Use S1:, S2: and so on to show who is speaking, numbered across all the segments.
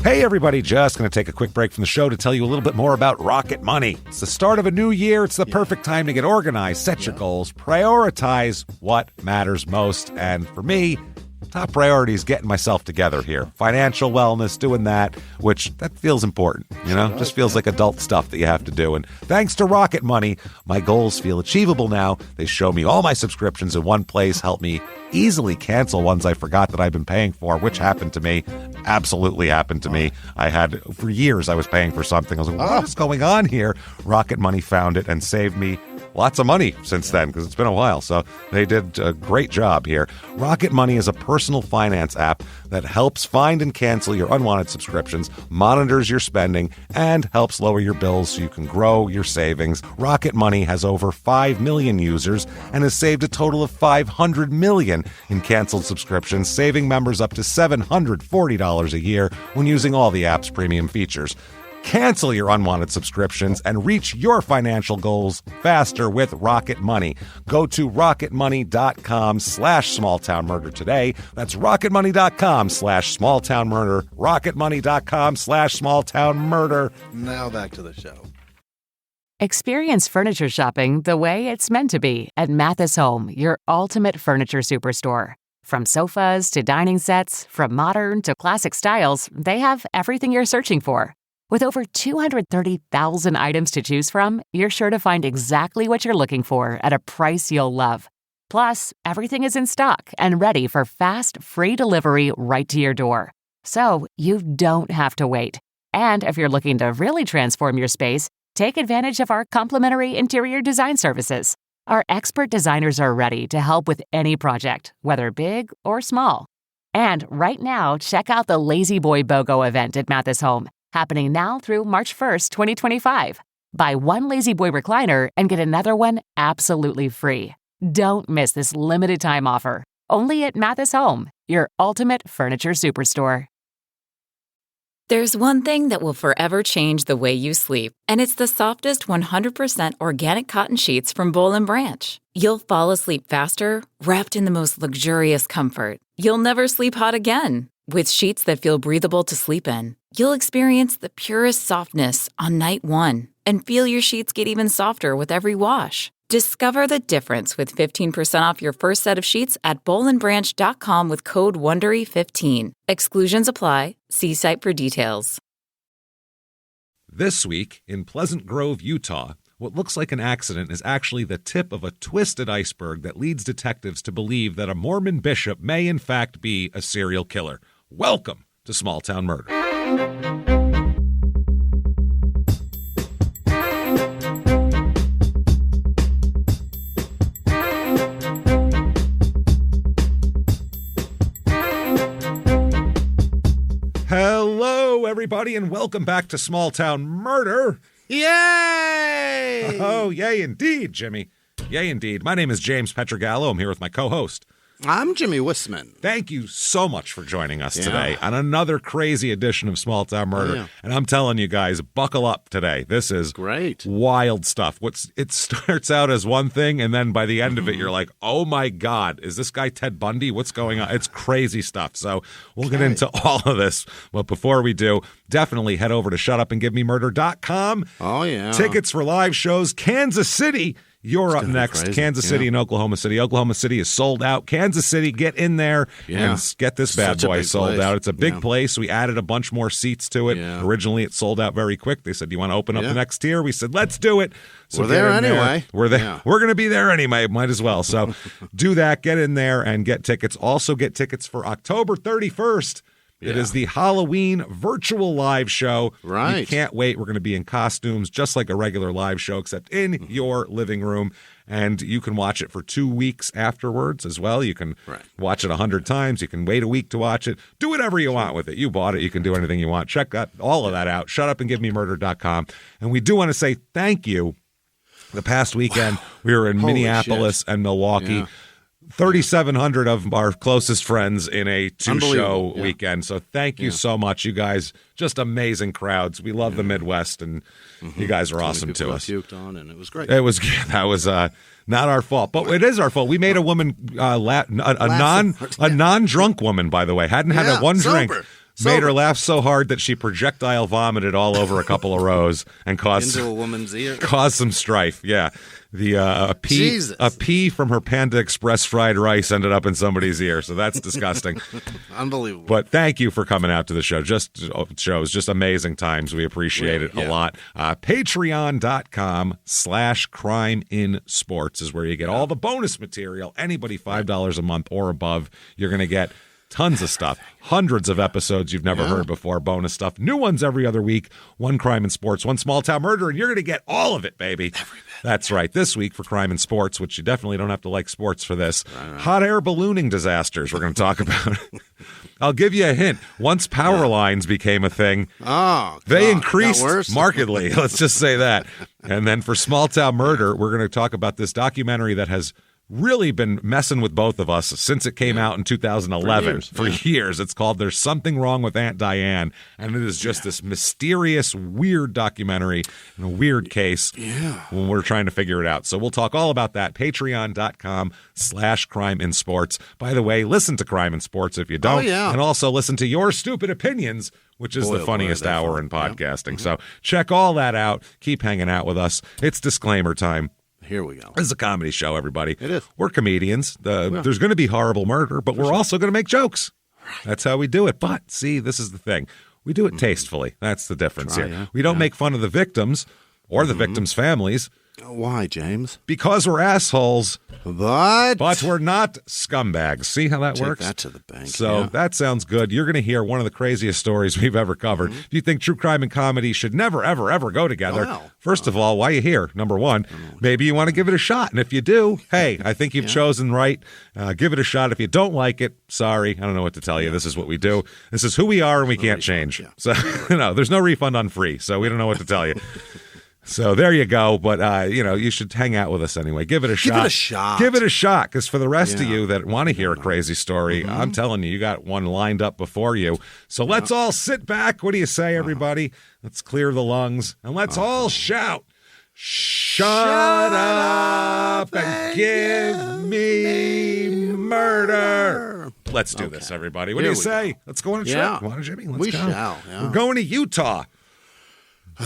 S1: Hey everybody, just going to take a quick break from the show to tell you a little bit more about Rocket Money. It's the start of a new year. It's the perfect time to get organized, set your goals, prioritize what matters most. And for me, top priority is getting myself together here. Financial wellness, doing that, which that feels important, just feels like adult stuff that you have to do. And thanks to Rocket Money, my goals feel achievable now. They show me all my subscriptions in one place, help me easily cancel ones I forgot that I've been paying for, which happened to me. Absolutely happened to me. For years, I was paying for something. I was like, what is going on here? Rocket Money found it and saved me lots of money since then, because it's been a while. So they did a great job here. Rocket Money is a personal finance app that helps find and cancel your unwanted subscriptions, monitors your spending, and helps lower your bills so you can grow your savings. Rocket Money has over 5 million users and has saved a total of $500 million in canceled subscriptions, saving members up to $740 a year when using all the app's premium features. Cancel your unwanted subscriptions and reach your financial goals faster with Rocket Money. Go to rocketmoney.com/smalltownmurder today. That's rocketmoney.com/smalltownmurder. rocketmoney.com/smalltownmurder.
S2: Now back to the show.
S3: Experience furniture shopping the way it's meant to be at Mathis Home, your ultimate furniture superstore. From sofas to dining sets, from modern to classic styles, they have everything you're searching for. With over 230,000 items to choose from, you're sure to find exactly what you're looking for at a price you'll love. Plus, everything is in stock and ready for fast, free delivery right to your door. So you don't have to wait. And if you're looking to really transform your space, take advantage of our complimentary interior design services. Our expert designers are ready to help with any project, whether big or small. And right now, check out the Lazy Boy BOGO event at Mathis Home, happening now through March 1st, 2025. Buy one Lazy Boy recliner and get another one absolutely free. Don't miss this limited time offer. Only at Mathis Home, your ultimate furniture superstore.
S4: There's one thing that will forever change the way you sleep, and it's the softest 100% organic cotton sheets from Boll & Branch. You'll fall asleep faster, wrapped in the most luxurious comfort. You'll never sleep hot again. With sheets that feel breathable to sleep in, you'll experience the purest softness on night one and feel your sheets get even softer with every wash. Discover the difference with 15% off your first set of sheets at bollandbranch.com with code WONDERY15. Exclusions apply. See site for details.
S1: This week, in Pleasant Grove, Utah, what looks like an accident is actually the tip of a twisted iceberg that leads detectives to believe that a Mormon bishop may in fact be a serial killer. Welcome to Small Town Murder. Hello, everybody, and welcome back to Small Town Murder.
S2: Yay!
S1: Oh, yay indeed, Jimmy. Yay indeed. My name is James Pietragallo. I'm here with my co-host.
S2: I'm Jimmie Whisman.
S1: Thank you so much for joining us today on another crazy edition of Small Town Murder.
S2: Yeah.
S1: And I'm telling you guys, buckle up today. This is
S2: great,
S1: wild stuff. It starts out as one thing, and then by the end of it, you're like, oh my God, is this guy Ted Bundy? What's going on? It's crazy stuff. So we'll get into all of this. But before we do, definitely head over to shutupandgivememurder.com.
S2: Oh, yeah.
S1: Tickets for live shows. Kansas City. You're up next. Kansas City and Oklahoma City. Oklahoma City is sold out. Kansas City, get in there and get this bad boy sold out. It's a big place. We added a bunch more seats to it. Originally, it sold out very quick. They said, do you want to open up the next tier? We said, let's do it. So
S2: we're there anyway.
S1: We're there. We're going to be there anyway. Might as well. So do that. Get in there and get tickets. Also get tickets for October 31st. It is the Halloween virtual live show.
S2: Right.
S1: You can't wait. We're going to be in costumes just like a regular live show, except in your living room. And you can watch it for 2 weeks afterwards as well. You can watch it 100 times. You can wait a week to watch it. Do whatever you want with it. You bought it. You can do anything you want. Check all of that out. Shutupandgivememurder.com. And we do want to say thank you. The past weekend, we were in Minneapolis and Milwaukee.
S2: Yeah.
S1: 3,700 of our closest friends in a two-show weekend. So thank you so much. You guys, just amazing crowds. We love the Midwest, and you guys are awesome to us.
S2: Puked on, and it was great.
S1: That was not our fault, but it is our fault. We made a woman, a non-drunk woman, by the way, hadn't had one drink. made her laugh so hard that she projectile vomited all over a couple of rows and caused
S2: Into a woman's ear.
S1: Caused some strife. Yeah. A pea from her Panda Express fried rice ended up in somebody's ear, so that's disgusting.
S2: Unbelievable.
S1: But thank you for coming out to the show. Just amazing times. We appreciate it a lot. Patreon.com/CrimeInSports is where you get all the bonus material. Anybody $5 a month or above, you're going to get tons of stuff. Hundreds of episodes you've never heard before, bonus stuff. New ones every other week. One crime in sports, one small town murder, and you're going to get all of it, baby. Every bit. That's right. This week for crime in sports, which you definitely don't have to like sports for this. Right. Hot air ballooning disasters we're going to talk about. I'll give you a hint. Once power lines became a thing, they increased markedly. Let's just say that. And then for small town murder, we're going to talk about this documentary that has really been messing with both of us since it came out in 2011. For years. It's called There's Something Wrong with Aunt Diane, and it is just this mysterious, weird documentary and a weird case when we're trying to figure it out. So we'll talk all about that. Patreon.com/CrimeInSports. By the way, listen to Crime in Sports if you don't, and also listen to Your Stupid Opinions, which is the funniest hour in podcasting. So check all that out. Keep hanging out with us. It's disclaimer time.
S2: Here we go.
S1: This is a comedy show, everybody.
S2: It is.
S1: We're comedians. There's going to be horrible murder, but we're also going to make jokes. Right. That's how we do it. But, see, this is the thing. We do it tastefully. That's the difference here. Yeah. We don't make fun of the victims or the victims' families.
S2: Why, James?
S1: Because we're assholes.
S2: But
S1: we're not scumbags. See how that works?
S2: Take that to the bank.
S1: So that sounds good. You're going to hear one of the craziest stories we've ever covered. If you think true crime and comedy should never, ever, ever go together, first of all, why are you here? Number one, maybe you want to give it a shot. And if you do, hey, I think you've chosen right. Give it a shot. If you don't like it, sorry. I don't know what to tell you. This is what we do. This is who we are, and we can't change. So, there's no refund on free. So we don't know what to tell you. So there you go. But, you should hang out with us anyway. Give it a shot. Give it a shot. Because for the rest of you that want to hear a crazy story, I'm telling you, you got one lined up before you. So let's all sit back. What do you say, everybody? Let's clear the lungs and let's all shout. Shut up and give me murder. Let's do this, everybody. What do you say? Let's go on a trip. Come on, Jimmie. Let's go. We're going to Utah.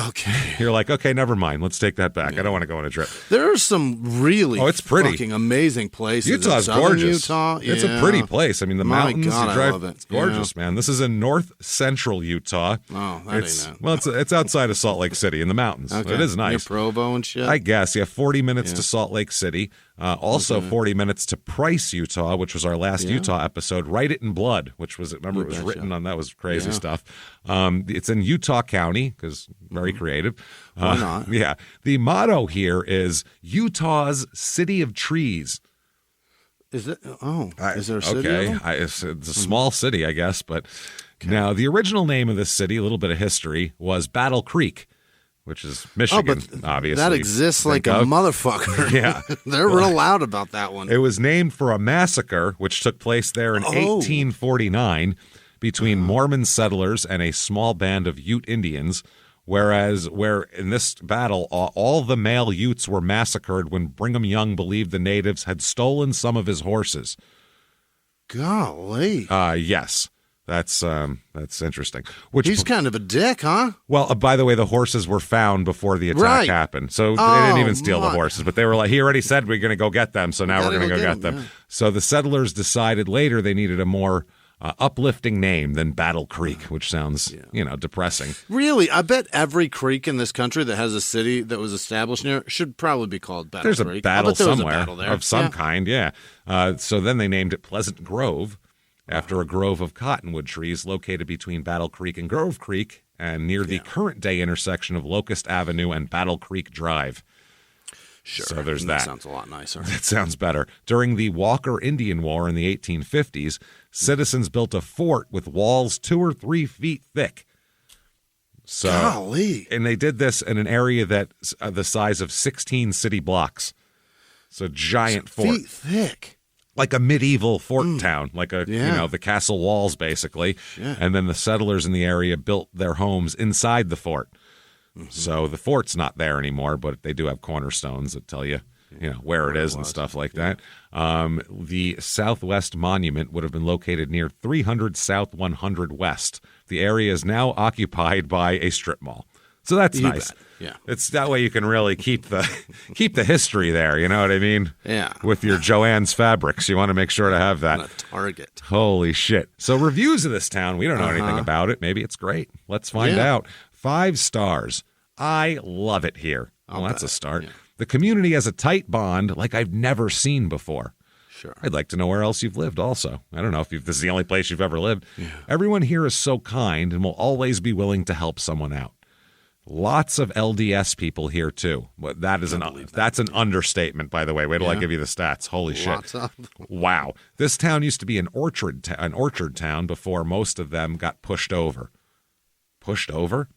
S2: Okay.
S1: You're like, okay, never mind. Let's take that back. I don't want to go on a trip.
S2: There are some really
S1: it's pretty.
S2: Fucking amazing places.
S1: Utah's gorgeous.
S2: Utah.
S1: It's a pretty place. I mean, the mountains.
S2: God,
S1: you drive,
S2: I love it.
S1: It's gorgeous, man. This is in north central Utah.
S2: Oh, that ain't it.
S1: Well, it's outside of Salt Lake City in the mountains. Okay. It is nice.
S2: Near Provo and shit?
S1: I guess. 40 minutes to Salt Lake City. Also 40 minutes to Price, Utah, which was our last Utah episode. Write It in Blood, which was, remember, it was written on, that was crazy stuff. It's in Utah County, because very creative.
S2: Why not?
S1: Yeah. The motto here is Utah's City of Trees.
S2: Is it? Is there a city?
S1: Okay. It's a small city, I guess. But now the original name of this city, a little bit of history, was Battle Creek, which is Michigan, obviously.
S2: That exists like a motherfucker.
S1: Yeah.
S2: They're real loud about that one.
S1: It was named for a massacre which took place there in 1849 between Mormon settlers and a small band of Ute Indians, where in this battle, all the male Utes were massacred when Brigham Young believed the natives had stolen some of his horses.
S2: Golly.
S1: Yes. That's interesting.
S2: He's kind of a dick, huh?
S1: Well, by the way, the horses were found before the attack happened. So they didn't even steal the horses. But they were like, he already said we're going to go get them, so now we're going to go get them. Yeah. So the settlers decided later they needed a more uplifting name than Battle Creek, which sounds, depressing.
S2: Really? I bet every creek in this country that has a city that was established near should probably be called Battle Creek.
S1: There's a battle somewhere of some kind, so then they named it Pleasant Grove, after a grove of cottonwood trees located between Battle Creek and Grove Creek and near the current-day intersection of Locust Avenue and Battle Creek Drive.
S2: Sure.
S1: So there's that.
S2: That sounds a lot nicer.
S1: That sounds better. During the Walker Indian War in the 1850s, citizens built a fort with walls 2 or 3 feet thick. So,
S2: golly.
S1: And they did this in an area that's the size of 16 city blocks. So giant fort.
S2: Feet thick.
S1: Like a medieval fort town, like the castle walls, basically. Yeah. And then the settlers in the area built their homes inside the fort. Mm-hmm. So the fort's not there anymore, but they do have cornerstones that tell you where it is and stuff like that. The Southwest Monument would have been located near 300 South 100 West. The area is now occupied by a strip mall. So that's nice.
S2: Bet. Yeah.
S1: It's that way you can really keep the history there, you know what I mean?
S2: Yeah.
S1: With your Joann's fabrics, you want to make sure to have that.
S2: A Target.
S1: Holy shit. So reviews of this town, we don't know anything about it. Maybe it's great. Let's find out. 5 stars. I love it here. Well, that's a start. Yeah. The community has a tight bond like I've never seen before.
S2: Sure.
S1: I'd like to know where else you've lived also. I don't know if this is the only place you've ever lived. Yeah. Everyone here is so kind and will always be willing to help someone out. Lots of LDS people here too. That's an understatement, by the way. Wait till I give you the stats. Holy shit! Wow, this town used to be an orchard town before most of them got pushed over. Pushed over?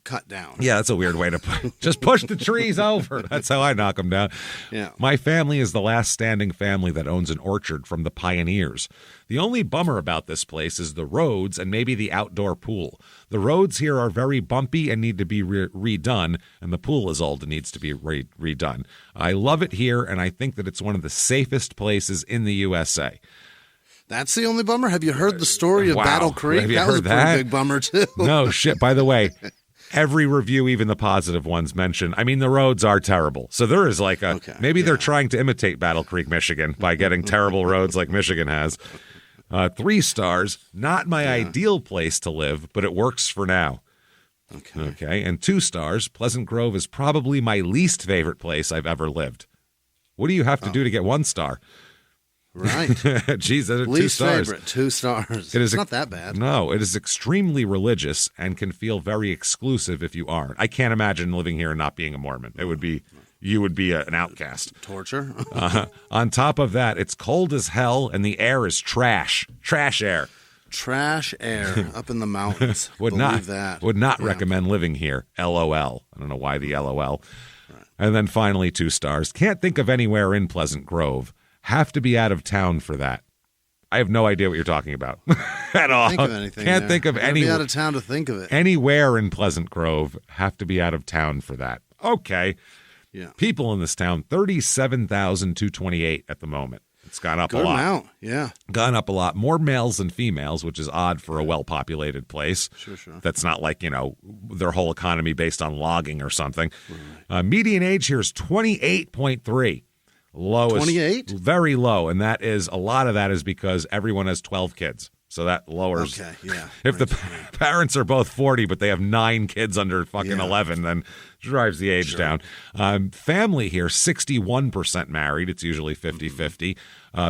S2: Cut down.
S1: Yeah, that's a weird way to put. Just push the trees over. That's how I knock them down.
S2: Yeah.
S1: My family is the last standing family that owns an orchard from the pioneers. The only bummer about this place is the roads and maybe the outdoor pool. The roads here are very bumpy and need to be redone, and the pool is old and needs to be redone. I love it here, and I think that it's one of the safest places in the USA.
S2: That's the only bummer? Have you heard the story of Battle Creek?
S1: Have you
S2: that was
S1: heard
S2: a pretty big bummer, too.
S1: No, shit. By the way, every review, even the positive ones, mention, the roads are terrible. So there is like they're trying to imitate Battle Creek, Michigan by getting terrible roads like Michigan has. 3 stars, not my ideal place to live, but it works for now. Okay. And 2 stars, Pleasant Grove is probably my least favorite place I've ever lived. What do you have to do to get 1 star?
S2: Right.
S1: Jeez, that are
S2: least
S1: 2 stars.
S2: Favorite, 2 stars.
S1: It's
S2: not that bad.
S1: No, it is extremely religious and can feel very exclusive if you aren't. I can't imagine living here and not being a Mormon. You would be an outcast.
S2: Torture.
S1: On top of that, it's cold as hell and the air is trash. Trash air.
S2: Trash air up in the mountains.
S1: Would not recommend living here. LOL. I don't know why the LOL. Right. And then finally 2 stars. Can't think of anywhere in Pleasant Grove. Have to be out of town for that. I have no idea what you're talking about at all.
S2: Think of anything.
S1: Can't think of any.
S2: Be out of town to think of it.
S1: Anywhere in Pleasant Grove. Have to be out of town for that. Okay.
S2: Yeah.
S1: People in this town, 37,228 at the moment. It's gone up a lot.
S2: Good amount, yeah.
S1: Gone up a lot. More males than females, which is odd for a well-populated place.
S2: Sure.
S1: That's not like, their whole economy based on logging or something. Right. Median age here is 28.3. Lowest.
S2: 28?
S1: Very low, and a lot of that is because everyone has 12 kids. So that lowers.
S2: Okay, yeah.
S1: If the parents are both 40, but they have 9 kids under fucking 11, then drives the age down. Family here, 61% married. It's usually 50-50.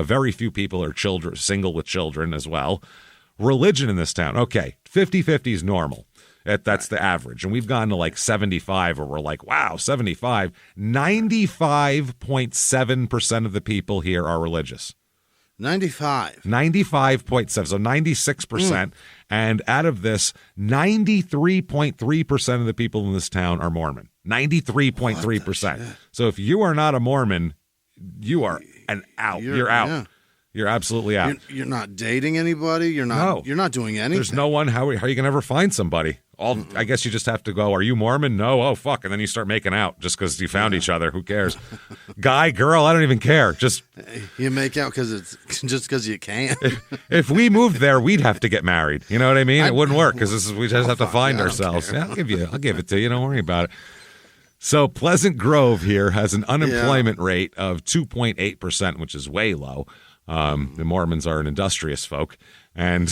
S1: Very few people are single with children as well. Religion in this town, 50-50 is normal. That's the average. And we've gone to like 75 where we're like, wow, 75. 95.7% of the people here are religious. 95.7, so 96%. And out of this, 93.3% of the people in this town are Mormon. 93.3%. So if you are not a Mormon, you are out. You're out. Yeah. You're absolutely out.
S2: You're not dating anybody. You're not doing anything.
S1: There's no one. How are you going to ever find somebody? I guess you just have to go, are you Mormon? No. Oh, fuck. And then you start making out just because you found each other. Who cares? Guy, girl, I don't even care. Just
S2: you make out because you can.
S1: If we moved there, we'd have to get married. You know what I mean? It wouldn't work because we just have to find ourselves. Yeah, I'll give it to you. Don't worry about it. So Pleasant Grove here has an unemployment rate of 2.8%, which is way low. The Mormons are an industrious folk. And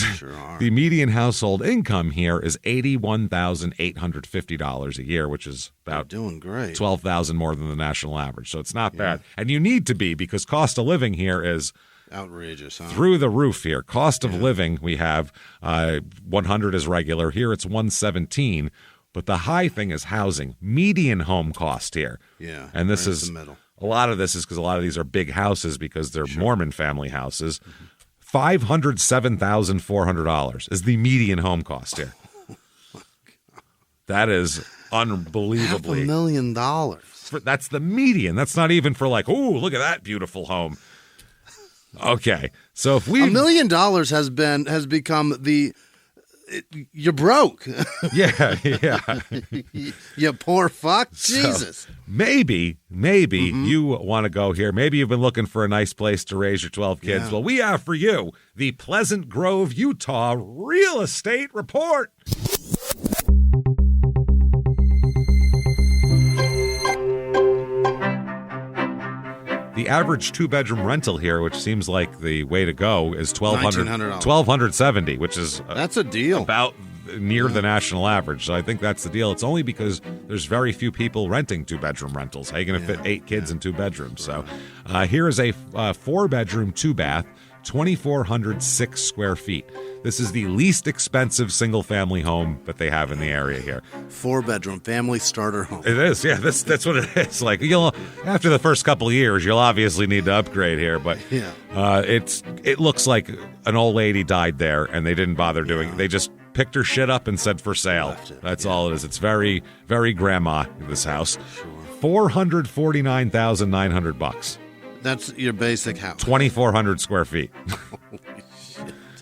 S1: the median household income here is $81,850 a year, which is about
S2: doing great.
S1: $12,000 more than the national average. So it's not bad. And you need to be because cost of living here is
S2: outrageous, huh?
S1: Through the roof here. Cost of living we have 100 is regular. Here it's 117. But the high thing is housing. Median home cost here.
S2: Yeah.
S1: And this is
S2: the middle.
S1: A lot of this is because a lot of these are big houses because they're Mormon family houses. $507,400 is the median home cost here. That is unbelievably
S2: $500,000.
S1: That's the median. That's not even for like, oh, look at that beautiful home. Okay, so if we
S2: $1 million has become the you're broke.
S1: Yeah.
S2: You poor fuck. Jesus.
S1: So maybe you want to go here. Maybe you've been looking for a nice place to raise your 12 kids.
S2: Yeah.
S1: Well, we have for you the Pleasant Grove, Utah Real Estate Report. The average two-bedroom rental here, which seems like the way to go, is $1,270, which is
S2: that's a deal.
S1: About near the national average. So I think that's the deal. It's only because there's very few people renting two-bedroom rentals. How are you going to fit 8 kids in 2 bedrooms? So here is a 4-bedroom, 2-bath, 2,406 square feet. This is the least expensive single-family home that they have in the area here.
S2: 4-bedroom family starter home.
S1: It is, yeah. That's what it is. Like after the first couple of years, you'll obviously need to upgrade here. But it looks like an old lady died there, and they didn't bother doing it. They just picked her shit up and said for sale. That's all it is. It's very, very grandma. This house, $449,900.
S2: That's your basic house.
S1: 2,400 square feet.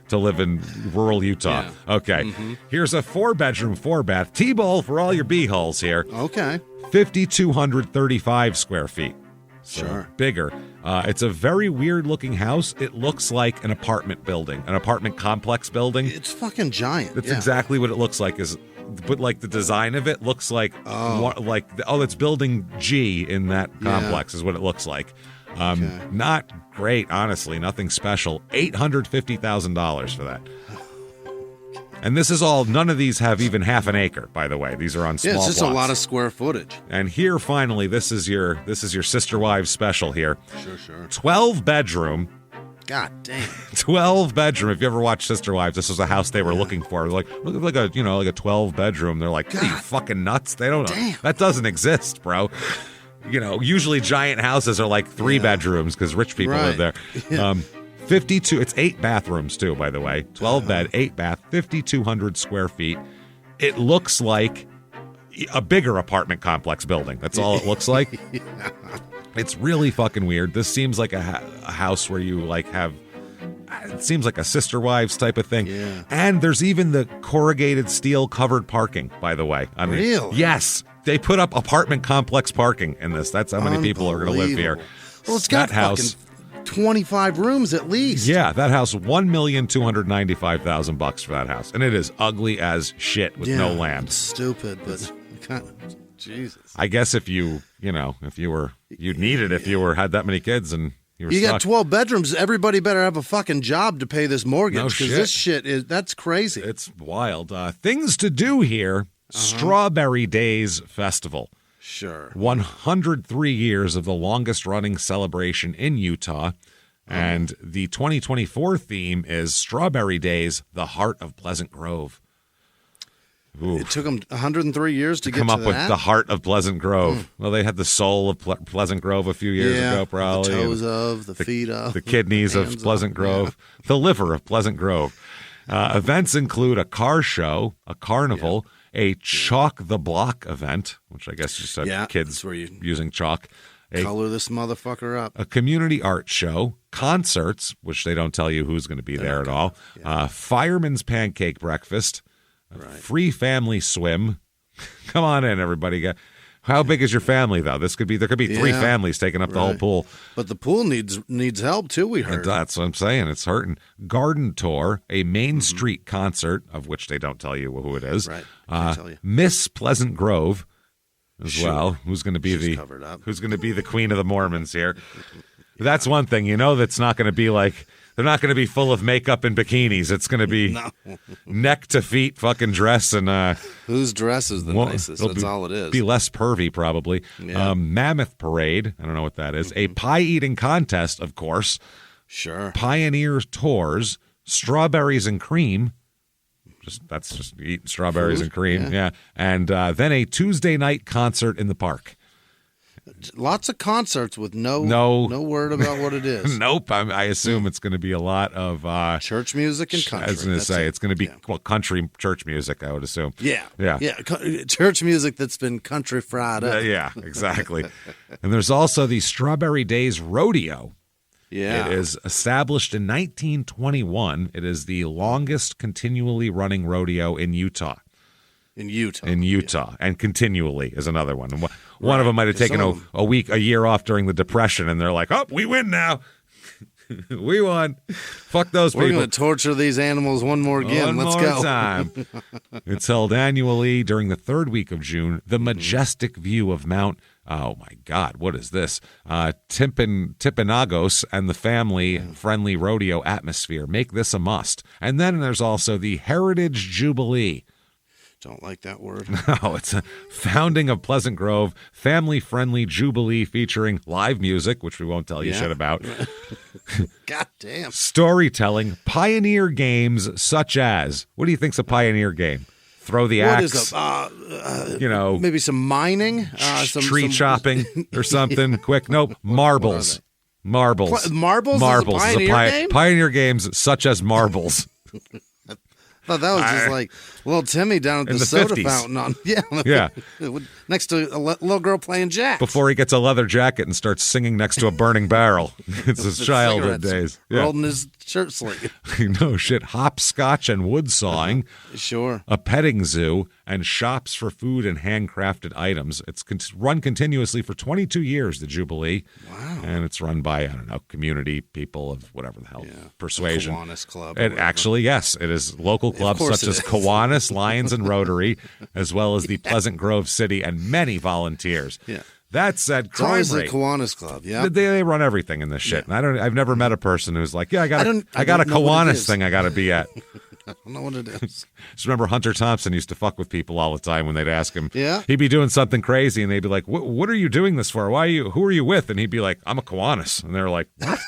S1: To live in rural Utah. Yeah. Okay. Here's a 4-bedroom, 4-bath T-bowl for all your b-holes here.
S2: Okay.
S1: 5,235 square feet. So
S2: sure.
S1: Bigger. It's a very weird-looking house. It looks like an apartment building, an apartment complex building.
S2: It's fucking giant.
S1: That's exactly what it looks like. But like the design of it looks like it's building G in that complex is what it looks like. Not great, honestly. Nothing special. $850,000 for that. And this is all. None of these have even half an acre. By the way, these are on small.
S2: Yeah, it's just
S1: plots.
S2: a lot of square footage.
S1: And here, finally, this is your sister wives special here.
S2: Sure.
S1: 12-bedroom.
S2: God damn.
S1: 12-bedroom. If you ever watched Sister Wives, this was a house they were looking for. Like a 12-bedroom. They're like, are you fucking nuts? They don't know.
S2: Damn.
S1: That doesn't exist, bro. Usually giant houses are like 3 bedrooms because rich people live there. 52. It's 8 bathrooms too, by the way. 12 bed, 8 bath, 5,200 square feet. It looks like a bigger apartment complex building. That's all it looks like. It's really fucking weird. This seems like a house where you have. It seems like a Sister Wives type of thing.
S2: Yeah.
S1: And there's even the corrugated steel covered parking, by the way.
S2: Really?
S1: Yes. They put up apartment complex parking in this. That's how many people are going to live here.
S2: Well, it's got fucking 25 rooms at least.
S1: Yeah, that house, $1,295,000 for that house. And it is ugly as shit with no land.
S2: It's stupid, but kind of, Jesus.
S1: I guess if you'd need it if you had that many kids and you
S2: got 12 bedrooms, everybody better have a fucking job to pay this mortgage because this shit that's crazy.
S1: It's wild. Things to do here. Strawberry Days Festival.
S2: Sure.
S1: 103 years of the longest running celebration in Utah. And the 2024 theme is Strawberry Days, the Heart of Pleasant Grove. Ooh.
S2: It took them 103 years to
S1: come up with the Heart of Pleasant Grove. Well, they had the soul of Pleasant Grove a few years ago, probably.
S2: The toes of, the feet of.
S1: The kidneys of Pleasant Grove. The liver of Pleasant Grove. Events include a car show, a carnival, a Chalk the Block event, which I guess just had kids using chalk.
S2: Color this motherfucker up.
S1: A community art show, concerts, which they don't tell you who's going to be there at all. Fireman's pancake breakfast, free family swim. Come on in, everybody. How big is your family, though? There could be 3 families taking up the whole pool.
S2: But the pool needs help too. We heard.
S1: That's what I'm saying. It's hurting. Garden tour, a Main Street concert, of which they don't tell you who it is.
S2: Right. Can't tell you.
S1: Miss Pleasant Grove, as well. Who's going to be
S2: Who's
S1: going to be the queen of the Mormons here? That's one thing. That's not going to be like. They're not going to be full of makeup and bikinis. It's going to be neck to feet fucking dress and
S2: whose dress is the nicest? That's all it is.
S1: Be less pervy, probably.
S2: Yeah.
S1: Mammoth parade. I don't know what that is. A pie eating contest, of course.
S2: Sure.
S1: Pioneer tours. Strawberries and cream. That's just eating strawberries and cream. Yeah. And then a Tuesday night concert in the park.
S2: Lots of concerts with no word about what it is.
S1: Nope. I assume it's going to be a lot of
S2: church music and country.
S1: I was going to say it's going to be country church music. I would assume.
S2: Yeah. Church music that's been country fried up.
S1: Yeah, exactly. And there's also the Strawberry Days Rodeo.
S2: Yeah.
S1: It is established in 1921. It is the longest continually running rodeo in Utah.
S2: In Utah.
S1: Yeah. And continually is another one. And one of them might have taken a year off during the Depression, and they're like, oh, we win now. We won. Fuck those people.
S2: We're going to torture these animals one more again. Let's go.
S1: Time. It's held annually during the third week of June. The majestic view of Mount, oh my God, what is this? Timpanogos and the family-friendly rodeo atmosphere make this a must. And then there's also the Heritage Jubilee.
S2: Don't like that word.
S1: No, it's a founding of Pleasant Grove, family-friendly jubilee featuring live music, which we won't tell you shit about.
S2: God damn.
S1: Storytelling, pioneer games such as, what do you think's a pioneer game? Throw the axe.
S2: Maybe some mining,
S1: tree chopping or something. Quick, nope. Marbles. Marbles.
S2: Marbles is a pioneer game?
S1: Pioneer games such as marbles.
S2: I thought that was just like little Timmy down at the soda 50s. Fountain.
S1: Yeah.
S2: Next to a little girl playing jacks.
S1: Before he gets a leather jacket and starts singing next to a burning barrel. It's his childhood days.
S2: Rolled in his shirt sleeve.
S1: No shit. Hopscotch and wood sawing.
S2: Sure.
S1: A petting zoo and shops for food and handcrafted items. It's run continuously for 22 years, the Jubilee.
S2: Wow.
S1: And it's run by, community people of whatever the hell, persuasion.
S2: Kiwanis Club.
S1: And actually, yes, it is local clubs such as Kiwanis, Lions, and Rotary, as well as the Pleasant Grove City and many volunteers.
S2: Yeah.
S1: That said,
S2: crime rate. It's always the Kiwanis Club, yeah.
S1: They run everything in this shit. And I've never met a person who's like, I got a Kiwanis thing I got to be at.
S2: I don't know what it is.
S1: Just remember Hunter Thompson used to fuck with people all the time when they'd ask him.
S2: Yeah.
S1: He'd be doing something crazy, and they'd be like, "What are you doing this for? Who are you with?" And he'd be like, "I'm a Kiwanis." And they're like, "What?"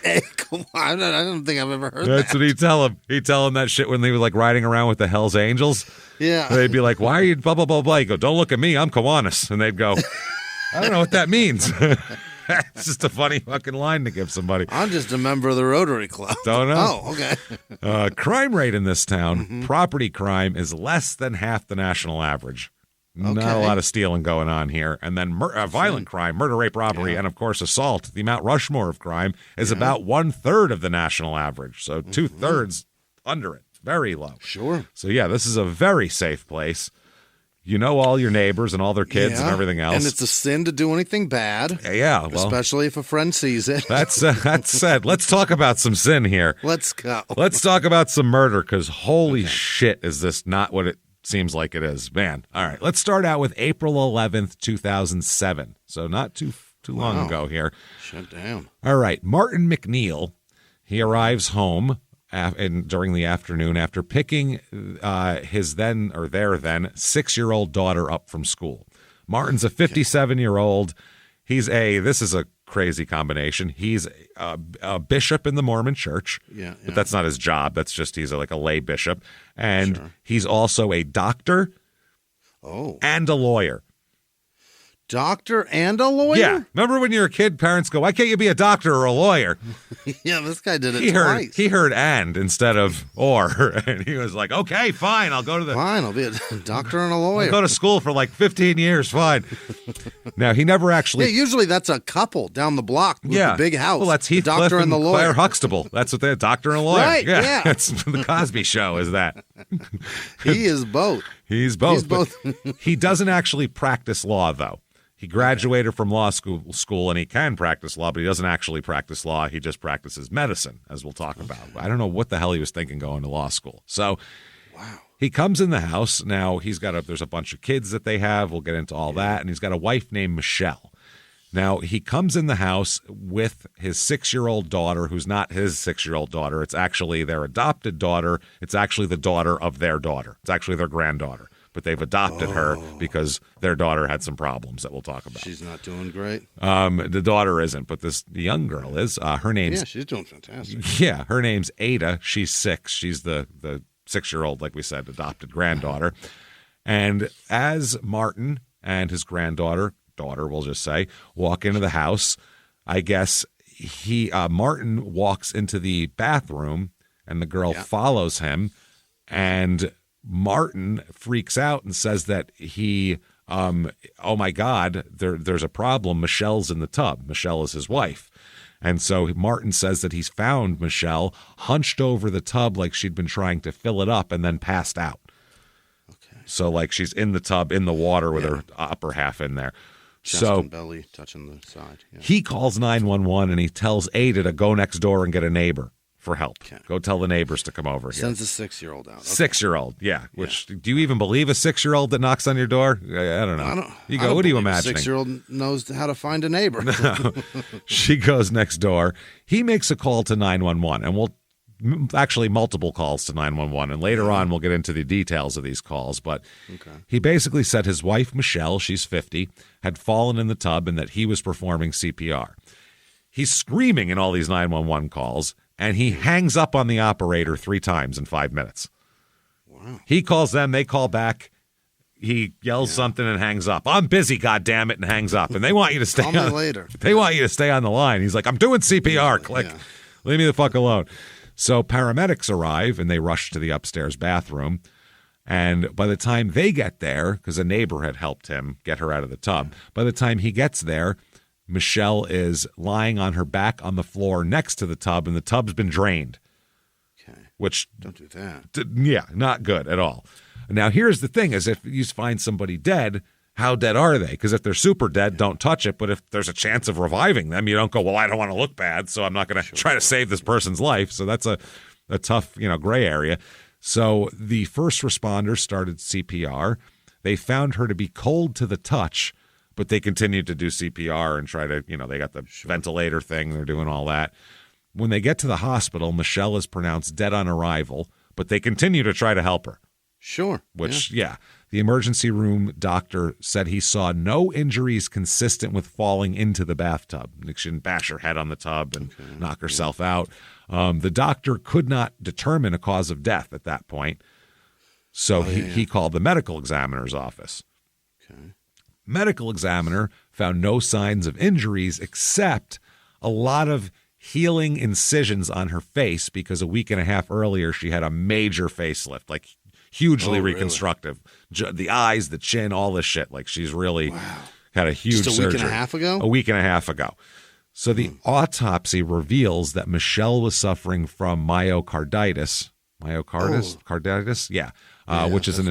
S2: Hey, come on. I don't think I've ever heard
S1: That's what he'd tell him. He'd tell him that shit when they were like riding around with the Hells Angels.
S2: Yeah.
S1: And they'd be like, "Why are you blah, blah, blah, blah?" He'd go, "Don't look at me. I'm Kiwanis." And they'd go, "I don't know what that means." It's just a funny fucking line to give somebody.
S2: I'm just a member of the Rotary Club.
S1: Don't know.
S2: Oh, okay.
S1: Crime rate in this town, property crime is less than half the national average. Okay. Not a lot of stealing going on here. And then violent crime, murder, rape, robbery, and of course assault. The Mount Rushmore of crime is about 1/3 of the national average. So 2/3 under it. Very low.
S2: Sure.
S1: So yeah, this is a very safe place. You know all your neighbors and all their kids and everything else.
S2: And it's a sin to do anything bad.
S1: Yeah, well,
S2: especially if a friend sees it.
S1: That's said. Let's talk about some sin here.
S2: Let's go.
S1: Let's talk about some murder, because holy shit, is this not what it seems like it is. Man. All right, let's start out with April 11th, 2007. So not too long ago here.
S2: Shut down.
S1: All right, Martin McNeil, he arrives home during the afternoon after picking his then 6-year-old daughter up from school. Martin's a 57-year-old. This is a crazy combination. He's a bishop in the Mormon church, but that's not his job. That's just he's like a lay bishop. And he's also a doctor and a lawyer.
S2: Doctor and a lawyer?
S1: Yeah. Remember when you were a kid, parents go, "Why can't you be a doctor or a lawyer?"
S2: Yeah, this guy did it twice.
S1: He heard "and" instead of "or." And he was like, "Okay, fine, I'll
S2: be a doctor and a lawyer.
S1: I'll go to school for like 15 years, fine." Now, he never actually...
S2: Yeah, usually that's a couple down the block with the big house.
S1: Well, that's Heathcliff
S2: doctor and the lawyer.
S1: Claire Huxtable. That's what they're, doctor and lawyer.
S2: Right, yeah.
S1: That's the Cosby Show, is that.
S2: He is both.
S1: He's both. He doesn't actually practice law, though. He graduated from law school, and he can practice law, but he doesn't actually practice law. He just practices medicine, as we'll talk about. I don't know what the hell he was thinking going to law school. So he comes in the house. Now, there's a bunch of kids that they have. We'll get into all that. And he's got a wife named Michelle. Now, he comes in the house with his 6-year-old daughter, who's not his 6-year-old daughter. It's actually their adopted daughter. It's actually the daughter of their daughter. It's actually their granddaughter. But they've adopted her because their daughter had some problems that we'll talk about.
S2: She's not doing great.
S1: The daughter isn't, but the young girl is. Her name's...
S2: Yeah, she's doing fantastic.
S1: Yeah, her name's Ada. She's 6. She's the 6-year-old, like we said, adopted granddaughter. And as Martin and his daughter, we'll just say, walk into the house, I guess Martin walks into the bathroom, and the girl follows him, and Martin freaks out and says that oh my God, there's a problem. Michelle's in the tub. Michelle is his wife. And so Martin says that he's found Michelle hunched over the tub like she'd been trying to fill it up and then passed out.
S2: Okay.
S1: So like she's in the tub, in the water with her upper half in there.
S2: Chest and belly touching the side. Yeah.
S1: He calls 911 and he tells Ada to go next door and get a neighbor for help. Okay. Go tell the neighbors to come over here.
S2: Sends a 6-year-old out. Okay.
S1: 6-year-old, yeah. Which, do you even believe a 6-year-old that knocks on your door? I don't know. You go, what are you imagining?
S2: A 6-year-old knows how to find a neighbor.
S1: No. She goes next door. He makes a call to 911, and actually multiple calls to 911, and later on we'll get into the details of these calls. But he basically said his wife, Michelle, she's 50, had fallen in the tub and that he was performing CPR. He's screaming in all these 911 calls, and he hangs up on the operator 3 times in 5 minutes.
S2: Wow.
S1: He calls them, they call back. He yells something and hangs up. I'm busy, goddammit, and hangs up. And they want you to stay
S2: Call me later.
S1: They want you to stay on the line. He's like, I'm doing CPR. Click. Yeah. Leave me the fuck alone. So paramedics arrive, and they rush to the upstairs bathroom. And by the time they get there, because a neighbor had helped him get her out of the tub, by the time he gets there, Michelle is lying on her back on the floor next to the tub, and the tub's been drained.
S2: Okay.
S1: Which,
S2: don't do that.
S1: Yeah, not good at all. Now, here's the thing, is if you find somebody dead, how dead are they? Because if they're super dead, don't touch it. But if there's a chance of reviving them, you don't go, well, I don't want to look bad, so I'm not going to try to save this person's life. So that's a tough, gray area. So the first responders started CPR. They found her to be cold to the touch, but they continued to do CPR and try to, they got the ventilator thing. They're doing all that. When they get to the hospital, Michelle is pronounced dead on arrival, but they continue to try to help her.
S2: Sure.
S1: Which, the emergency room doctor said he saw no injuries consistent with falling into the bathtub. She didn't bash her head on the tub and knock herself out. The doctor could not determine a cause of death at that point, so he called the medical examiner's office.
S2: Okay.
S1: Medical examiner found no signs of injuries except a lot of healing incisions on her face because a week and a half earlier she had a major facelift, like hugely reconstructive. Really? The eyes, the chin, all this shit. Like she's really had a huge surgery.
S2: Just a week and a half ago?
S1: A week and a half ago. So the autopsy reveals that Michelle was suffering from myocarditis. Carditis? Yeah. Which is an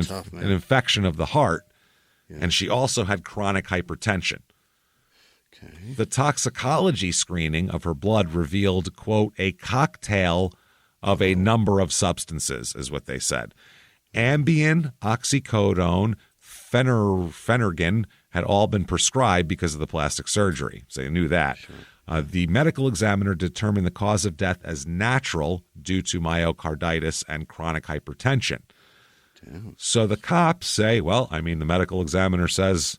S1: infection of the heart. Yeah. And she also had chronic hypertension. Okay. The toxicology screening of her blood revealed, quote, a cocktail of a number of substances, is what they said. Ambien, oxycodone, Phenergan had all been prescribed because of the plastic surgery. So they knew that. Sure. The medical examiner determined the cause of death as natural due to myocarditis and chronic hypertension. Damn. So the cops say, well, the medical examiner says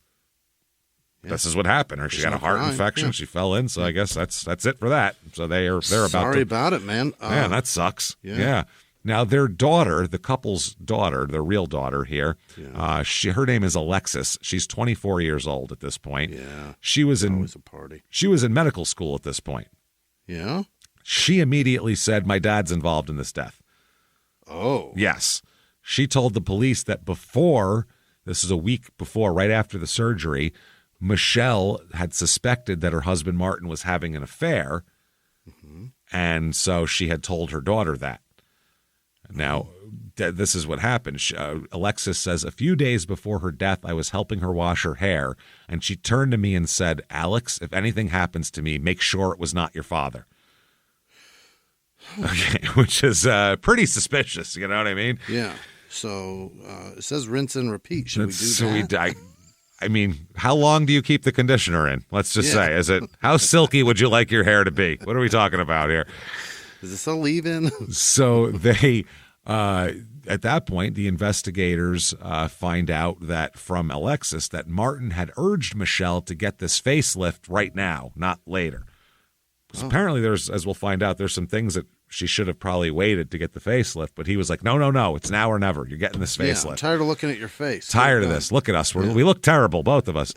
S1: this is what happened. Or she had a heart infection. Yeah. She fell in. So I guess that's it for that. So they're about
S2: Sorry about it, man.
S1: Man, that sucks. Yeah. Now, their daughter, the couple's daughter, their real daughter here, her name is Alexis. She's 24 years old at this point.
S2: Yeah.
S1: She was
S2: always a party.
S1: She was in medical school at this point.
S2: Yeah?
S1: She immediately said, my dad's involved in this death.
S2: Oh.
S1: Yes. She told the police that this is a week before, right after the surgery, Michelle had suspected that her husband Martin was having an affair, and so she had told her daughter that. Now, this is what happened. Alexis says, a few days before her death, I was helping her wash her hair, and she turned to me and said, Alex, if anything happens to me, make sure it was not your father. Okay, which is pretty suspicious, you know what I mean?
S2: Yeah. So it says rinse and repeat. Should we do that?
S1: How long do you keep the conditioner in? Let's just say, how silky would you like your hair to be? What are we talking about here?
S2: Is this a leave-in?
S1: So they, at that point, the investigators find out that from Alexis that Martin had urged Michelle to get this facelift right now, not later. Because apparently there's, as we'll find out, there's some things that she should have probably waited to get the facelift, but he was like, no, it's now or never. You're getting this facelift.
S2: I'm tired of looking at your face.
S1: Tired of this. Look at us. We look terrible, both of us.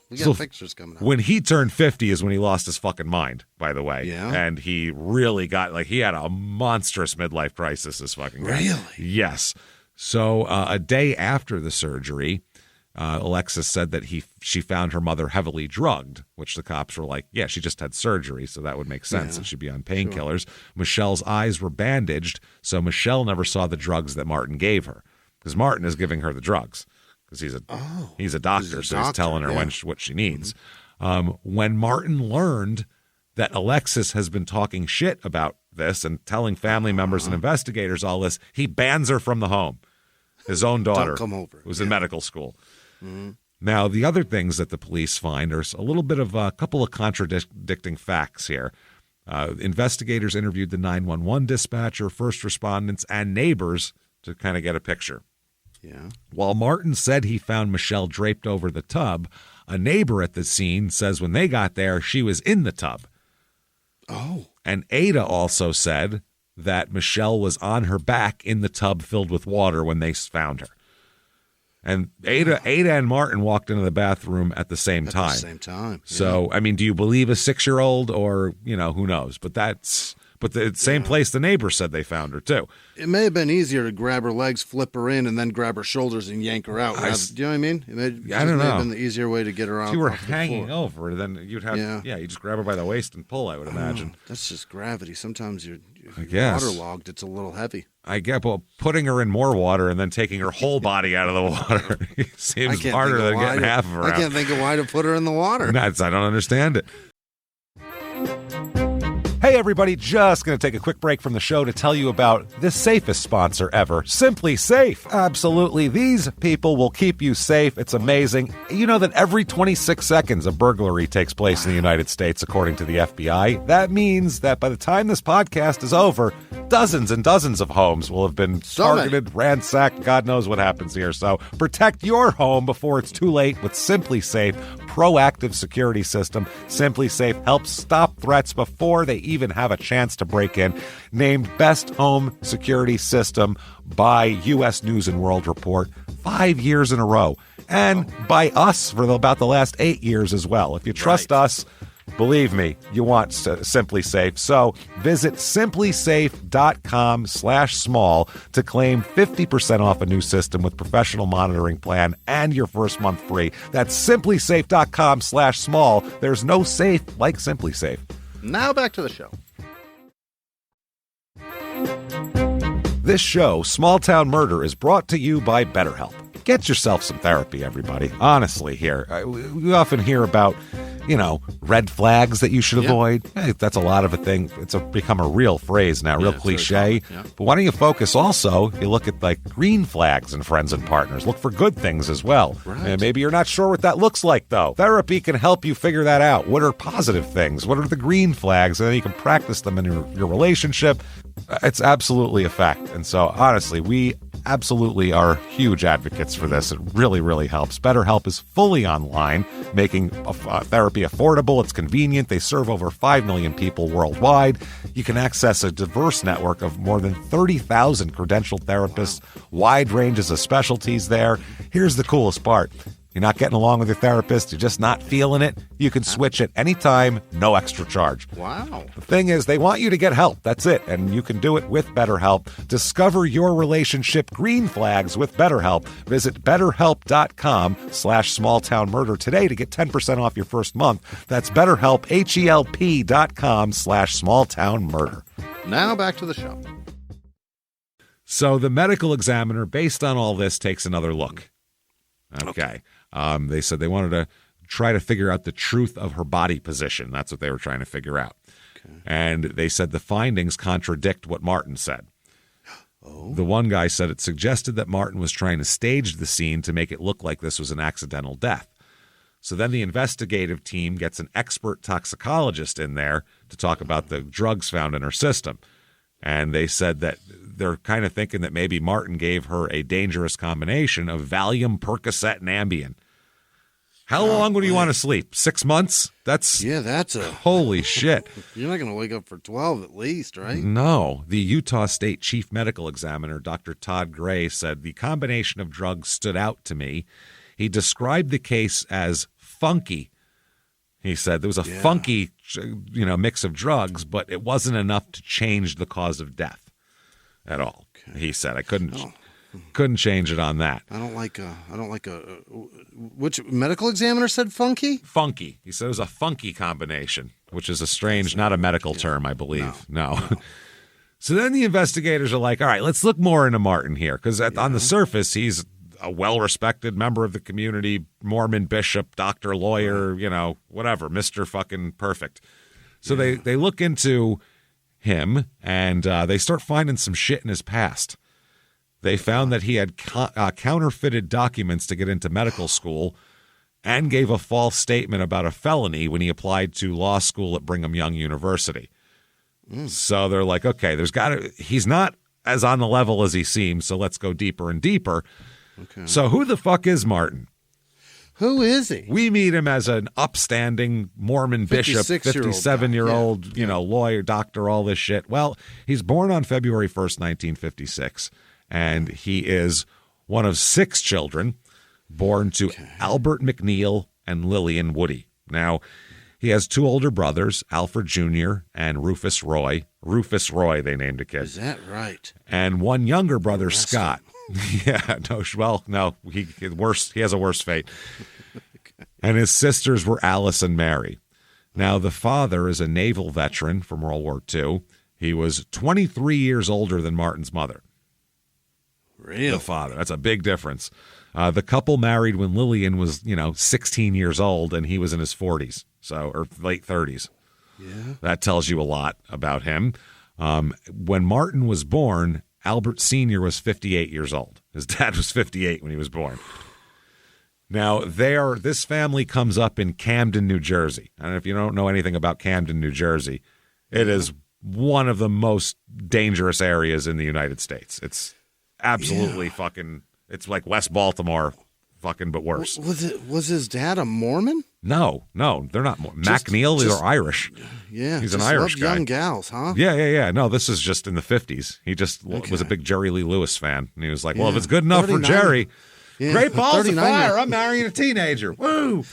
S2: We got pictures coming up.
S1: When he turned 50 is when he lost his fucking mind, by the way.
S2: Yeah.
S1: And he really got, he had a monstrous midlife crisis, this fucking guy.
S2: Really?
S1: Yes. So a day after the surgery, Alexis said that she found her mother heavily drugged, which the cops were like, yeah, she just had surgery, so that would make sense that she'd be on painkillers. Sure. Michelle's eyes were bandaged, so Michelle never saw the drugs that Martin gave her, because Martin is giving her the drugs, because he's a doctor, he's telling her what she needs. When Martin learned that Alexis has been talking shit about this and telling family members and investigators all this, he bans her from the home. His own daughter, who's in medical school. Mm-hmm. Now, the other things that the police find are a little bit of a couple of contradicting facts here. Investigators interviewed the 911 dispatcher, first responders, and neighbors to kind of get a picture.
S2: Yeah.
S1: While Martin said he found Michelle draped over the tub, a neighbor at the scene says when they got there, she was in the tub.
S2: Oh.
S1: And Ada also said that Michelle was on her back in the tub filled with water when they found her. And Ada and Martin walked into the bathroom at the same time.
S2: At the same time. Yeah.
S1: So, I mean, do you believe a 6-year-old or, who knows? But the same place the neighbor said they found her, too.
S2: It may have been easier to grab her legs, flip her in, and then grab her shoulders and yank her out. Do you know what I mean?
S1: I don't know. May have
S2: been the easier way to get her out.
S1: If you were hanging over, then you'd have, you just grab her by the waist and pull, I would imagine.
S2: That's just gravity. Sometimes you're waterlogged. It's a little heavy.
S1: I get, well, putting her in more water and then taking her whole body out of the water seems harder than getting half of her out.
S2: I can't think of why to put her in the water.
S1: I don't understand it. Hey, everybody, just going to take a quick break from the show to tell you about the safest sponsor ever, Simply Safe. Absolutely. These people will keep you safe. It's amazing. You know that every 26 seconds a burglary takes place in the United States, according to the FBI. That means that by the time this podcast is over, dozens and dozens of homes will have been targeted, ransacked. God knows what happens here. So protect your home before it's too late with Simply Safe proactive security system. Simply Safe helps stop threats before they even have a chance to break in. Named Best Home Security System by U.S. News and World Report 5 years in a row. And by us for about the last 8 years as well. If you trust us, believe me, you want Simply Safe. So visit simplysafe.com/small to claim 50% off a new system with professional monitoring plan and your first month free. That's simplysafe.com/small. There's no safe like Simply Safe.
S2: Now back to the show.
S1: This show, Small Town Murder, is brought to you by BetterHelp. Get yourself some therapy, everybody. Honestly, here. We often hear about, red flags that you should avoid. Hey, that's a lot of a thing. It's become a real phrase now, real cliche. But why don't you focus also, you look at green flags in friends and partners. Look for good things as well.
S2: Right.
S1: And maybe you're not sure what that looks like, though. Therapy can help you figure that out. What are positive things? What are the green flags? And then you can practice them in your relationship. It's absolutely a fact. And so, honestly, we absolutely are huge advocates for this. It really, really helps. BetterHelp is fully online, making therapy affordable. It's convenient. They serve over 5 million people worldwide. You can access a diverse network of more than 30,000 credentialed therapists, wide ranges of specialties there. Here's the coolest part. You're not getting along with your therapist, you're just not feeling it, you can switch at any time, no extra charge.
S2: Wow.
S1: The thing is, they want you to get help. That's it. And you can do it with BetterHelp. Discover your relationship green flags with BetterHelp. Visit BetterHelp.com/smalltownmurder today to get 10% off your first month. That's BetterHelp, HELP.com/smalltownmurder.
S2: Now back to the show.
S1: So the medical examiner, based on all this, takes another look. Okay. They said they wanted to try to figure out the truth of her body position. That's what they were trying to figure out. Okay. And they said the findings contradict what Martin said. Oh. The one guy said it suggested that Martin was trying to stage the scene to make it look like this was an accidental death. So then the investigative team gets an expert toxicologist in there to talk about the drugs found in her system. And they said that they're kind of thinking that maybe Martin gave her a dangerous combination of Valium, Percocet, and Ambien. How long would you want to sleep? 6 months? That's holy shit.
S2: You're not going to wake up for 12 at least, right?
S1: No. The Utah State Chief Medical Examiner, Dr. Todd Gray, said the combination of drugs stood out to me. He described the case as funky. He said there was a funky, mix of drugs, but it wasn't enough to change the cause of death at all. Okay. He said I couldn't. couldn't change it on that.
S2: I don't like which medical examiner said funky?
S1: Funky. He said it was a funky combination, which is a strange, not a medical term, I believe. No. So then the investigators are like, all right, let's look more into Martin here, because on the surface, he's a well-respected member of the community, Mormon bishop, doctor, lawyer, whatever, Mr. fucking perfect. So they look into him, and they start finding some shit in his past. They found that he had counterfeited documents to get into medical school and gave a false statement about a felony when he applied to law school at Brigham Young University. So they're like, okay, he's not as on the level as he seems, so let's go deeper and deeper.
S2: Okay.
S1: So who the fuck is Martin?
S2: Who is he?
S1: We meet him as an upstanding Mormon bishop, 57-year-old, lawyer, doctor, all this shit. Well, he's born on February 1st, 1956, and he is one of 6 children born to Albert McNeil and Lillian Woody. Now, he has 2 older brothers, Alfred Jr. and Rufus Roy. Rufus Roy, they named a kid.
S2: Is that right?
S1: And one younger brother, Scott. Yeah, no, he has a worse fate. And his sisters were Alice and Mary. Now, the father is a naval veteran from World War II. He was 23 years older than Martin's mother.
S2: Really?
S1: The father. That's a big difference. The couple married when Lillian was, 16 years old, and he was in his 40s, or late 30s. Yeah. That tells you a lot about him. When Martin was born, Albert Sr. was 58 years old. His dad was 58 when he was born. Now, this family comes up in Camden, New Jersey. I don't know if you don't know anything about Camden, New Jersey. It is one of the most dangerous areas in the United States. It's absolutely fucking, it's like West Baltimore fucking, but worse.
S2: Was his dad a Mormon?
S1: No, they're not Mormon. McNeil, they're Irish.
S2: Yeah.
S1: He's an Irish guy.
S2: Young gals, huh?
S1: Yeah. No, this is just in the 50s. He just was a big Jerry Lee Lewis fan. And he was like, well, if it's good enough for Jerry, great balls of fire, I'm marrying a teenager. Woo!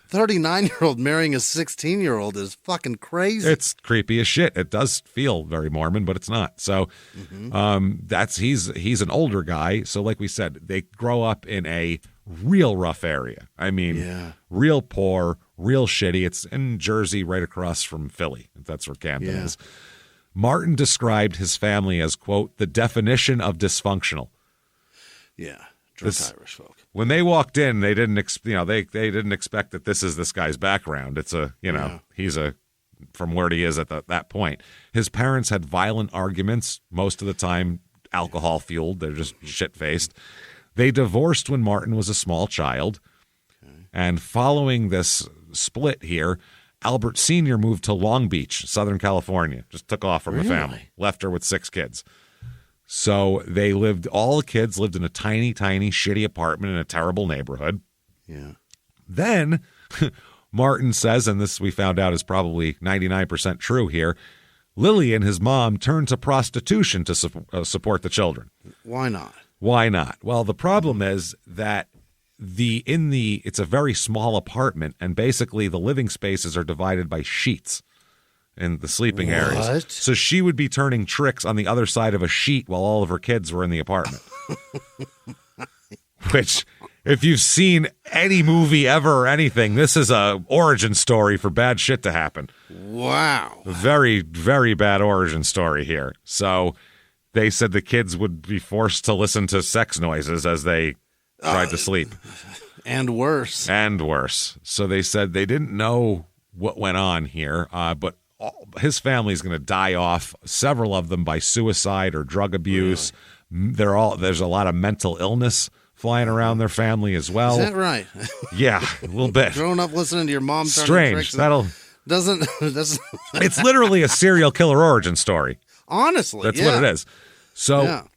S2: 39-year-old marrying a 16-year-old is fucking crazy.
S1: It's creepy as shit. It does feel very Mormon, but it's not. So he's an older guy. So like we said, they grow up in a real rough area. I mean, real poor, real shitty. It's in Jersey right across from Philly. That's where Camden is. Martin described his family as, quote, the definition of dysfunctional.
S2: Yeah. Drunk Irish folk.
S1: When they walked in, they didn't they didn't expect that this is this guy's background. It's he's from where he is at that point. His parents had violent arguments, most of the time alcohol fueled. They're just shit-faced. They divorced when Martin was a small child. And following this split here, Albert Sr. moved to Long Beach, Southern California. Just took off from the family. Left her with 6 kids. So all the kids lived in a tiny, tiny, shitty apartment in a terrible neighborhood.
S2: Yeah.
S1: Then Martin says, and this we found out is probably 99% true here, Lillian, his mom, turned to prostitution to support the children.
S2: Why not?
S1: Why not? Well, the problem is that it's a very small apartment, and basically the living spaces are divided by sheets in the sleeping areas. So she would be turning tricks on the other side of a sheet while all of her kids were in the apartment. Which, if you've seen any movie ever or anything, this is a origin story for bad shit to happen.
S2: Wow.
S1: Very, very bad origin story here. So they said the kids would be forced to listen to sex noises as they tried to sleep.
S2: And worse.
S1: So they said they didn't know what went on here, but his family's going to die off, several of them by suicide or drug abuse. Really? There's a lot of mental illness flying around their family as well.
S2: Is that right?
S1: Yeah, a little bit.
S2: Growing up listening to your mom turning
S1: strange.
S2: Tricks doesn't
S1: It's literally a serial killer origin story.
S2: Honestly,
S1: that's what it is. So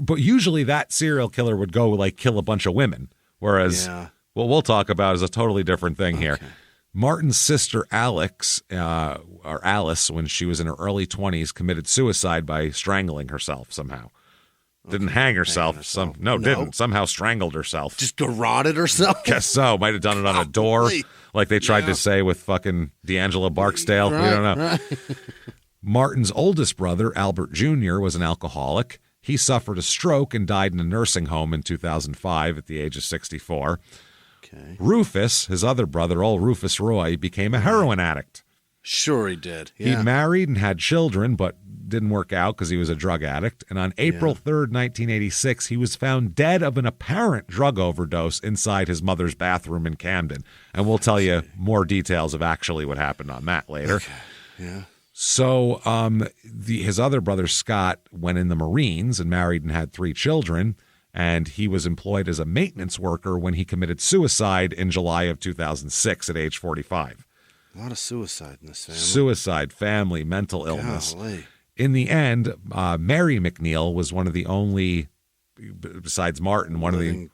S1: but usually that serial killer would go kill a bunch of women, whereas what we'll talk about is a totally different thing here. Martin's sister Alice, when she was in her early 20s, committed suicide by strangling herself somehow. Didn't hang herself. Didn't. Somehow strangled herself.
S2: Just garroted herself?
S1: Guess so. Might have done it on a door, like they tried to say with fucking D'Angelo Barksdale. We don't know. Martin's oldest brother, Albert Jr., was an alcoholic. He suffered a stroke and died in a nursing home in 2005 at the age of 64.
S2: Okay.
S1: Rufus, his other brother, old Rufus Roy, became a heroin addict.
S2: Sure he did.
S1: He
S2: Yeah.
S1: married and had children, but didn't work out because he was a drug addict. And on April 3rd, 1986, he was found dead of an apparent drug overdose inside his mother's bathroom in Camden. And we'll tell you more details of actually what happened on that later.
S2: Okay. Yeah.
S1: So his other brother, Scott, went in the Marines and married and had 3 children. And he was employed as a maintenance worker when he committed suicide in July of 2006 at age 45.
S2: A lot of suicide in this family.
S1: Suicide, family, mental illness.
S2: Golly.
S1: In the end, Mary McNeil was one of the only, besides Martin, one of the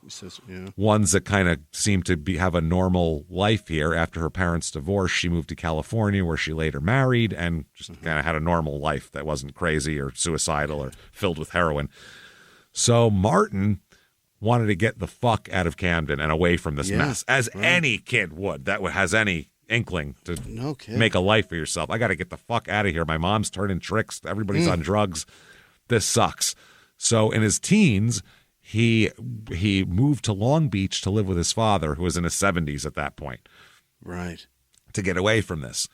S1: ones that kind of seemed to have a normal life here. After her parents' divorce, she moved to California, where she later married and just kind of had a normal life that wasn't crazy or suicidal or filled with heroin. So Martin wanted to get the fuck out of Camden and away from this mess, as any kid would that has any inkling to make a life for yourself. I got to get the fuck out of here. My mom's turning tricks. Everybody's on drugs. This sucks. So in his teens, he moved to Long Beach to live with his father, who was in his 70s at that point.
S2: Right.
S1: To get away from this.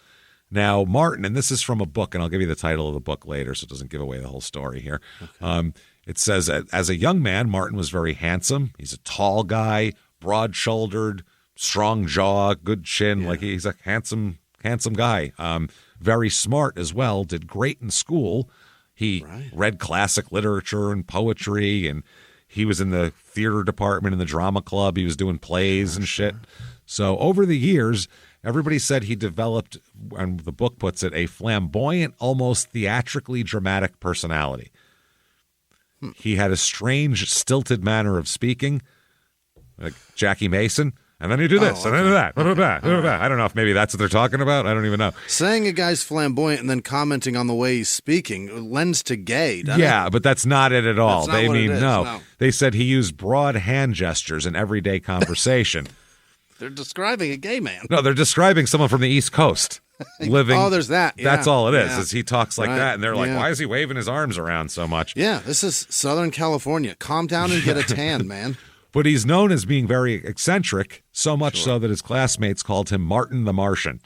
S1: Now, Martin, and this is from a book, and I'll give you the title of the book later so it doesn't give away the whole story here. Okay. It says, as a young man, Martin was very handsome. He's a tall guy, broad-shouldered, strong jaw, good chin. Like he's a handsome guy. Very smart as well. Did great in school. He read classic literature and poetry, and he was in the theater department in the drama club. He was doing plays and shit. So over the years, everybody said he developed, and the book puts it, a flamboyant, almost theatrically dramatic personality. He had a strange, stilted manner of speaking, like Jackie Mason. And then you do this, and then do that. I don't know if maybe that's what they're talking about. I don't even know.
S2: Saying a guy's flamboyant and then commenting on the way he's speaking lends to gay, doesn't it?
S1: But that's not it at all.
S2: That's not what it is, no.
S1: They said he used broad hand gestures in everyday conversation.
S2: They're describing a gay man.
S1: No, they're describing someone from the East Coast living.
S2: Oh, there's that. Yeah.
S1: That's all it is he talks like that. And they're like, why is he waving his arms around so much?
S2: Yeah, this is Southern California. Calm down and get a tan, man.
S1: But he's known as being very eccentric, so much so that his classmates called him Martin the Martian.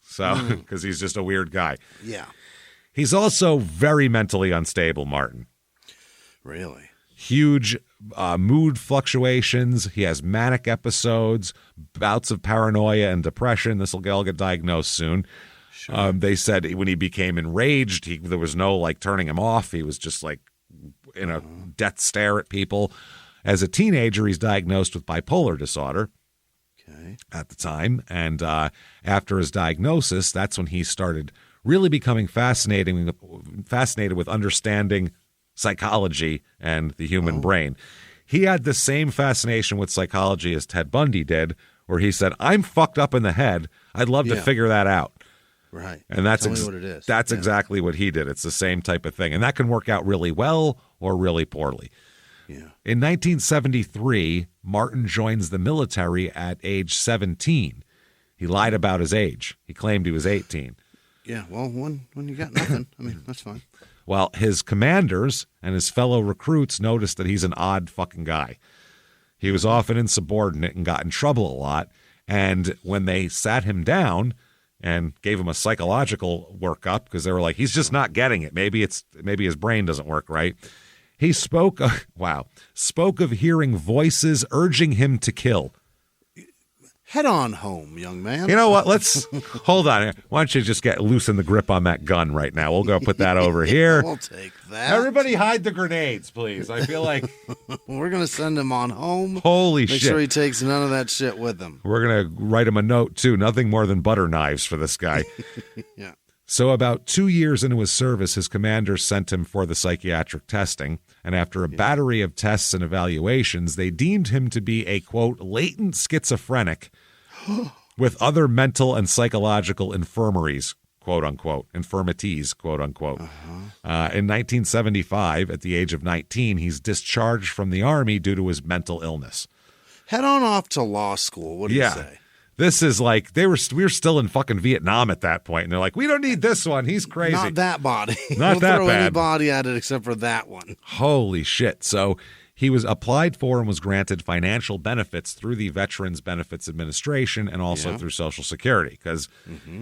S1: So, because he's just a weird guy.
S2: Yeah.
S1: He's also very mentally unstable, Martin.
S2: Really?
S1: Huge mood fluctuations. He has manic episodes, bouts of paranoia and depression. This will all get diagnosed soon. Sure. They said when he became enraged, there was no like turning him off. He was just like in a death stare at people. As a teenager, he's diagnosed with bipolar disorder at the time. And after his diagnosis, that's when he started really becoming fascinated with understanding psychology and the human brain. He had the same fascination with psychology as Ted Bundy did, where he said, I'm fucked up in the head. I'd love to figure that out.
S2: Right.
S1: And that's
S2: Tell me what it is.
S1: That's exactly what he did. It's the same type of thing. And that can work out really well or really poorly.
S2: Yeah.
S1: In 1973, Martin joins the military at age 17. He lied about his age. He claimed he was 18.
S2: Yeah, well, when you got nothing, I mean, that's fine.
S1: Well, his commanders and his fellow recruits noticed that he's an odd fucking guy. He was often insubordinate and got in trouble a lot. And when they sat him down and gave him a psychological workup, because they were like, he's just not getting it. Maybe his brain doesn't work right. He spoke of hearing voices urging him to kill.
S2: Head on home, young man.
S1: You know what? Let's hold on. Why don't you just loosen the grip on that gun right now? We'll go put that over here.
S2: We'll take that.
S1: Everybody hide the grenades, please. I feel like
S2: we're going to send him on home.
S1: Holy shit.
S2: Make sure he takes none of that shit with him.
S1: We're going to write him a note, too. Nothing more than butter knives for this guy.
S2: Yeah.
S1: So about 2 years into his service, his commander sent him for the psychiatric testing. And after a battery of tests and evaluations, they deemed him to be a, quote, latent schizophrenic with other mental and psychological infirmities, quote unquote, infirmities, quote unquote. In 1975, at the age of 19, he's discharged from the Army due to his mental illness.
S2: Head on off to law school. What do you say?
S1: This is like we were still in fucking Vietnam at that point, and they're like, we don't need this one. He's crazy.
S2: Not that body.
S1: Not
S2: we'll
S1: that
S2: throw
S1: bad.
S2: any body at it except for that one.
S1: Holy shit. So he was applied for and was granted financial benefits through the Veterans Benefits Administration and also through Social Security because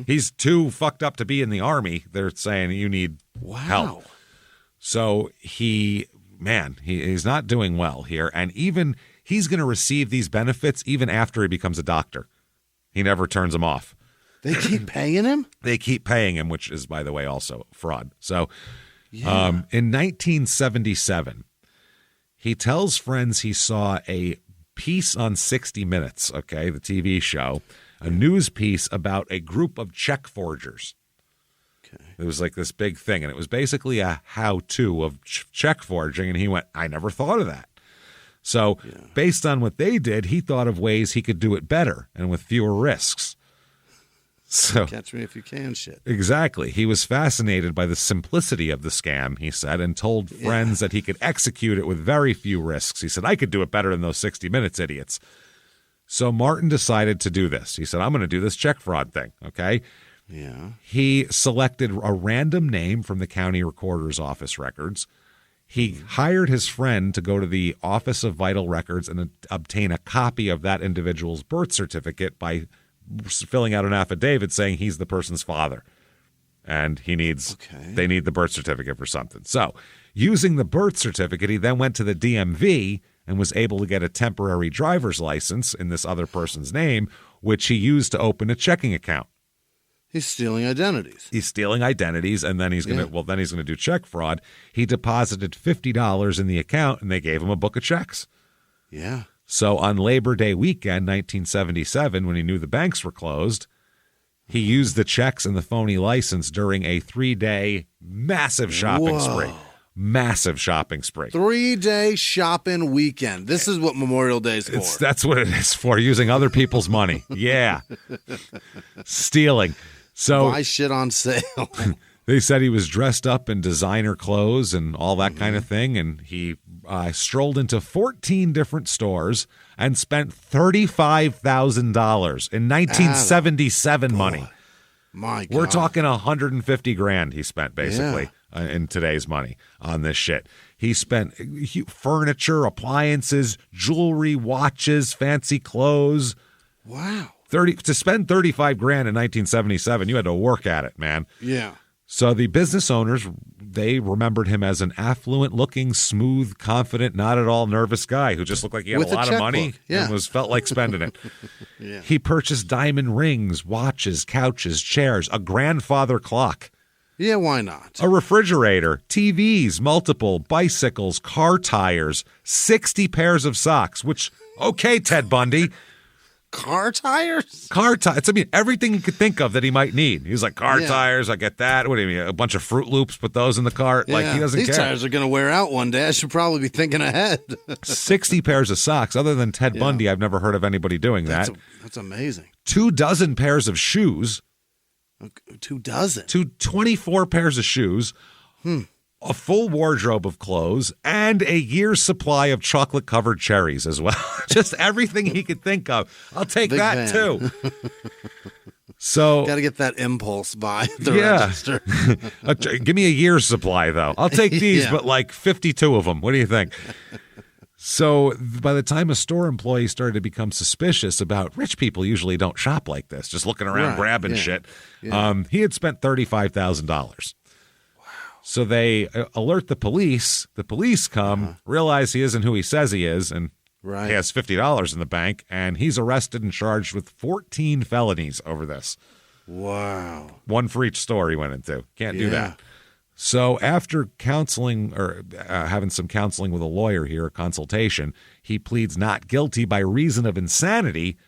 S1: he's too fucked up to be in the Army. They're saying you need help. So he's not doing well here. And even he's going to receive these benefits even after he becomes a doctor. He never turns them off.
S2: They keep paying him?
S1: They keep paying him, which is, by the way, also fraud. So in 1977, he tells friends he saw a piece on 60 Minutes, okay, the TV show, a news piece about a group of check forgers. Okay. It was like this big thing, and it was basically a how-to of check forging, and he went, I never thought of that. So based on what they did, he thought of ways he could do it better and with fewer risks. So
S2: catch me if you can shit.
S1: Exactly. He was fascinated by the simplicity of the scam, he said, and told friends that he could execute it with very few risks. He said, I could do it better than those 60 Minutes idiots. So Martin decided to do this. He said, I'm going to do this check fraud thing, okay?
S2: Yeah.
S1: He selected a random name from the county recorder's office records. He hired his friend to go to the Office of Vital Records and obtain a copy of that individual's birth certificate by filling out an affidavit saying he's the person's father. And they need the birth certificate for something. So using the birth certificate, he then went to the DMV and was able to get a temporary driver's license in this other person's name, which he used to open a checking account.
S2: He's stealing identities.
S1: He's stealing identities, and then he's going to do check fraud. He deposited $50 in the account, and they gave him a book of checks.
S2: Yeah.
S1: So on Labor Day weekend, 1977, when he knew the banks were closed, he used the checks and the phony license during a 3-day massive shopping spree. Massive shopping spree.
S2: 3-day shopping weekend. This is what Memorial Day is for.
S1: That's what it is for, using other people's money. Yeah. Stealing. So
S2: buy shit on sale.
S1: They said he was dressed up in designer clothes and all that kind of thing, and he strolled into 14 different stores and spent $35,000 in 1977 money.
S2: My God.
S1: We're talking $150,000 he spent, basically, in today's money on this shit. He spent furniture, appliances, jewelry, watches, fancy clothes.
S2: Wow.
S1: To spend $35,000 in 1977, you had to work at it, man.
S2: Yeah.
S1: So the business owners, they remembered him as an affluent-looking, smooth, confident, not at all nervous guy who just looked like he had a lot of money and felt like spending it. He purchased diamond rings, watches, couches, chairs, a grandfather clock.
S2: Yeah, why not?
S1: A refrigerator, TVs, multiple, bicycles, car tires, 60 pairs of socks, which, okay, Ted Bundy.
S2: Car tires?
S1: Car tires. I mean, everything you could think of that he might need. He's like, car tires, I get that. What do you mean? A bunch of Fruit Loops, put those in the cart.
S2: Yeah.
S1: Like, he doesn't care.
S2: These tires are going to wear out one day. I should probably be thinking ahead.
S1: 60 pairs of socks. Other than Ted Bundy, I've never heard of anybody doing that.
S2: That's amazing.
S1: 24 pairs of shoes. 24 pairs of shoes. A full wardrobe of clothes, and a year's supply of chocolate-covered cherries as well. Just everything he could think of. I'll take that, too. So
S2: got to get that impulse buy at the register.
S1: Give me a year's supply, though. I'll take these, but like 52 of them. What do you think? So by the time a store employee started to become suspicious about rich people usually don't shop like this, just looking around grabbing shit, he had spent $35,000. So they alert the police. The police come, realize he isn't who he says he is, and he has $50 in the bank, and he's arrested and charged with 14 felonies over this.
S2: Wow.
S1: One for each store he went into. Can't do that. So after counseling or having some counseling with a lawyer here, a consultation, he pleads not guilty by reason of insanity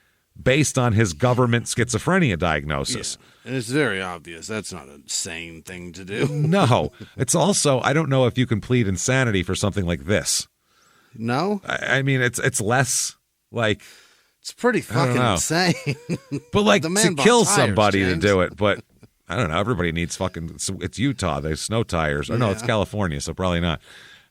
S1: based on his government schizophrenia diagnosis.
S2: Yeah. And it's very obvious. That's not a sane thing to do.
S1: No. It's also, I don't know if you can plead insanity for something like this.
S2: No?
S1: I mean, it's less like...
S2: It's pretty fucking insane.
S1: But like to kill somebody
S2: James.
S1: to do it, but I don't know. Everybody needs fucking... It's Utah. There's snow tires. Or no, it's California, so probably not.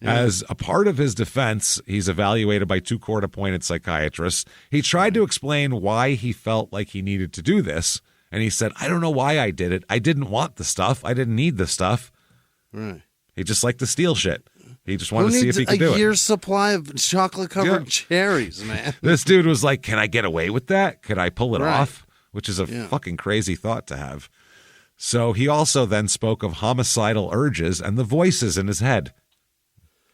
S1: As a part of his defense, he's evaluated by 2 court-appointed psychiatrists. He tried to explain why he felt like he needed to do this, and he said, I don't know why I did it. I didn't want the stuff. I didn't need the stuff.
S2: Right.
S1: He just liked to steal shit. He just wanted to see if he could do it.
S2: A year's supply of chocolate-covered cherries, man.
S1: This dude was like, can I get away with that? Could I pull it off? Which is a fucking crazy thought to have. So he also then spoke of homicidal urges and the voices in his head.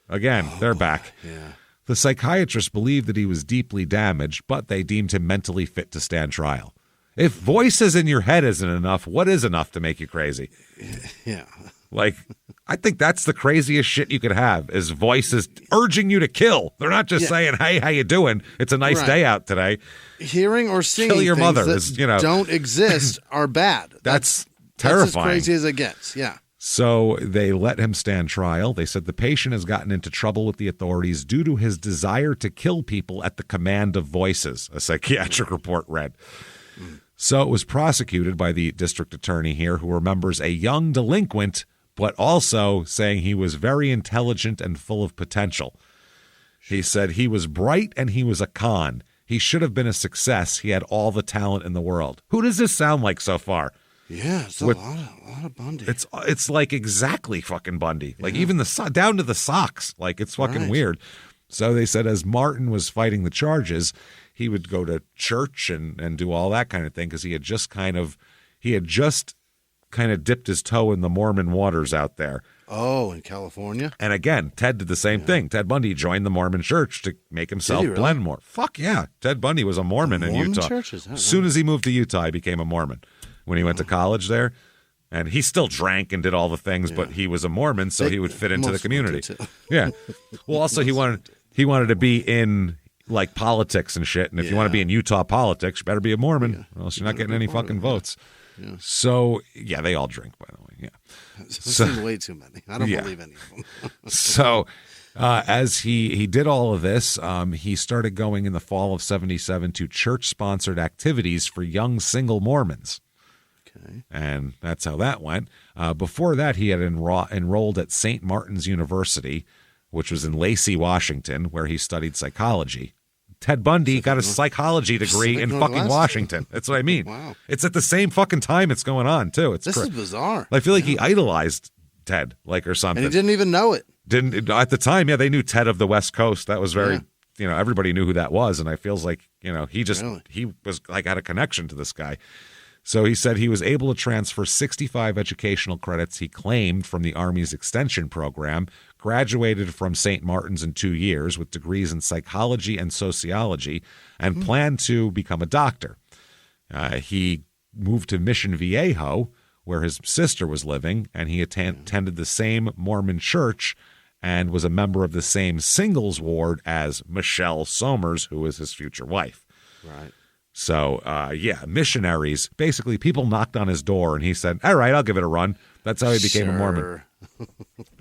S1: Again, they're back.
S2: Yeah.
S1: The psychiatrists believed that he was deeply damaged, but they deemed him mentally fit to stand trial. If voices in your head isn't enough, what is enough to make you crazy?
S2: Yeah.
S1: Like, I think that's the craziest shit you could have, is voices urging you to kill. They're not just saying, hey, how you doing? It's a nice day out today.
S2: Hearing or seeing
S1: kill your
S2: things
S1: mother
S2: that
S1: is,
S2: don't exist are bad.
S1: That's terrifying.
S2: That's as crazy as it gets, yeah.
S1: So they let him stand trial. They said the patient has gotten into trouble with the authorities due to his desire to kill people at the command of voices, a psychiatric report read. So it was prosecuted by the district attorney here, who remembers a young delinquent, but also saying he was very intelligent and full of potential. He said he was bright and he was a con. He should have been a success. He had all the talent in the world. Who does this sound like so far?
S2: Yeah, it's a lot of Bundy.
S1: It's like exactly fucking Bundy. Like even down to the socks. Like it's fucking weird. So they said as Martin was fighting the charges, he would go to church and do all that kind of thing because he had just kind of dipped his toe in the Mormon waters out there.
S2: Oh, in California?
S1: And again, Ted did the same thing. Ted Bundy joined the Mormon church to make himself blend more. Fuck yeah. Ted Bundy was a Mormon in Utah.
S2: Churches?
S1: As soon as he moved to Utah, he became a Mormon. When he went to college there, and he still drank and did all the things, but he was a Mormon, so he would fit into the community. Yeah. Well, also he wanted to be in like politics and shit, and if you want to be in Utah politics, you better be a Mormon, or else you're not getting any fucking votes. Yeah. So yeah, they all drink, by the way. Yeah.
S2: So, way too many. I don't believe any of them.
S1: So as he did all of this, he started going in the fall of '77 to church-sponsored activities for young single Mormons. Okay. And that's how that went. Before that, he had enrolled at St. Martin's University, which was in Lacey, Washington, where he studied psychology. Ted Bundy got a psychology degree in fucking Washington. That's what I mean.
S2: Wow.
S1: It's at the same fucking time it's going on, too.
S2: This is bizarre.
S1: I feel like he idolized Ted, or something.
S2: And he didn't even know it.
S1: At the time, they knew Ted of the West Coast. That was very, everybody knew who that was. And I feels like, he was like had a connection to this guy. So he said he was able to transfer 65 educational credits he claimed from the Army's extension program, graduated from St. Martin's in 2 years with degrees in psychology and sociology, and planned to become a doctor. He moved to Mission Viejo, where his sister was living, and he attended the same Mormon church and was a member of the same singles ward as Michelle Somers, who was his future wife.
S2: Right.
S1: So, missionaries, basically people knocked on his door and he said, all right, I'll give it a run. That's how he became a Mormon.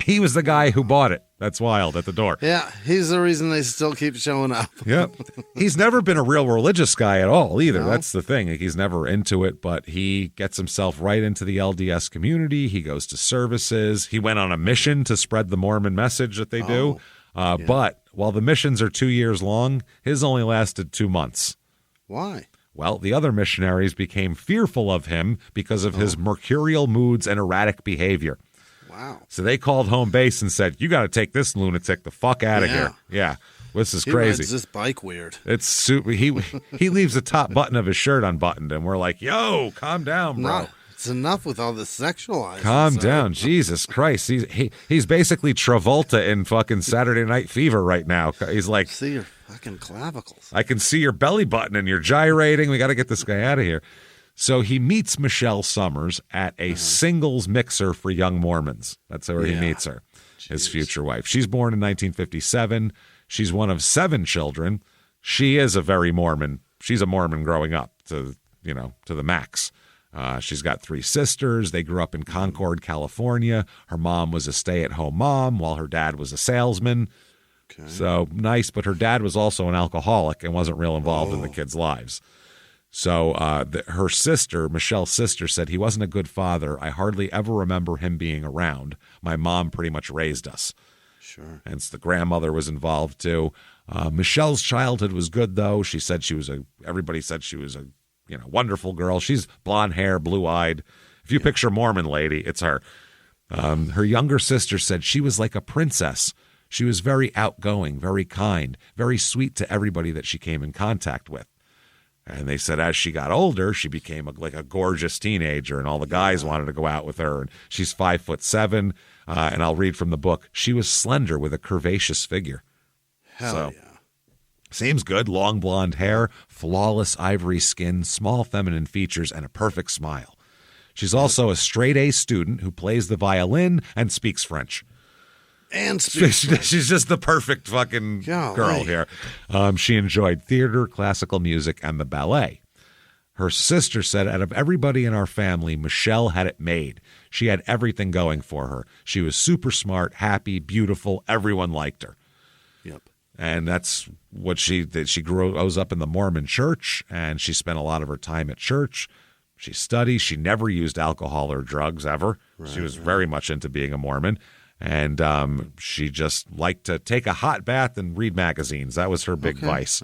S1: He was the guy who bought it. That's wild at the door.
S2: Yeah, he's the reason they still keep showing up.
S1: Yep. He's never been a real religious guy at all either. No. That's the thing. He's never into it, but he gets himself right into the LDS community. He goes to services. He went on a mission to spread the Mormon message that they do. But while the missions are 2 years long, his only lasted 2 months.
S2: Why?
S1: Well, the other missionaries became fearful of him because of his mercurial moods and erratic behavior.
S2: Wow. So
S1: they called home base and said, you got to take this lunatic the fuck out of here. Yeah. This is crazy.
S2: He rides this bike weird.
S1: It's super. He leaves the top button of his shirt unbuttoned, and we're like, yo, calm down, bro.
S2: No, it's enough with all the sexualizing.
S1: Calm down. Jesus Christ. He's basically Travolta in fucking Saturday Night Fever right now. He's like,
S2: see your fucking clavicles.
S1: I can see your belly button and you're gyrating. We got to get this guy out of here. So he meets Michelle Somers at a singles mixer for young Mormons. That's where he meets her, his future wife. She's born in 1957. She's one of 7 children. She is a very Mormon. She's a Mormon growing up to the max. She's got 3 sisters. They grew up in Concord, California. Her mom was a stay-at-home mom while her dad was a salesman. Okay. So nice, but her dad was also an alcoholic and wasn't real involved in the kids' lives. So her sister, Michelle's sister, said, he wasn't a good father. I hardly ever remember him being around. My mom pretty much raised us.
S2: Sure.
S1: Hence, the grandmother was involved too. Michelle's childhood was good, though. She said everybody said she was a wonderful girl. She's blonde hair, blue eyed. If you picture Mormon lady, it's her. Her younger sister said she was like a princess. She was very outgoing, very kind, very sweet to everybody that she came in contact with. And they said as she got older, she became like a gorgeous teenager, and all the guys wanted to go out with her. And she's 5'7", and I'll read from the book. She was slender with a curvaceous figure.
S2: Hell yeah.
S1: Seems good. Long blonde hair, flawless ivory skin, small feminine features, and a perfect smile. She's also a straight-A student who plays the violin and speaks French. She's just the perfect fucking girl here. She enjoyed theater, classical music, and the ballet. Her sister said, out of everybody in our family, Michelle had it made. She had everything going for her. She was super smart, happy, beautiful. Everyone liked her.
S2: Yep.
S1: And that's what she did. She grows up in the Mormon church, and she spent a lot of her time at church. She studied. She never used alcohol or drugs ever. Right, she was very much into being a Mormon. And she just liked to take a hot bath and read magazines. That was her big vice.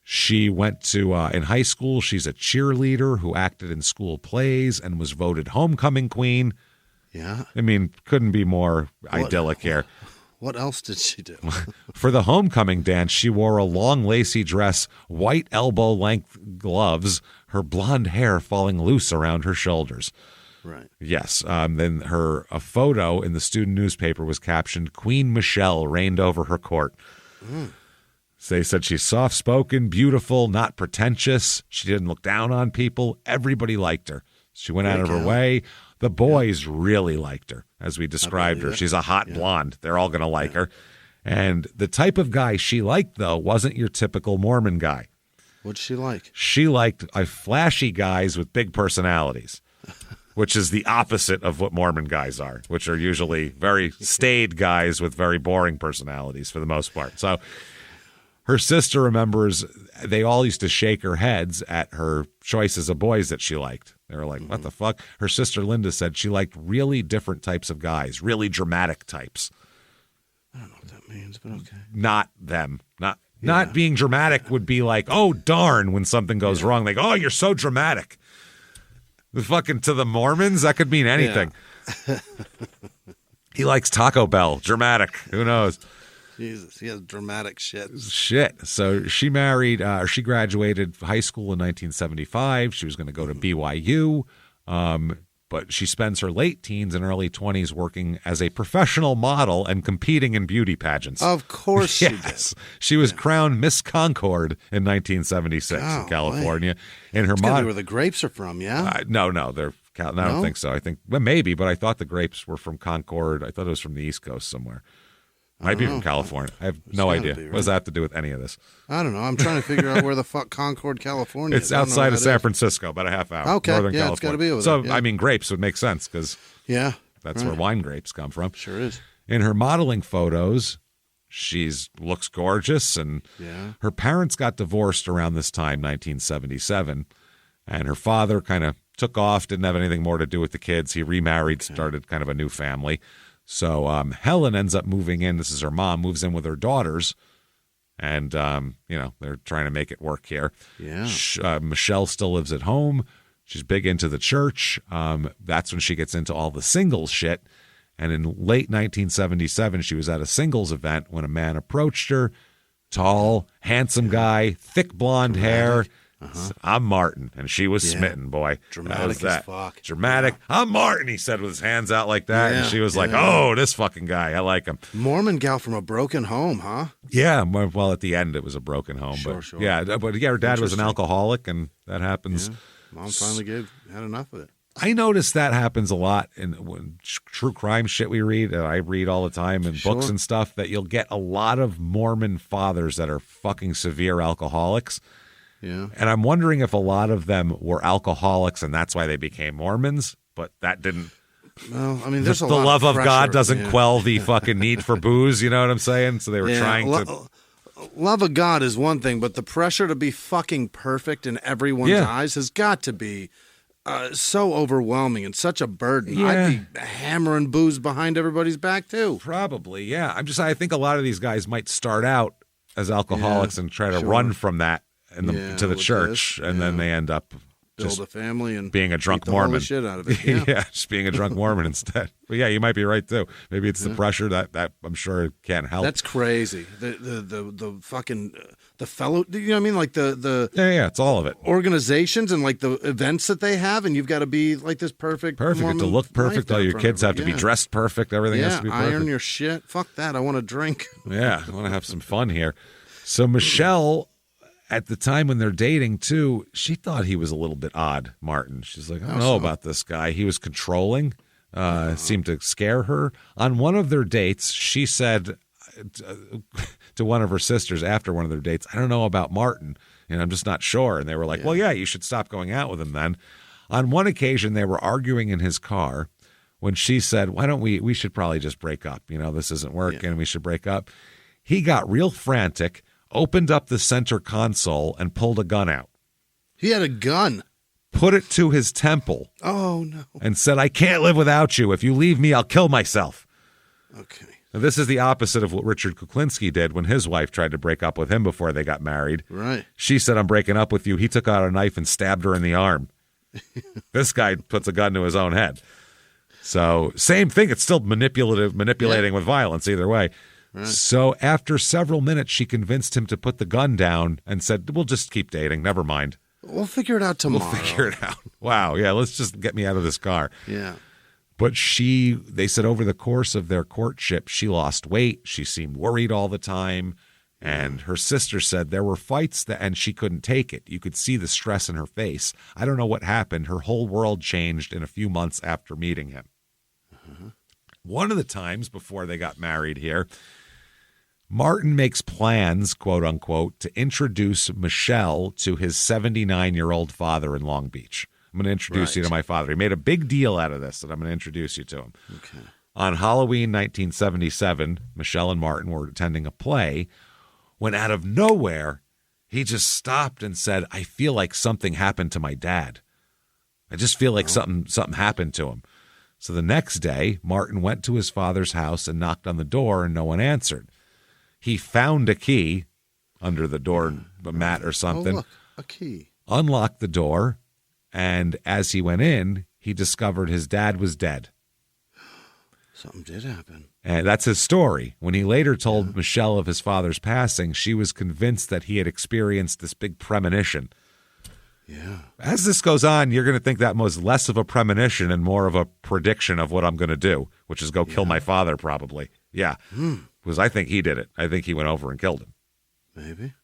S1: She went to, in high school, she's a cheerleader who acted in school plays and was voted homecoming queen.
S2: Yeah.
S1: I mean, couldn't be more idyllic here.
S2: What else did she do?
S1: For the homecoming dance, she wore a long lacy dress, white elbow-length gloves, her blonde hair falling loose around her shoulders.
S2: Right.
S1: Yes. Then a photo in the student newspaper was captioned, Queen Michelle reigned over her court. So they said she's soft-spoken, beautiful, not pretentious. She didn't look down on people. Everybody liked her. She went out of her way. The boys really liked her, as we described her. She's a hot blonde. They're all going to like her. And the type of guy she liked, though, wasn't your typical Mormon guy.
S2: What'd she like?
S1: She liked flashy guys with big personalities. Which is the opposite of what Mormon guys are, which are usually very staid guys with very boring personalities for the most part. So her sister remembers they all used to shake her heads at her choices of boys that she liked. They were like, what the fuck? Her sister Linda said she liked really different types of guys, really dramatic types.
S2: I don't know what that means, but okay.
S1: Not them. Not being dramatic would be like, oh, darn, when something goes wrong. Like, oh, you're so dramatic. To the Mormons, that could mean anything. Yeah. He likes Taco Bell. Dramatic. Who knows?
S2: Jesus, he has dramatic shit.
S1: So she graduated high school in 1975. She was going to go to BYU. But she spends her late teens and early 20s working as a professional model and competing in beauty pageants.
S2: Of course she did.
S1: She was crowned Miss Concord in 1976 in California. In her
S2: where the grapes are from, yeah?
S1: No, I don't think so. I think maybe, but I thought the grapes were from Concord. I thought it was from the East Coast somewhere. Might be from California. I have no idea. What does that have to do with any of this?
S2: I don't know. I'm trying to figure out where the fuck Concord, California is.
S1: It's outside of San Francisco, about a half hour.
S2: Okay,
S1: Northern California.
S2: It's got to be over
S1: there.
S2: So,
S1: I mean, grapes would make sense because that's where wine grapes come from.
S2: Sure is.
S1: In her modeling photos, she looks gorgeous, and her parents got divorced around this time, 1977, and her father kind of took off, didn't have anything more to do with the kids. He remarried, started kind of a new family. So Helen ends up moving in. This is her mom, moves in with her daughters. And, they're trying to make it work here.
S2: Yeah.
S1: Michelle still lives at home. She's big into the church. That's when she gets into all the singles shit. And in late 1977, she was at a singles event when a man approached her. Tall, handsome guy, thick blonde hair. I'm Martin, and she was smitten, boy.
S2: Dramatic as fuck.
S1: Dramatic. I'm Martin, he said with his hands out like that. And she was like, oh, this fucking guy. I like him.
S2: Mormon gal from a broken home, huh?
S1: Yeah. Well, at the end, it was a broken home.
S2: Sure.
S1: Yeah, her dad was an alcoholic, and that happens.
S2: Yeah. Mom finally had enough of it.
S1: I notice that happens a lot in true crime shit we read. I read all the time in books and stuff, that you'll get a lot of Mormon fathers that are fucking severe alcoholics.
S2: Yeah.
S1: And I'm wondering if a lot of them were alcoholics and that's why they became Mormons, but that didn't.
S2: Well, I mean, there's
S1: the
S2: lot
S1: love of
S2: pressure.
S1: God doesn't quell the fucking need for booze, you know what I'm saying? So they were trying to.
S2: Love of God is one thing, but the pressure to be fucking perfect in everyone's eyes has got to be so overwhelming and such a burden.
S1: Yeah.
S2: I'd be hammering booze behind everybody's back, too.
S1: Probably, yeah. I think a lot of these guys might start out as alcoholics and try to run from that to the church, and then they end up
S2: build a family and
S1: being a drunk
S2: beat the
S1: Mormon.
S2: holy shit out of it. Yeah.
S1: Just being a drunk Mormon instead. But yeah, you might be right too. Maybe it's the pressure that I'm sure can't help.
S2: That's crazy. The fucking the fellow. You know what I mean? Like the
S1: it's all of it.
S2: Organizations and like the events that they have, and you've got to be like this perfect.
S1: Mormon to look perfect. All your kids have to be dressed perfect. Everything has to be perfect.
S2: Iron your shit. Fuck that. I want to drink.
S1: Yeah, I want to have some fun here. So Michelle, at the time when they're dating, too, she thought he was a little bit odd, Martin. She's like, I don't know about this guy. He was controlling, seemed to scare her. On one of their dates, she said to one of her sisters after one of their dates, I don't know about Martin, and I'm just not sure. And they were like, well, yeah, you should stop going out with him then. On one occasion, they were arguing in his car when she said, why don't we should probably just break up. This isn't working. We should break up. He got real frantic, opened up the center console and pulled a gun out.
S2: He had a gun.
S1: Put it to his temple.
S2: Oh, no.
S1: And said, I can't live without you. If you leave me, I'll kill myself.
S2: Okay.
S1: Now, this is the opposite of what Richard Kuklinski did when his wife tried to break up with him before they got married.
S2: Right.
S1: She said, I'm breaking up with you. He took out a knife and stabbed her in the arm. This guy puts a gun to his own head. So same thing. It's still manipulating with violence either way. Right. So after several minutes, she convinced him to put the gun down and said, we'll just keep dating. Never mind.
S2: We'll figure it out tomorrow.
S1: We'll figure it out. Wow. Yeah, let's just get me out of this car.
S2: Yeah.
S1: But they said over the course of their courtship, she lost weight. She seemed worried all the time. And her sister said there were fights and she couldn't take it. You could see the stress in her face. I don't know what happened. Her whole world changed in a few months after meeting him. One of the times before they got married here, Martin makes plans, quote unquote, to introduce Michelle to his 79-year-old father in Long Beach. I'm going to introduce you to my father. He made a big deal out of this, and I'm going to introduce you to him.
S2: Okay.
S1: On Halloween 1977, Michelle and Martin were attending a play when out of nowhere, he just stopped and said, I feel like something happened to my dad. I just feel like something happened to him. So the next day, Martin went to his father's house and knocked on the door, and no one answered. He found a key under the door, a mat or something.
S2: Oh, look, a key.
S1: Unlocked the door, and as he went in, he discovered his dad was dead.
S2: Something did happen.
S1: And that's his story. When he later told Michelle of his father's passing, she was convinced that he had experienced this big premonition.
S2: Yeah.
S1: As this goes on, you're going to think that was less of a premonition and more of a prediction of what I'm going to do, which is go kill my father, probably. Yeah. Because I think he did it. I think he went over and killed him.
S2: Maybe.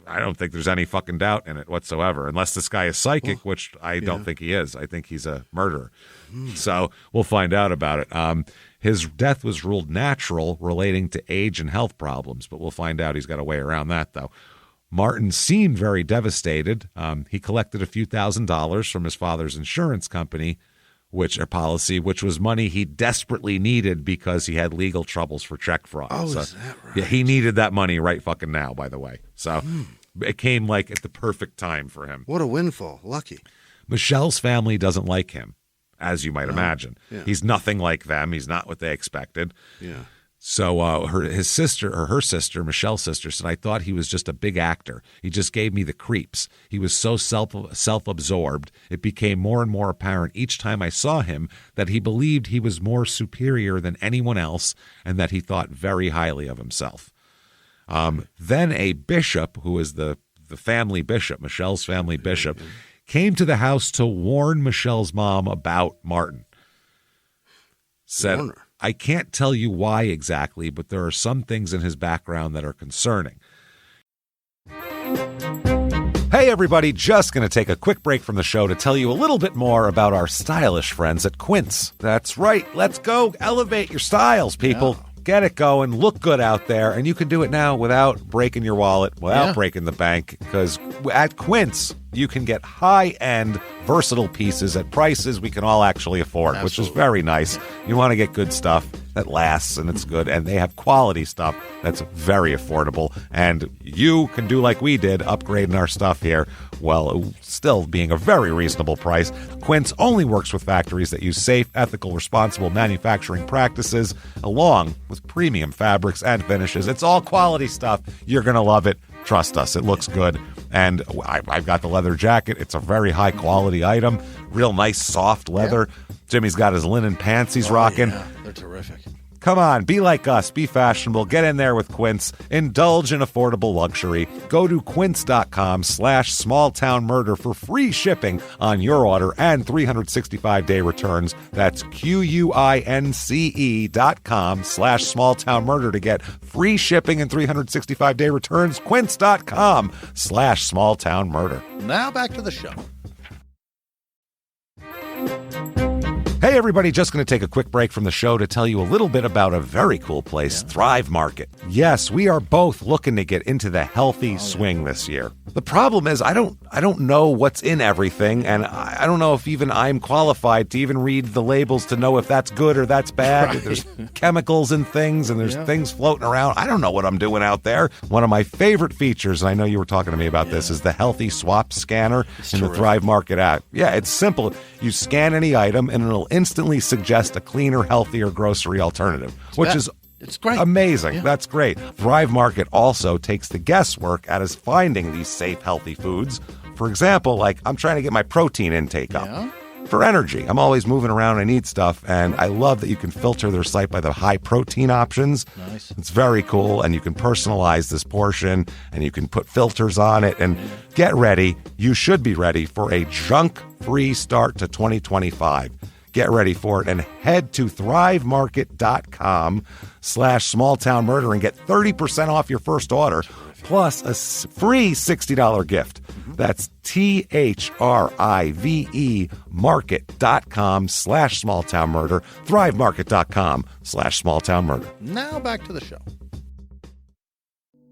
S1: I don't think there's any fucking doubt in it whatsoever, unless this guy is psychic, which I don't think he is. I think he's a murderer. So we'll find out about it. His death was ruled natural, relating to age and health problems, but we'll find out. He's got a way around that, though. Martin seemed very devastated. He collected a few $1,000s from his father's insurance company, which was money he desperately needed because he had legal troubles for check fraud.
S2: Oh,
S1: so,
S2: is that right?
S1: Yeah, he needed that money right fucking now, by the way. So it came like at the perfect time for him.
S2: What a windfall. Lucky.
S1: Michelle's family doesn't like him, as you might imagine.
S2: Yeah.
S1: He's nothing like them. He's not what they expected.
S2: Yeah.
S1: So her sister, Michelle's sister, said, I thought he was just a big actor. He just gave me the creeps. He was so self-absorbed. It became more and more apparent each time I saw him that he believed he was more superior than anyone else and that he thought very highly of himself. Then a bishop, who is the family bishop, Michelle's family bishop, came to the house to warn Michelle's mom about Martin. Said, I can't tell you why exactly, but there are some things in his background that are concerning. Hey, everybody, just going to take a quick break from the show to tell you a little bit more about our stylish friends at Quince. That's right. Let's go elevate your styles, people. Yeah. Get it going. Look good out there. And you can do it now without breaking your wallet, without breaking the bank, because at Quince, you can get high-end, versatile pieces at prices we can all actually afford, which is very nice. You want to get good stuff that lasts and it's good, and they have quality stuff that's very affordable. And you can do like we did, upgrading our stuff here, well, still being a very reasonable price. Quince only works with factories that use safe, ethical, responsible manufacturing practices, along with premium fabrics and finishes. It's all quality stuff. You're going to love it. Trust us, it looks good. And I've got the leather jacket. It's a very high-quality item. Real nice, soft leather. Yeah. Jimmie's got his linen pants he's rocking.
S2: Yeah, they're terrific.
S1: Come on, be like us. Be fashionable. Get in there with Quince. Indulge in affordable luxury. Go to quince.com/smalltownmurder for free shipping on your order and 365-day returns. That's QUINCE.com/smalltownmurder to get free shipping and 365-day returns. Quince.com/smalltownmurder.
S2: Now back to the show.
S1: Hey, everybody, just going to take a quick break from the show to tell you a little bit about a very cool place, Thrive Market. Yes, we are both looking to get into the healthy swing this year. The problem is I don't know what's in everything, and I don't know if even I'm qualified to even read the labels to know if that's good or that's bad.
S2: Right.
S1: There's chemicals and things, and there's things floating around. I don't know what I'm doing out there. One of my favorite features, and I know you were talking to me about this, is the Healthy Swap Scanner in the Thrive Market app. Yeah, it's simple. You scan any item, and it'll instantly suggest a cleaner, healthier grocery alternative, which is
S2: it's great.
S1: Amazing.
S2: Yeah.
S1: That's great. Thrive Market also takes the guesswork out of finding these safe, healthy foods. For example, like I'm trying to get my protein intake up for energy. I'm always moving around. I need stuff, and I love that you can filter their site by the high protein options.
S2: Nice.
S1: It's very cool, and you can personalize this portion, and you can put filters on it. And get ready. You should be ready for a junk-free start to 2025. Get ready for it and head to thrivemarket.com/smalltownmurder and get 30% off your first order plus a free $60 gift. That's THRIVE market.com/smalltownmurder, thrivemarket.com/smalltownmurder.
S2: Now back to the show.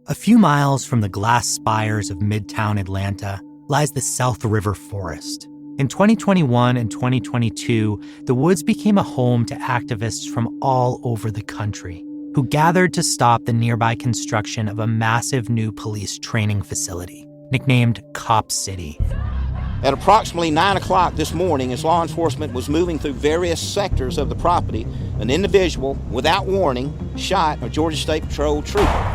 S5: A few miles from the glass spires of Midtown Atlanta lies the South River Forest. In 2021 and 2022, the woods became a home to activists from all over the country who gathered to stop the nearby construction of a massive new police training facility, nicknamed Cop City.
S6: At approximately 9 o'clock this morning, as law enforcement was moving through various sectors of the property, an individual, without warning, shot a Georgia State Patrol trooper.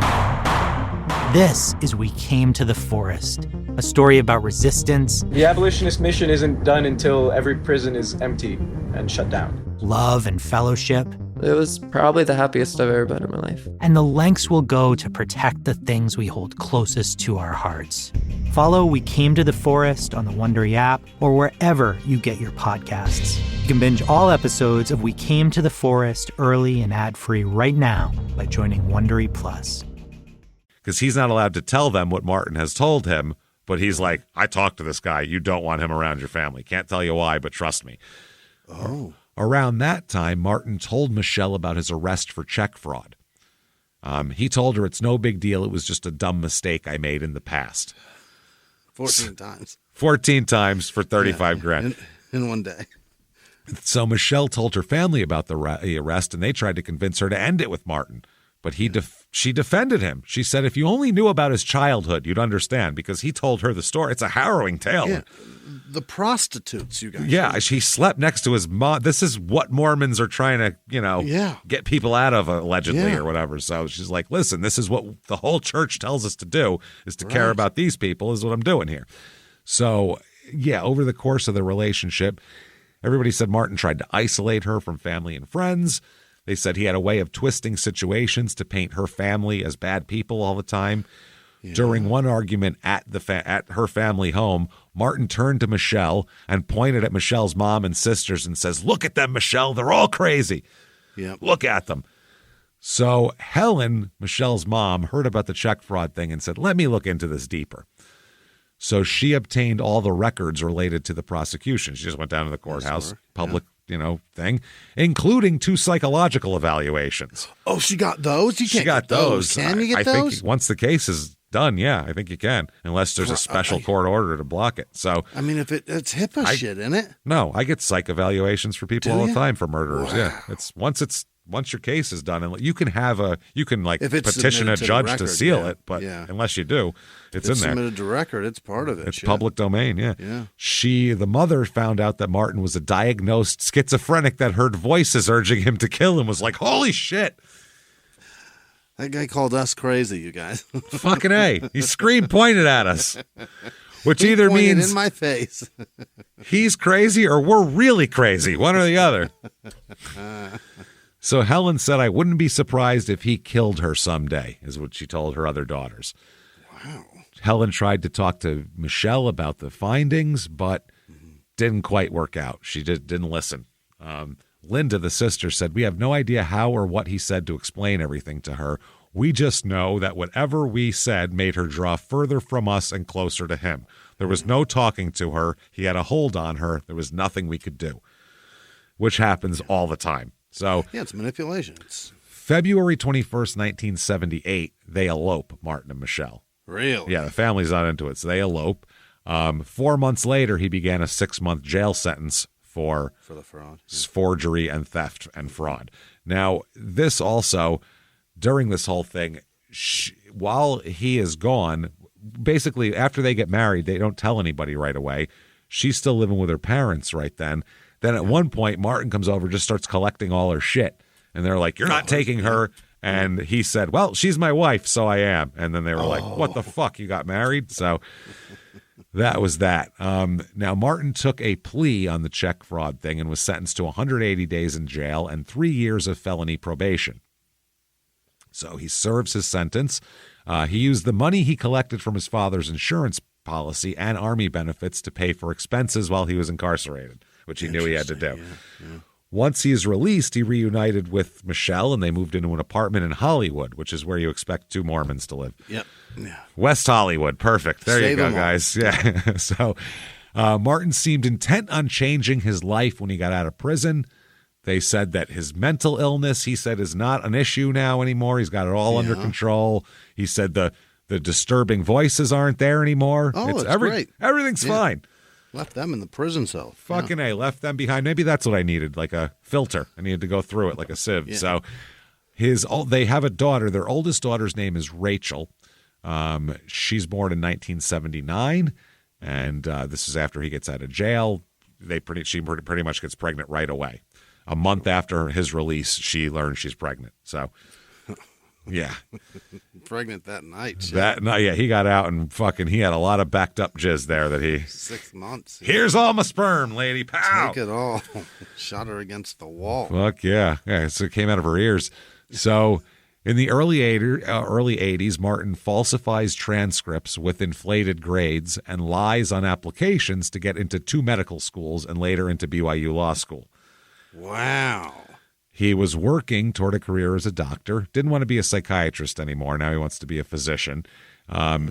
S5: This is We Came to the Forest, a story about resistance.
S7: The abolitionist mission isn't done until every prison is empty and shut down.
S5: Love and fellowship.
S8: It was probably the happiest I've ever been in my life.
S5: And the lengths we'll go to protect the things we hold closest to our hearts. Follow We Came to the Forest on the Wondery app or wherever you get your podcasts. You can binge all episodes of We Came to the Forest early and ad-free right now by joining Wondery Plus.
S1: Because he's not allowed to tell them what Martin has told him, but he's like, I talked to this guy. You don't want him around your family. Can't tell you why, but trust me.
S2: Oh.
S1: Around that time, Martin told Michelle about his arrest for check fraud. He told her it's no big deal. It was just a dumb mistake I made in the past.
S2: 14 times.
S1: 14 times for 35 grand.
S2: In one day.
S1: So Michelle told her family about the arrest, and they tried to convince her to end it with Martin. But she defended him. She said, if you only knew about his childhood, you'd understand, because he told her the story. It's a harrowing tale.
S2: Yeah. The prostitutes, you guys.
S1: Yeah, she slept next to his mom. This is what Mormons are trying to, get people out of, allegedly, or whatever. So she's like, listen, this is what the whole church tells us to do, is to care about these people, is what I'm doing here. So, over the course of the relationship, everybody said Martin tried to isolate her from family and friends. They said he had a way of twisting situations to paint her family as bad people all the time. Yeah. During one argument at her family home, Martin turned to Michelle and pointed at Michelle's mom and sisters and says, look at them, Michelle. They're all crazy.
S2: Yep.
S1: Look at them. So Helen, Michelle's mom, heard about the check fraud thing and said, let me look into this deeper. So she obtained all the records related to the prosecution. She just went down to the courthouse, public thing, including 2 psychological evaluations.
S2: Oh, she got those?
S1: She got those.
S2: Can you get
S1: I
S2: those?
S1: think once the case is done, yeah, I think you can, unless there's a special court order to block it. So,
S2: I mean, if it's HIPAA shit, isn't it?
S1: No, I get psych evaluations for people all the time for murderers. Wow. Yeah, once your case is done, and you can petition a judge to seal it, but unless you do, it's in there.
S2: Submitted to record, it's part of it.
S1: It's public domain. Yeah. The mother found out that Martin was a diagnosed schizophrenic that heard voices urging him to kill him. Was like, holy shit.
S2: That guy called us crazy, you guys.
S1: Fucking A. He screamed, pointed at us. Which either means
S2: in my face.
S1: He's crazy or we're really crazy, one or the other. So Helen said, I wouldn't be surprised if he killed her someday, is what she told her other daughters.
S2: Wow.
S1: Helen tried to talk to Michelle about the findings, but didn't quite work out. She didn't listen. Linda, the sister, said, we have no idea how or what he said to explain everything to her. We just know that whatever we said made her draw further from us and closer to him. There was no talking to her. He had a hold on her. There was nothing we could do, which happens all the time. So
S2: yeah, it's manipulation.
S1: February 21st, 1978, they elope, Martin and Michelle.
S2: Really?
S1: Yeah, the family's not into it, so they elope. 4 months later, he began a 6-month jail sentence for
S2: the fraud,
S1: forgery and theft and fraud. Now, this also, during this whole thing, while he is gone, basically after they get married, they don't tell anybody right away. She's still living with her parents right then. Then at one point, Martin comes over, just starts collecting all her shit. And they're like, you're not taking her. And he said, well, she's my wife, so I am. And then they were like, what the fuck? You got married? So that was that. Now, Martin took a plea on the check fraud thing and was sentenced to 180 days in jail and 3 years of felony probation. So he serves his sentence. He used the money he collected from his father's insurance policy and Army benefits to pay for expenses while he was incarcerated, which he knew he had to do. Yeah. Once he is released, he reunited with Michelle, and they moved into an apartment in Hollywood, which is where you expect two Mormons to live.
S2: Yep. Yeah.
S1: West Hollywood. Perfect. There
S2: Save
S1: you go, guys. Yeah. So Martin seemed intent on changing his life when he got out of prison. They said that his mental illness, he said, is not an issue now anymore. He's got it all under control. He said the disturbing voices aren't there anymore.
S2: Oh, it's great.
S1: Everything's fine.
S2: Left them in the prison cell.
S1: Fucking A, left them behind. Maybe that's what I needed, like a filter. I needed to go through it like a sieve. Yeah. So they have a daughter. Their oldest daughter's name is Rachel. She's born in 1979, and this is after he gets out of jail. She pretty much gets pregnant right away. A month after his release, she learns she's pregnant. So, yeah.
S2: Pregnant that night.
S1: He got out and he had a lot of backed up jizz there that he...
S2: 6 months.
S1: Yeah. Here's all my sperm, lady. Pow!
S2: Take it all. Shot her against the wall.
S1: Fuck yeah. Yeah, so it came out of her ears. So in the early 80s, Martin falsifies transcripts with inflated grades and lies on applications to get into 2 medical schools and later into BYU Law School.
S2: Wow.
S1: He was working toward a career as a doctor, didn't want to be a psychiatrist anymore. Now he wants to be a physician.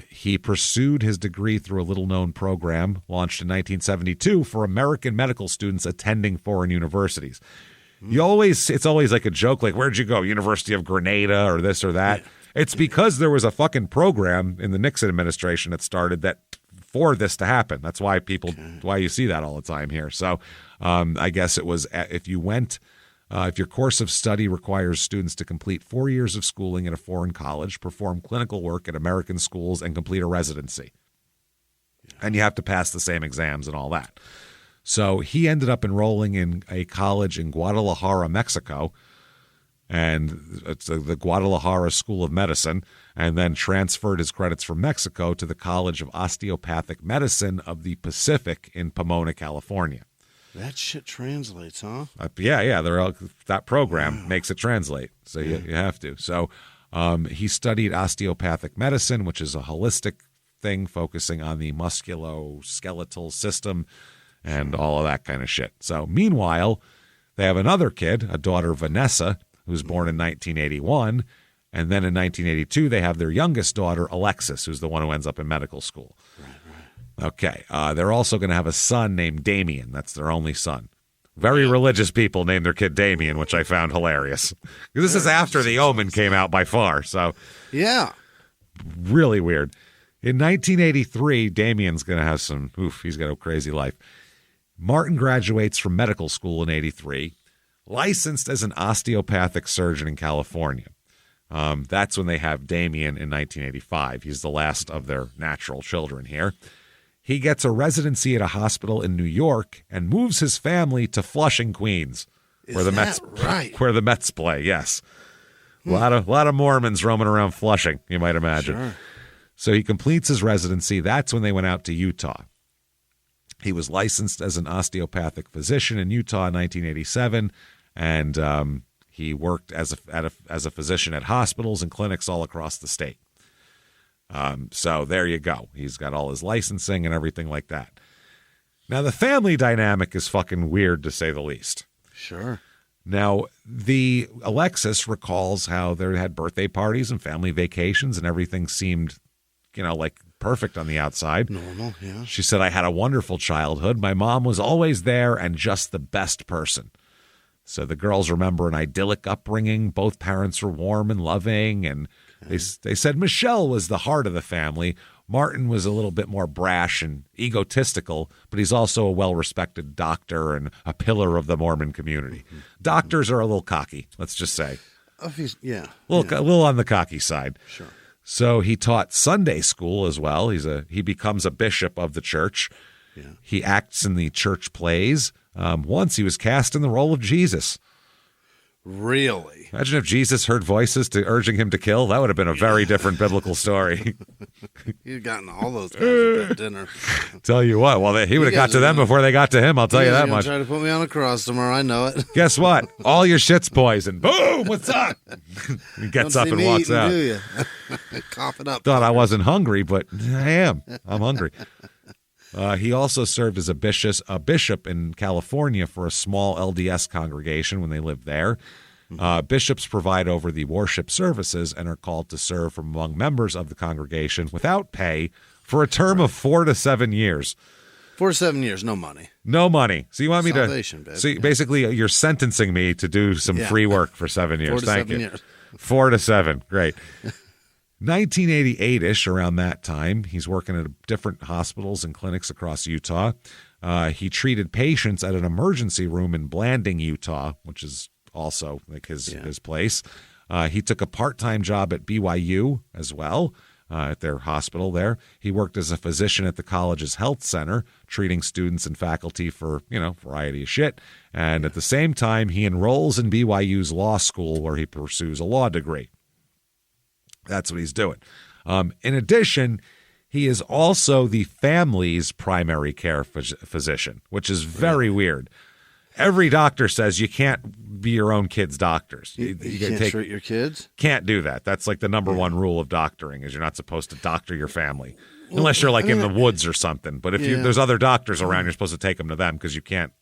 S1: He pursued his degree through a little-known program launched in 1972 for American medical students attending foreign universities. It's always like a joke, like, where'd you go? University of Grenada or this or that. Yeah. It's because there was a fucking program in the Nixon administration that started that for this to happen. That's why why you see that all the time here. So I guess it was if your course of study requires students to complete 4 years of schooling at a foreign college, perform clinical work at American schools, and complete a residency. Yeah. And you have to pass the same exams and all that. So he ended up enrolling in a college in Guadalajara, Mexico, and it's the Guadalajara School of Medicine, and then transferred his credits from Mexico to the College of Osteopathic Medicine of the Pacific in Pomona, California.
S2: That shit translates, huh?
S1: Yeah. That program makes it translate, so you have to. So he studied osteopathic medicine, which is a holistic thing focusing on the musculoskeletal system and all of that kind of shit. So meanwhile, they have another kid, a daughter, Vanessa, who was born in 1981, and then in 1982 they have their youngest daughter, Alexis, who's the one who ends up in medical school. Right. Okay. They're also going to have a son named Damien. That's their only son. Very religious people named their kid Damien, which I found hilarious. This is after The Omen came out by far. So
S2: yeah.
S1: really weird. In 1983, Damien's going to have he's got a crazy life. Martin graduates from medical school in 83, licensed as an osteopathic surgeon in California. That's when they have Damien in 1985. He's the last of their natural children here. He gets a residency at a hospital in New York and moves his family to Flushing, Queens, where the Mets play. Yes, a lot of Mormons roaming around Flushing, you might imagine.
S2: Sure.
S1: So he completes his residency. That's when they went out to Utah. He was licensed as an osteopathic physician in Utah in 1987, and he worked as a physician at hospitals and clinics all across the state. So there you go. He's got all his licensing and everything like that. Now, the family dynamic is fucking weird, to say the least.
S2: Sure.
S1: Now, Alexis recalls how they had birthday parties and family vacations, and everything seemed, like perfect on the outside.
S2: Normal, yeah.
S1: She said, I had a wonderful childhood. My mom was always there and just the best person. So the girls remember an idyllic upbringing. Both parents were warm and loving, and they said Michelle was the heart of the family. Martin was a little bit more brash and egotistical, but he's also a well-respected doctor and a pillar of the Mormon community. Mm-hmm. Doctors are a little cocky, let's just say.
S2: Yeah.
S1: A little on the cocky side.
S2: Sure.
S1: So he taught Sunday school as well. He becomes a bishop of the church.
S2: Yeah.
S1: He acts in the church plays. Once he was cast in the role of Jesus.
S2: Really?
S1: Imagine if Jesus heard voices urging him to kill. That would have been a very different biblical story.
S2: You'd gotten all those guys at that dinner.
S1: Tell you what, well, he would have got to them before they got to him. I'll tell you that much.
S2: Try to put me on a cross tomorrow. I know it.
S1: Guess what? All your shit's poison. Boom! What's up? He gets up and walks out.
S2: Do you? Coughing up.
S1: Thought I wasn't hungry, but I am. I'm hungry. He also served as a bishop in California for a small LDS congregation when they lived there. Bishops preside over the worship services and are called to serve from among members of the congregation without pay for a term of 4 to 7 years.
S2: 4 to 7 years, no money.
S1: No money. So you want me
S2: Salvation,
S1: to?
S2: Babe.
S1: So basically, you're sentencing me to do some free work for 7 years.
S2: 4 to
S1: Thank
S2: 7
S1: you.
S2: Years.
S1: 4 to 7. Great. 1988-ish, around that time, he's working at different hospitals and clinics across Utah. He treated patients at an emergency room in Blanding, Utah, which is also like his place. He took a part-time job at BYU as well, at their hospital there. He worked as a physician at the college's health center, treating students and faculty for, variety of shit. And at the same time, he enrolls in BYU's law school, where he pursues a law degree. That's what he's doing. In addition, he is also the family's primary care physician, which is very weird. Every doctor says you can't be your own kid's doctors.
S2: You can't treat your kids?
S1: Can't do that. That's like the number one rule of doctoring, is you're not supposed to doctor your family. Unless you're like in the woods or something. But if there's other doctors around, you're supposed to take them to them because you can't.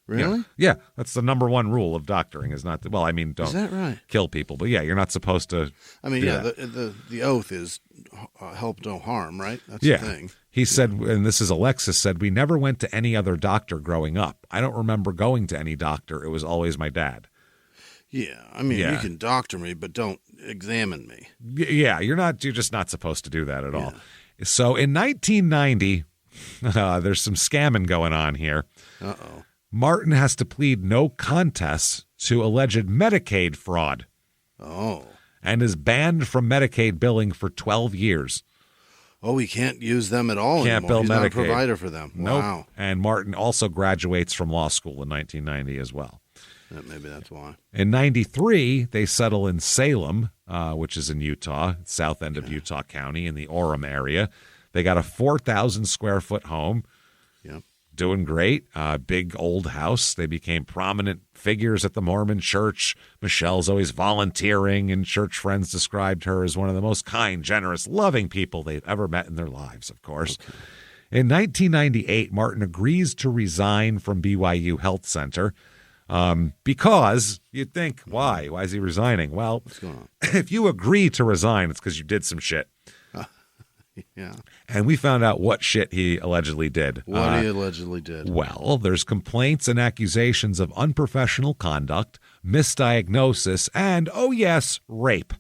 S2: Really?
S1: Yeah, that's the number one rule of doctoring, is not don't
S2: is that right?
S1: kill people. But yeah, you're not supposed to.
S2: The oath is help no harm, right? That's
S1: the
S2: thing.
S1: He said, and this is Alexis said, we never went to any other doctor growing up. I don't remember going to any doctor. It was always my dad.
S2: Yeah, you can doctor me, but don't examine me.
S1: Yeah, you're just not supposed to do that at all. So in 1990, there's some scamming going on here.
S2: Uh-oh.
S1: Martin has to plead no contest to alleged Medicaid fraud.
S2: Oh.
S1: And is banned from Medicaid billing for 12 years.
S2: Oh, he can't use them at all
S1: can't
S2: anymore.
S1: Bill
S2: He's
S1: Medicaid.
S2: Not a provider for them.
S1: Nope.
S2: Wow.
S1: And Martin also graduates from law school in 1990 as well.
S2: Maybe that's why.
S1: In 93, they settle in Salem, which is in Utah, south end of Utah County in the Orem area. They got a 4,000 square foot home.
S2: Yep.
S1: Doing great. Big old house. They became prominent figures at the Mormon church. Michelle's always volunteering, and church friends described her as one of the most kind, generous, loving people they've ever met in their lives, of course. Okay. In 1998, Martin agrees to resign from BYU Health Center because you'd think, why? Why is he resigning? Well,
S2: what's going on?
S1: If you agree to resign, it's because you did some shit.
S2: Yeah.
S1: And we found out what shit he allegedly did.
S2: What he allegedly did.
S1: Well, there's complaints and accusations of unprofessional conduct, misdiagnosis, and, oh yes, rape.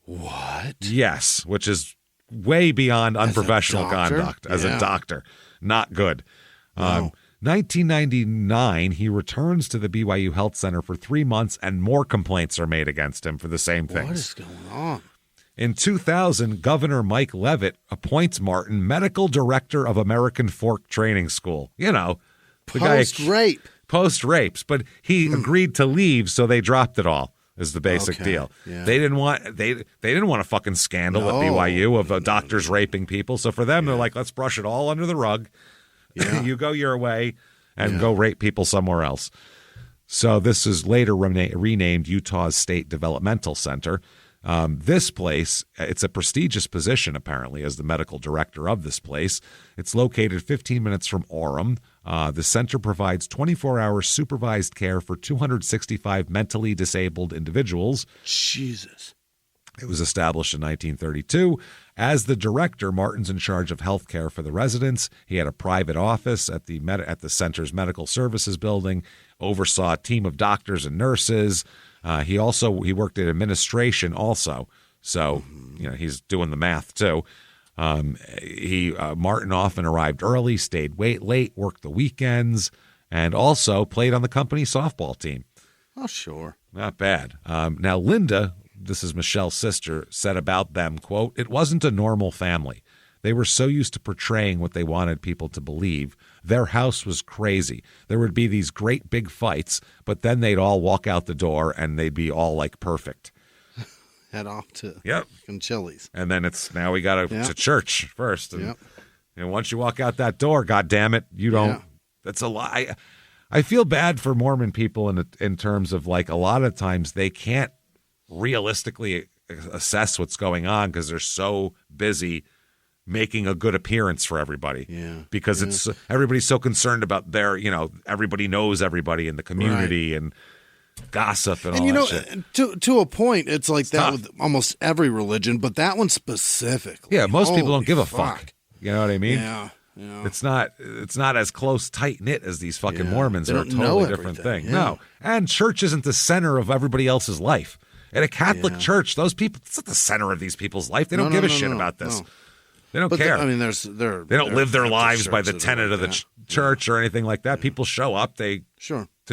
S2: What?
S1: Yes, which is way beyond unprofessional
S2: doctor?
S1: conduct as a doctor. Not good.
S2: No.
S1: 1999, he returns to the BYU Health Center for 3 months, and more complaints are made against him for the same things.
S2: What is going on?
S1: In 2000, Governor Mike Leavitt appoints Martin medical director of American Fork Training School. You know, the
S2: Post-rape.
S1: Post-rapes, but he agreed to leave, so they dropped it all. Is the basic deal.
S2: Yeah.
S1: They didn't want a fucking scandal at BYU of doctors raping people. So for them, they're like, let's brush it all under the rug.
S2: Yeah.
S1: You go your way and go rape people somewhere else. So this is later renamed Utah's State Developmental Center. This place, it's a prestigious position, apparently, as the medical director of this place. It's located 15 minutes from Orem. The center provides 24-hour supervised care for 265 mentally disabled individuals.
S2: Jesus.
S1: It was established in 1932. As the director, Martin's in charge of health care for the residents. He had a private office at the center's medical services building, oversaw a team of doctors and nurses. He worked in administration also, so he's doing the math too. Martin often arrived early, stayed late, worked the weekends, and also played on the company softball team.
S2: Oh, sure.
S1: Not bad. Now, Linda, this is Michelle's sister, said about them, quote, "It wasn't a normal family. They were so used to portraying what they wanted people to believe. Their house was crazy. There would be these great big fights, but then they'd all walk out the door and they'd be all like perfect."
S2: Head off to Chili's.
S1: And then now we got to church first. And, once you walk out that door, God damn it, you don't. Yeah. That's a lie. I feel bad for Mormon people in terms of, like, a lot of times they can't realistically assess what's going on because they're so busy making a good appearance for everybody. Yeah. Because it's everybody's so concerned about everybody knows everybody in the community and gossip and all that shit.
S2: To a point, it's like that with almost every religion, but that one specifically.
S1: Yeah, most people don't give a fuck. You know what I mean?
S2: Yeah.
S1: It's not as close, tight-knit as these fucking Mormons are a totally different thing. Yeah. No. And church isn't the center of everybody else's life. At a Catholic church, those people, it's not the center of these people's life. They don't give a shit about this. No. They don't care.
S2: I mean,
S1: they don't live their lives by the tenet of the church or anything like that. People show up, to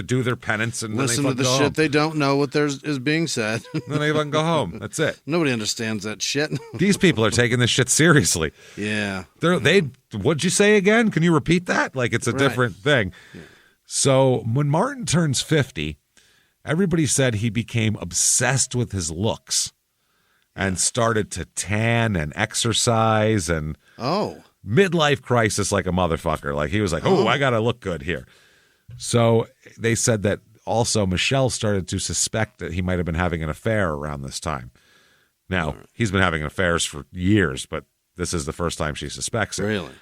S1: do their penance, and
S2: listen
S1: then
S2: to the shit
S1: home.
S2: They don't know what is being said.
S1: Then they fucking go home. That's it.
S2: Nobody understands that shit.
S1: These people are taking this shit seriously.
S2: Yeah.
S1: What'd you say again? Can you repeat that? Like, it's a different thing. Yeah. So when Martin turns 50, everybody said he became obsessed with his looks and started to tan and exercise and midlife crisis like a motherfucker. Like, he was like, I got to look good here. So they said that also Michelle started to suspect that he might have been having an affair around this time. Now, he's been having affairs for years, but this is the first time she suspects it.
S2: Really?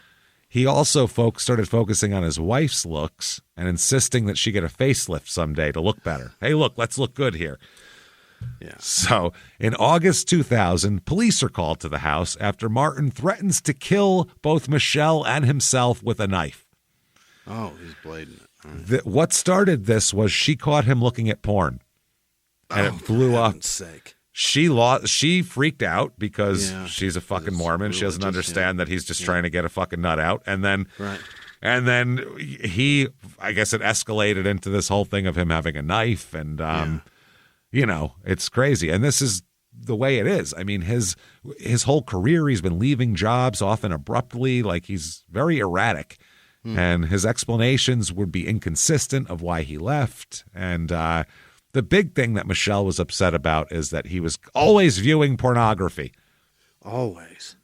S1: He also started focusing on his wife's looks and insisting that she get a facelift someday to look better. Hey, look, let's look good here. Yeah. So in August 2000, police are called to the house after Martin threatens to kill both Michelle and himself with a knife.
S2: Oh, he's blading it. Right.
S1: What started this was she caught him looking at porn, and it blew up.
S2: Sake.
S1: She freaked out because she's a fucking Mormon. She doesn't understand that he's just trying to get a fucking nut out. And then, I guess it escalated into this whole thing of him having a knife, and it's crazy. And this is the way it is. I mean, his whole career, he's been leaving jobs often abruptly. Like, he's very erratic. And his explanations would be inconsistent of why he left. And the big thing that Michelle was upset about is that he was always viewing pornography.
S2: Always.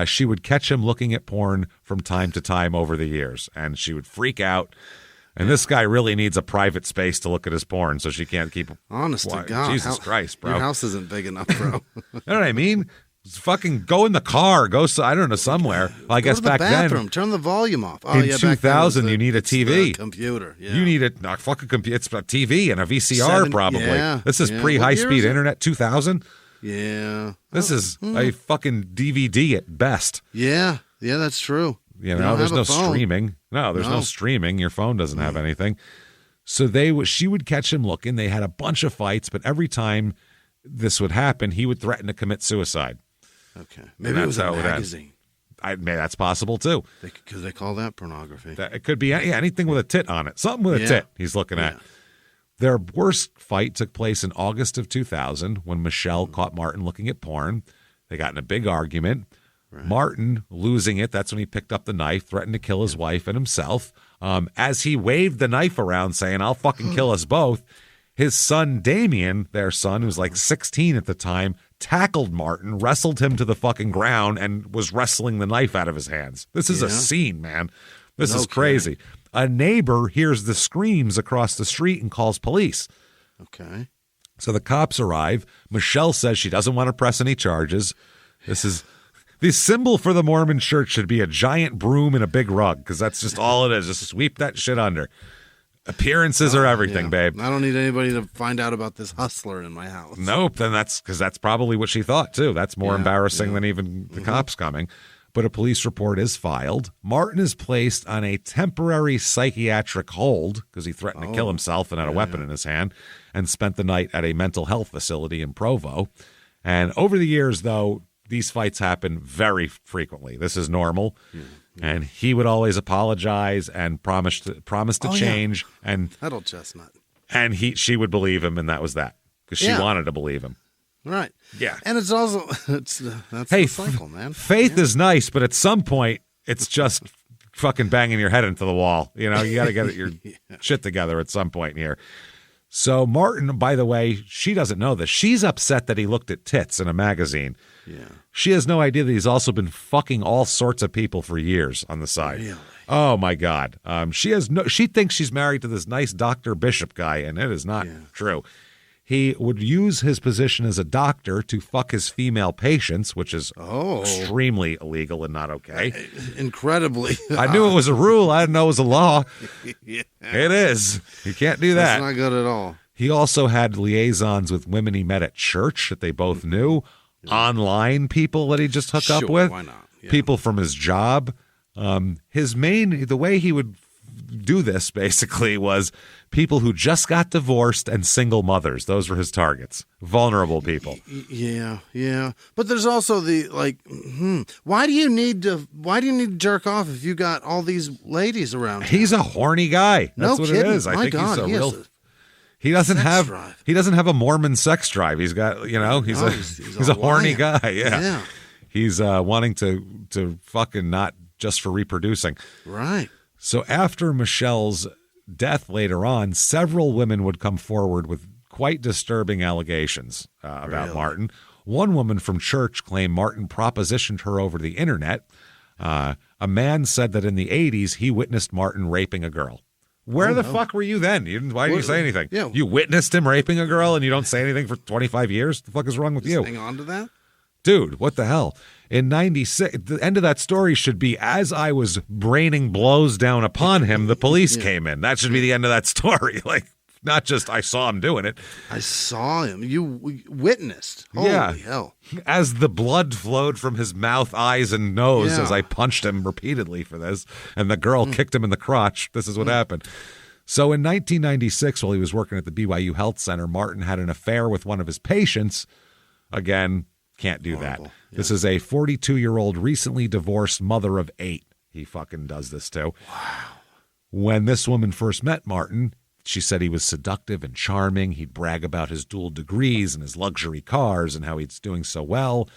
S1: She would catch him looking at porn from time to time over the years, and she would freak out. And this guy really needs a private space to look at his porn, so she can't keep.
S2: Honest to God.
S1: Jesus Christ, bro.
S2: Your house isn't big enough, bro.
S1: You know what I mean? Fucking go in the car. Go, I don't know, somewhere. Well, I guess back
S2: bathroom.
S1: then.
S2: Turn the volume off.
S1: In 2000, you need a TV.
S2: Computer. Yeah.
S1: You need a fucking computer. It's a TV and a VCR, probably. Yeah, this is pre-high-speed internet. 2000.
S2: Yeah.
S1: This is a fucking DVD at best.
S2: Yeah. Yeah, that's true.
S1: There's no streaming. No, there's no streaming. Your phone doesn't have anything. So she would catch him looking. They had a bunch of fights, but every time this would happen, he would threaten to commit suicide.
S2: Okay. Maybe it was a magazine.
S1: That's possible, too.
S2: Because they call that pornography.
S1: It could be anything with a tit on it. Something with a tit he's looking at. Their worst fight took place in August of 2000 when Michelle caught Martin looking at porn. They got in a big argument. Right. Martin, losing it, that's when he picked up the knife, threatened to kill his wife and himself. As he waved the knife around saying, I'll fucking kill us both, his son Damien, their son, who was like 16 at the time, tackled Martin, wrestled him to the fucking ground, and was wrestling the knife out of his hands. This is a scene, man. This is crazy. A neighbor hears the screams across the street and calls police.
S2: Okay.
S1: So the cops arrive. Michelle says she doesn't want to press any charges. The symbol for the Mormon church should be a giant broom and a big rug, because that's just all it is. Just sweep that shit under. Appearances are everything, babe.
S2: I don't need anybody to find out about this hustler in my house.
S1: Nope. Then that's probably what she thought, too. That's more embarrassing than even the cops coming. But a police report is filed. Martin is placed on a temporary psychiatric hold because he threatened to kill himself and had a weapon in his hand, and spent the night at a mental health facility in Provo. And over the years, though, these fights happen very frequently. This is normal. And he would always apologize and promise to change. And
S2: that'll chestnut.
S1: And she would believe him, and that was that, because she wanted to believe him.
S2: Right.
S1: Yeah.
S2: And it's also that's the cycle, man.
S1: Faith is nice, but at some point it's just fucking banging your head into the wall. You know, you got to get your shit together at some point here. So Martin, by the way, she doesn't know this. She's upset that he looked at tits in a magazine. Yeah. She has no idea that he's also been fucking all sorts of people for years on the side.
S2: Really?
S1: Oh my God. She thinks she's married to this nice Dr. Bishop guy, and it is not true. He would use his position as a doctor to fuck his female patients, which is extremely illegal and not okay.
S2: Incredibly.
S1: I knew it was a rule. I didn't know it was a law. It is. You can't do that.
S2: That's not good at all.
S1: He also had liaisons with women he met at church that they both knew, online people that he just hooked up with,
S2: why not? Yeah.
S1: People from his job. The way he would do this basically was people who just got divorced and single mothers. Those were his targets. Vulnerable people.
S2: Yeah. But there's also why do you need to jerk off if you got all these ladies around?
S1: He's a horny guy. That's what it is. I think he's a real. He doesn't have a Mormon sex drive. He's got, he's a horny guy. Yeah. He's wanting to fucking not just for reproducing.
S2: Right.
S1: So after Michelle's death later on, several women would come forward with quite disturbing allegations about Martin. One woman from church claimed Martin propositioned her over the internet. A man said that in the 80s, he witnessed Martin raping a girl. Where the fuck were you then? Why didn't you say anything?
S2: Yeah.
S1: You witnessed him raping a girl and you don't say anything for 25 years? The fuck is wrong with you?
S2: Hang on to that?
S1: Dude, what the hell? In 96, the end of that story should be, as I was raining blows down upon him, the police came in. That should be the end of that story. Not just I saw him doing it.
S2: I saw him. You witnessed. Holy hell.
S1: As the blood flowed from his mouth, eyes, and nose as I punched him repeatedly for this, and the girl kicked him in the crotch. This is what happened. So in 1996, while he was working at the BYU Health Center, Martin had an affair with one of his patients. Again, can't do that. Yeah. This is a 42-year-old recently divorced mother of 8. He fucking does this too.
S2: Wow.
S1: When this woman first met Martin, she said he was seductive and charming. He'd brag about his dual degrees and his luxury cars and how he's doing so well.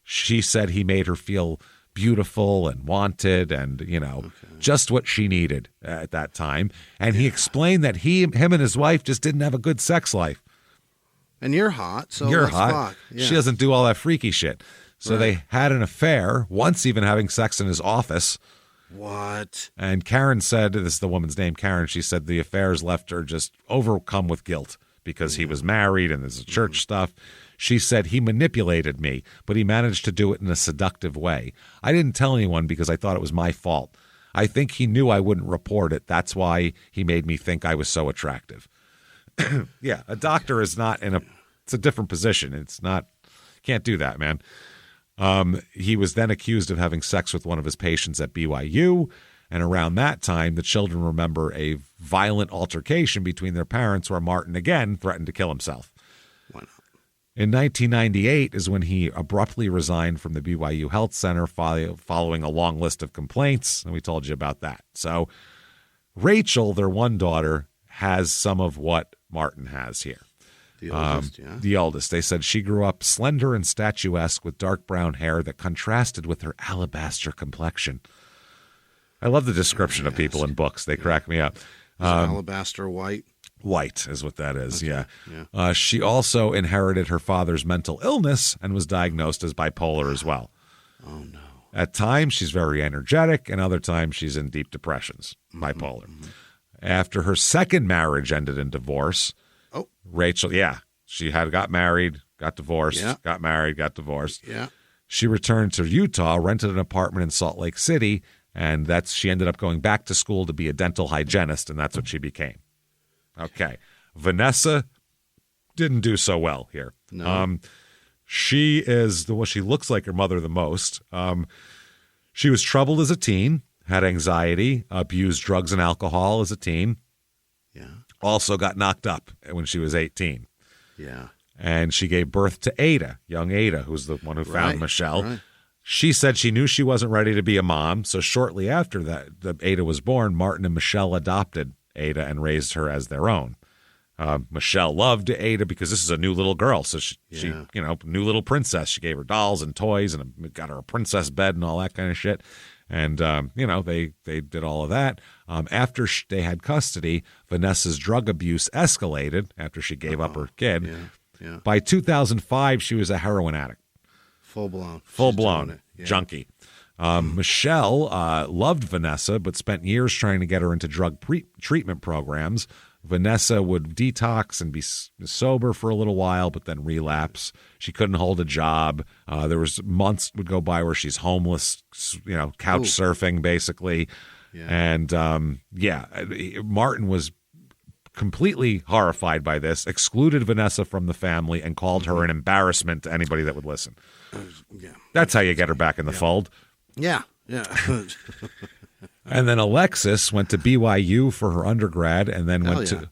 S1: She said he made her feel beautiful and wanted and, just what she needed at that time. And he explained that him and his wife just didn't have a good sex life.
S2: And you're hot, so
S1: you're
S2: let's
S1: hot.
S2: Fuck. Yeah.
S1: She doesn't do all that freaky shit. So they had an affair, once even having sex in his office.
S2: What?
S1: And Karen said, this is the woman's name, Karen, she said the affairs left her just overcome with guilt because he was married and there's church stuff. She said he manipulated me, but he managed to do it in a seductive way. I didn't tell anyone because I thought it was my fault. I think he knew I wouldn't report it. That's why he made me think I was so attractive. Yeah, a doctor is not it's a different position. It's not, can't do that, man. He was then accused of having sex with one of his patients at BYU. And around that time, the children remember a violent altercation between their parents where Martin again threatened to kill himself.
S2: Why not?
S1: In 1998 is when he abruptly resigned from the BYU Health Center following a long list of complaints, and we told you about that. So Rachel, their one daughter, has some of what Martin has here.
S2: The oldest, yeah.
S1: The oldest. They said she grew up slender and statuesque with dark brown hair that contrasted with her alabaster complexion. I love the description of people in books. They crack me up.
S2: Alabaster white?
S1: White is what that is,
S2: Okay,
S1: yeah. She also inherited her father's mental illness and was diagnosed as bipolar as well.
S2: Oh, no.
S1: At times, she's very energetic, and other times she's in deep depressions, bipolar. After her second marriage ended in divorce, Rachel, she got married, got divorced, got married, got divorced.
S2: Yeah.
S1: She returned to Utah, rented an apartment in Salt Lake City, and she ended up going back to school to be a dental hygienist, and that's what she became. Okay. Vanessa didn't do so well here.
S2: No.
S1: She looks like her mother the most. She was troubled as a teen, had anxiety, abused drugs and alcohol as a teen.
S2: Yeah.
S1: Also got knocked up when she was 18.
S2: Yeah.
S1: And she gave birth to Ada, young Ada, who's the one who found Michelle.
S2: Right.
S1: She said she knew she wasn't ready to be a mom, so shortly after that, Ada was born, Martin and Michelle adopted Ada and raised her as their own. Michelle loved Ada because this is a new little girl, so she new little princess. She gave her dolls and toys and got her a princess bed and all that kind of shit. And, they did all of that. After they had custody, Vanessa's drug abuse escalated after she gave up her kid.
S2: Yeah.
S1: By 2005, she was a heroin addict.
S2: Full blown
S1: junkie. Michelle loved Vanessa, but spent years trying to get her into drug treatment programs. Vanessa would detox and be sober for a little while, but then relapse. She couldn't hold a job. There was months would go by where she's homeless, couch surfing basically.
S2: Yeah.
S1: And Martin was completely horrified by this, excluded Vanessa from the family, and called her an embarrassment to anybody that would listen. That's how you get her back in the fold.
S2: Yeah.
S1: And then Alexis went to BYU for her undergrad and then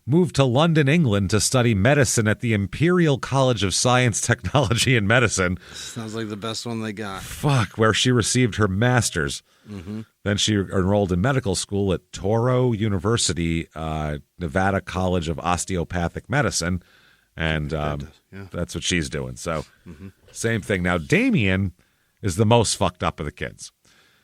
S1: moved to London, England to study medicine at the Imperial College of Science, Technology, and Medicine.
S2: Sounds like the best one they got.
S1: Where she received her master's.
S2: Mm-hmm.
S1: Then she enrolled in medical school at Toro University, Nevada College of Osteopathic Medicine. And that's what she's doing. So same thing. Now, Damien is the most fucked up of the kids.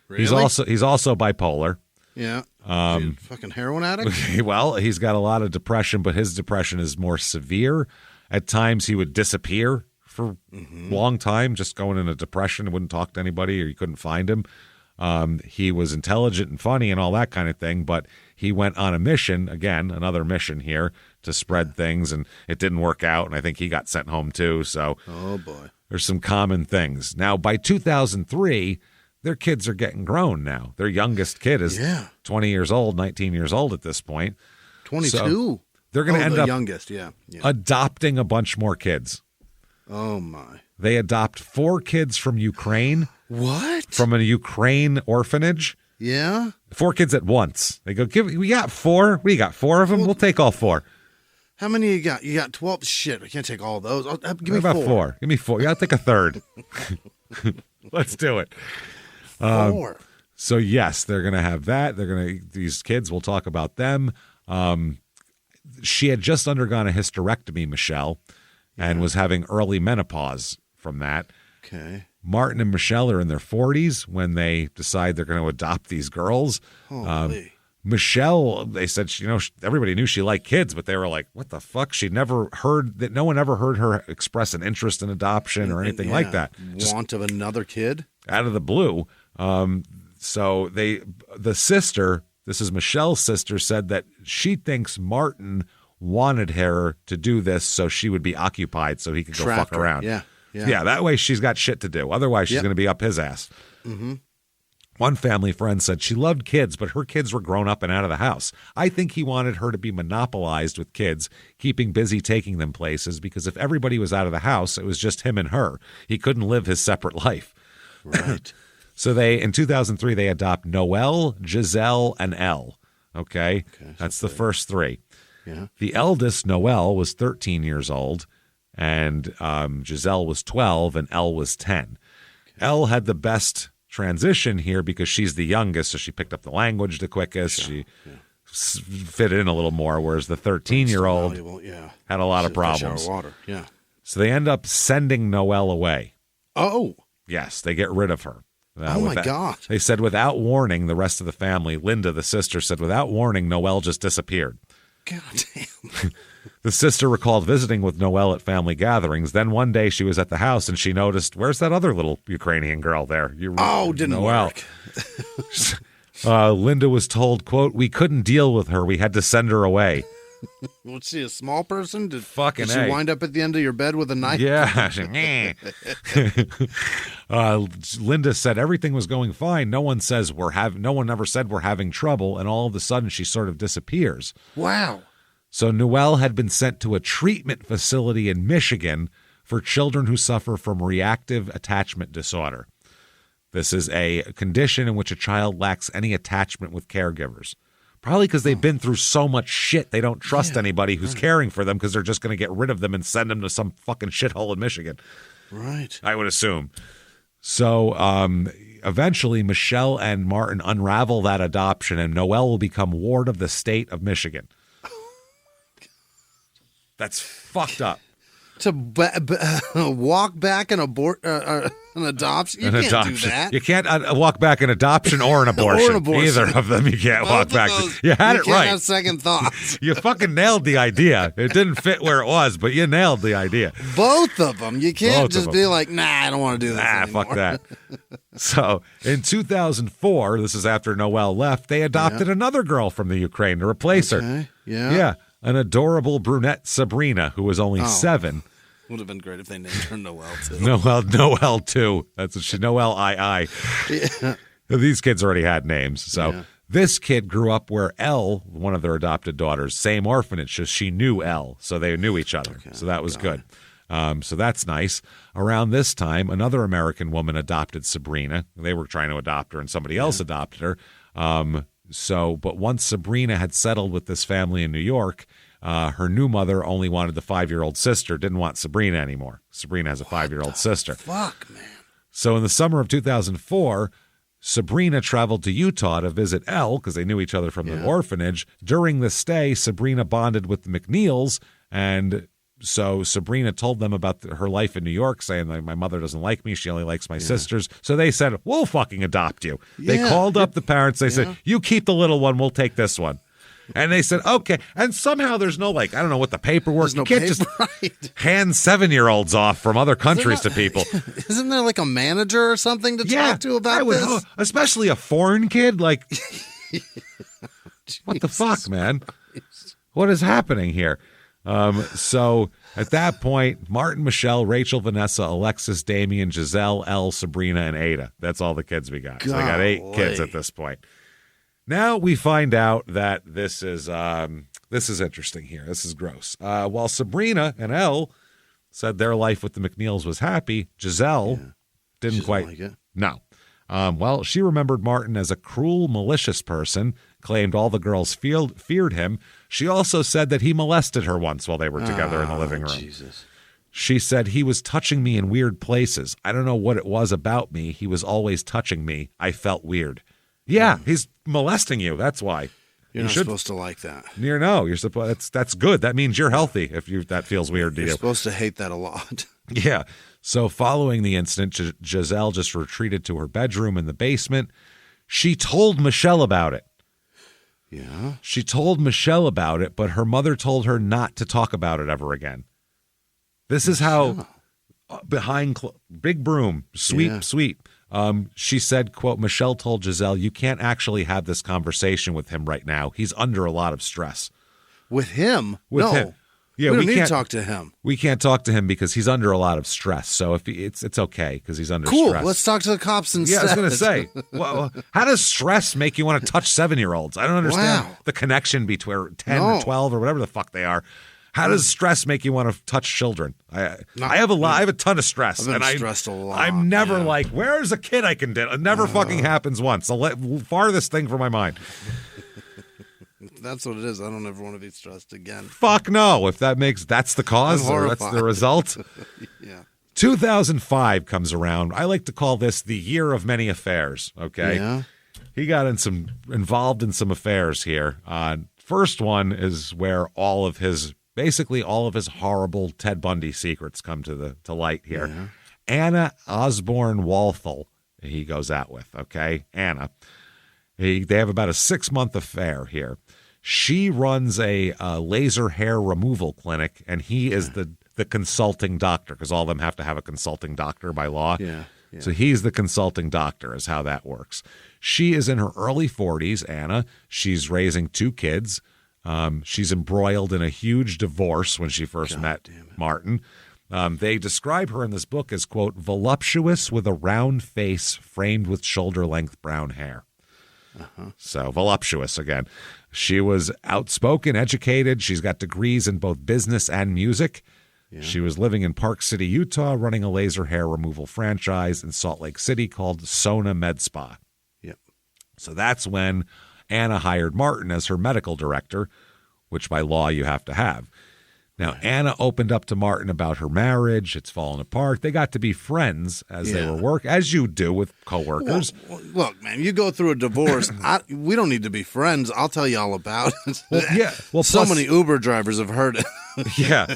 S2: Really?
S1: He's also bipolar.
S2: Yeah. Fucking heroin addict?
S1: Well, he's got a lot of depression, but his depression is more severe. At times he would disappear for a long time, just going in a depression, wouldn't talk to anybody, or you couldn't find him. He was intelligent and funny and all that kind of thing, but he went on a mission, again, another mission here, to spread things, and it didn't work out, and I think he got sent home too. So
S2: oh boy,
S1: there's some common things. Now, by 2003, their kids are getting grown now. Their youngest kid is 20 years old, 19 years old at this point.
S2: 22?
S1: So they're going to end up
S2: youngest,
S1: adopting a bunch more kids.
S2: Oh, my.
S1: They adopt 4 kids from Ukraine.
S2: What?
S1: From a Ukraine orphanage.
S2: Yeah?
S1: 4 kids at once. They go, we got 4? We got 4 of them? We'll take all 4.
S2: How many you got? You got 12? Shit, I can't take all those. Give me
S1: about
S2: 4.
S1: 4. Give me 4. You got to take a third. Let's do it.
S2: 4.
S1: So yes, they're going to have that. These kids, we'll talk about them. She had just undergone a hysterectomy, Michelle, and was having early menopause from that.
S2: Okay.
S1: Martin and Michelle are in their 40s when they decide they're going to adopt these girls.
S2: Holy.
S1: Michelle, they said, everybody knew she liked kids, but they were like, what the fuck? No one ever heard her express an interest in adoption or anything like that.
S2: Want of another kid?
S1: Out of the blue. So the sister, this is Michelle's sister, said that she thinks Martin wanted her to do this so she would be occupied so he could go fuck around.
S2: Yeah.
S1: That way she's got shit to do. Otherwise, she's going to be up his ass.
S2: Mm-hmm.
S1: One family friend said she loved kids, but her kids were grown up and out of the house. I think he wanted her to be monopolized with kids, keeping busy taking them places, because if everybody was out of the house, it was just him and her. He couldn't live his separate life.
S2: Right.
S1: So in 2003, they adopt Noelle, Giselle, and Elle. Okay? That's the first 3.
S2: Yeah.
S1: The eldest, Noelle, was 13 years old. and Giselle was 12, and Elle was 10. Elle had the best transition here because she's the youngest, so she picked up the language the quickest. She fit in a little more, whereas the 13-year-old had a lot of problems.
S2: Water. Yeah.
S1: So they end up sending Noelle away.
S2: Oh.
S1: Yes, they get rid of her.
S2: Oh, my God.
S1: They said without warning, the rest of the family, Linda, the sister, said without warning, Noelle just disappeared.
S2: God damn.
S1: The sister recalled visiting with Noelle at family gatherings. Then one day she was at the house and she noticed, where's that other little Ukrainian girl there?
S2: Didn't work.
S1: Linda was told, quote, we couldn't deal with her. We had to send her away.
S2: Was she a small person? Did she
S1: A.
S2: wind up at the end of your bed with a knife?
S1: Yeah. Linda said everything was going fine. No one ever said we're having trouble, and all of a sudden she sort of disappears.
S2: Wow.
S1: So Noelle had been sent to a treatment facility in Michigan for children who suffer from reactive attachment disorder. This is a condition in which a child lacks any attachment with caregivers. Probably because they've been through so much shit, they don't trust anybody who's caring for them because they're just going to get rid of them and send them to some fucking shithole in Michigan.
S2: Right.
S1: I would assume. So eventually, Michelle and Martin unravel that adoption, and Noelle will become ward of the state of Michigan. That's fucked up.
S2: To walk back and abort an adoption? You can't do that.
S1: You can't walk back an adoption or an abortion. Either of them you can't walk back. You had it right. You
S2: can't have second thoughts.
S1: You fucking nailed the idea. It didn't fit where it was, but you nailed the idea.
S2: Both of them. You can't just be like, nah, I don't want to do this anymore.
S1: Fuck that. So in 2004, this is after Noelle left, they adopted another girl from the Ukraine to replace her. Yeah. An adorable brunette Sabrina, who was only 7.
S2: Would have been great if they named her Noelle, too.
S1: Noelle, too. That's what Noelle II.
S2: Yeah.
S1: These kids already had names. So this kid grew up where Elle, one of their adopted daughters, same orphanage, so she knew Elle, so they knew each other. Okay. So that was good. So that's nice. Around this time, another American woman adopted Sabrina. They were trying to adopt her, and somebody else adopted her. But once Sabrina had settled with this family in New York, her new mother only wanted the 5-year-old sister, didn't want Sabrina anymore. Sabrina has a 5-year-old sister.
S2: Fuck, man.
S1: So in the summer of 2004, Sabrina traveled to Utah to visit Elle because they knew each other from the orphanage. During the stay, Sabrina bonded with the McNeils, and so Sabrina told them about her life in New York, saying that my mother doesn't like me. She only likes my sisters. So they said, we'll fucking adopt you. They called up the parents. They said, you keep the little one. We'll take this one. And they said, okay. And somehow there's no, I don't know what the paperwork.
S2: There's no
S1: you can't just hand 7-year-olds off from other countries to people.
S2: Isn't there a manager or something to talk to about this?
S1: Especially a foreign kid. What the fuck, man? What is happening here? So at that point, Martin, Michelle, Rachel, Vanessa, Alexis, Damien, Giselle, Elle, Sabrina, and Ada. That's all the kids we got. So they got 8 kids at this point. Now we find out that this is interesting here. This is gross. While Sabrina and Elle said their life with the McNeils was happy, Giselle didn't quite like it. No. Well, she remembered Martin as a cruel, malicious person, claimed all the girls feared him. She also said that he molested her once while they were together in the living room.
S2: Jesus.
S1: She said, he was touching me in weird places. I don't know what it was about me. He was always touching me. I felt weird. Yeah, he's molesting you. That's why.
S2: You're not supposed to like that.
S1: You're supposed. That's good. That means you're healthy. If that feels weird to you.
S2: You're supposed to hate that a lot.
S1: Yeah. So following the incident, Giselle just retreated to her bedroom in the basement. She told Michelle about it.
S2: Yeah.
S1: She told Michelle about it, but her mother told her not to talk about it ever again. This is how big broom, sweep. She said, quote, Michelle told Giselle, you can't actually have this conversation with him right now. He's under a lot of stress.
S2: With him?
S1: With him. Yeah,
S2: we don't need to talk to him.
S1: We can't talk to him because he's under a lot of stress. So if it's okay because he's under
S2: stress.
S1: Cool.
S2: Let's talk to the cops instead.
S1: Yeah, I was going to say, well, how does stress make you want to touch 7-year-olds? I don't understand the connection between 10 or 12 or whatever the fuck they are. How does stress make you want to touch children? I have a ton of stress.
S2: I've been stressed a lot.
S1: I'm never where's a kid I can do? It never fucking happens once. The farthest thing from my mind.
S2: that's what it is. I don't ever want to be stressed again.
S1: Fuck no. If that's the cause or that's the result.
S2: Yeah.
S1: 2005 comes around. I like to call this the year of many affairs. Okay.
S2: Yeah.
S1: He got involved in some affairs here. First one is where basically all of his horrible Ted Bundy secrets come to light here.
S2: Yeah.
S1: Anna Osborne Walthall, he goes out with. Okay. Anna. They have about a 6-month affair here. She runs a laser hair removal clinic, and he is the consulting doctor, because all of them have to have a consulting doctor by law.
S2: Yeah.
S1: So he's the consulting doctor is how that works. She is in her early 40s, Anna. She's raising 2 kids. She's embroiled in a huge divorce when she first met Martin. They describe her in this book as, quote, voluptuous with a round face framed with shoulder-length brown hair. So voluptuous again. She was outspoken, educated. She's got degrees in both business and music. Yeah. She was living in Park City, Utah, running a laser hair removal franchise in Salt Lake City called Sona Med Spa.
S2: Yep.
S1: So that's when Anna hired Martin as her medical director, which by law you have to have. Now, Anna opened up to Martin about her marriage. It's fallen apart. They got to be friends as they were as you do with coworkers.
S2: Well, look, man, you go through a divorce. We don't need to be friends. I'll tell you all about it.
S1: Well,
S2: so many Uber drivers have heard it.
S1: Yeah.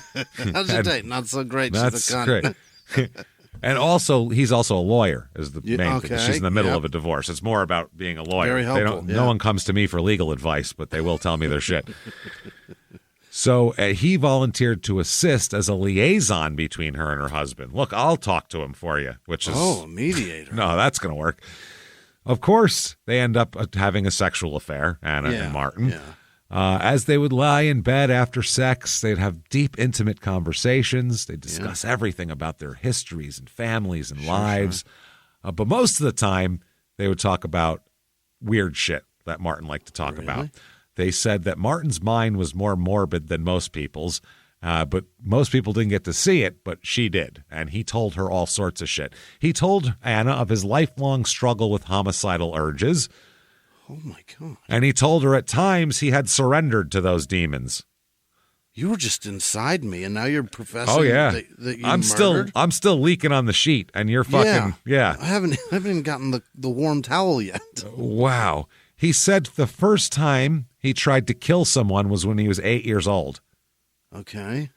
S2: How's your date? Not so great.
S1: That's
S2: She's a cunt.
S1: great. And also, he's also a lawyer is the main thing. She's in the middle of a divorce. It's more about being a lawyer.
S2: Very helpful.
S1: No one comes to me for legal advice, but they will tell me their shit. So he volunteered to assist as a liaison between her and her husband. Look, I'll talk to him for you, which is...
S2: Oh, a mediator.
S1: No, that's going to work. Of course, they end up having a sexual affair, Anna and Martin.
S2: Yeah.
S1: As they would lie in bed after sex, they'd have deep, intimate conversations. They'd discuss everything about their histories and families and lives. But most of the time, they would talk about weird shit that Martin liked to talk about. They said that Martin's mind was more morbid than most people's, but most people didn't get to see it, but she did. And he told her all sorts of shit. He told Anna of his lifelong struggle with homicidal urges.
S2: Oh, my God.
S1: And he told her at times he had surrendered to those demons.
S2: You were just inside me, and now you're professing that you murdered?
S1: I'm still leaking on the sheet, and you're fucking,
S2: I haven't even gotten the warm towel yet.
S1: Wow. He said the first time he tried to kill someone was when he was 8 years old.
S2: Okay.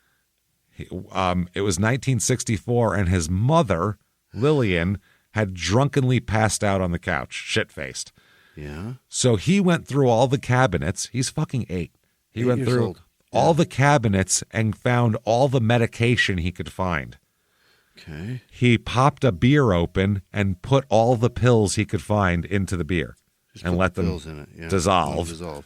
S1: It was 1964, and his mother, Lillian, had drunkenly passed out on the couch, shit-faced.
S2: Yeah.
S1: So he went through all the cabinets. He's fucking 8. He went through all the cabinets and found all the medication he could find.
S2: Okay.
S1: He popped a beer open and put all the pills he could find into the beer. And let them dissolve.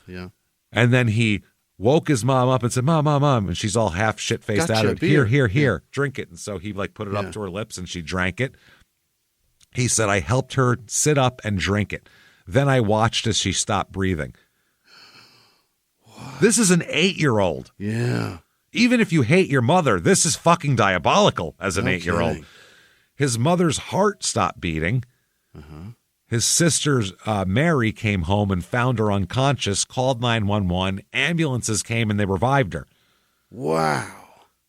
S1: And then he woke his mom up and said, Mom, and she's all half shit-faced out of it. Here, drink it. And so he put it up to her lips and she drank it. He said, I helped her sit up and drink it. Then I watched as she stopped breathing. What? This is an 8-year-old.
S2: Yeah.
S1: Even if you hate your mother, this is fucking diabolical as an 8-year-old. His mother's heart stopped beating. His sister, Mary, came home and found her unconscious, called 911. Ambulances came and they revived her.
S2: Wow.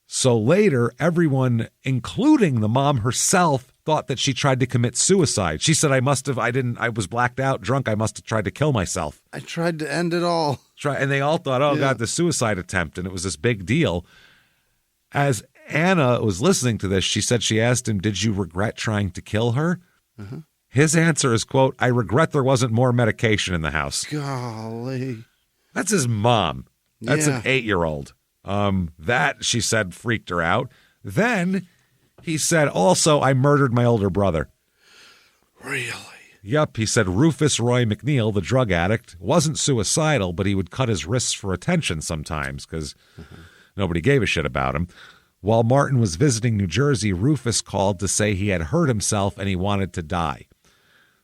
S1: So later, everyone, including the mom herself, thought that she tried to commit suicide. She said, I was blacked out, drunk. I must have tried to kill myself.
S2: I tried to end it all.
S1: And they all thought, God, the suicide attempt. And it was this big deal. As Anna was listening to this, she said she asked him, did you regret trying to kill her? His answer is, quote, I regret there wasn't more medication in the house.
S2: Golly.
S1: That's his mom. That's an 8-year-old. That, she said, freaked her out. Then he said, also, I murdered my older brother.
S2: Really?
S1: Yep, he said Rufus Roy McNeil, the drug addict, wasn't suicidal, but he would cut his wrists for attention sometimes because nobody gave a shit about him. While Martin was visiting New Jersey, Rufus called to say he had hurt himself and he wanted to die.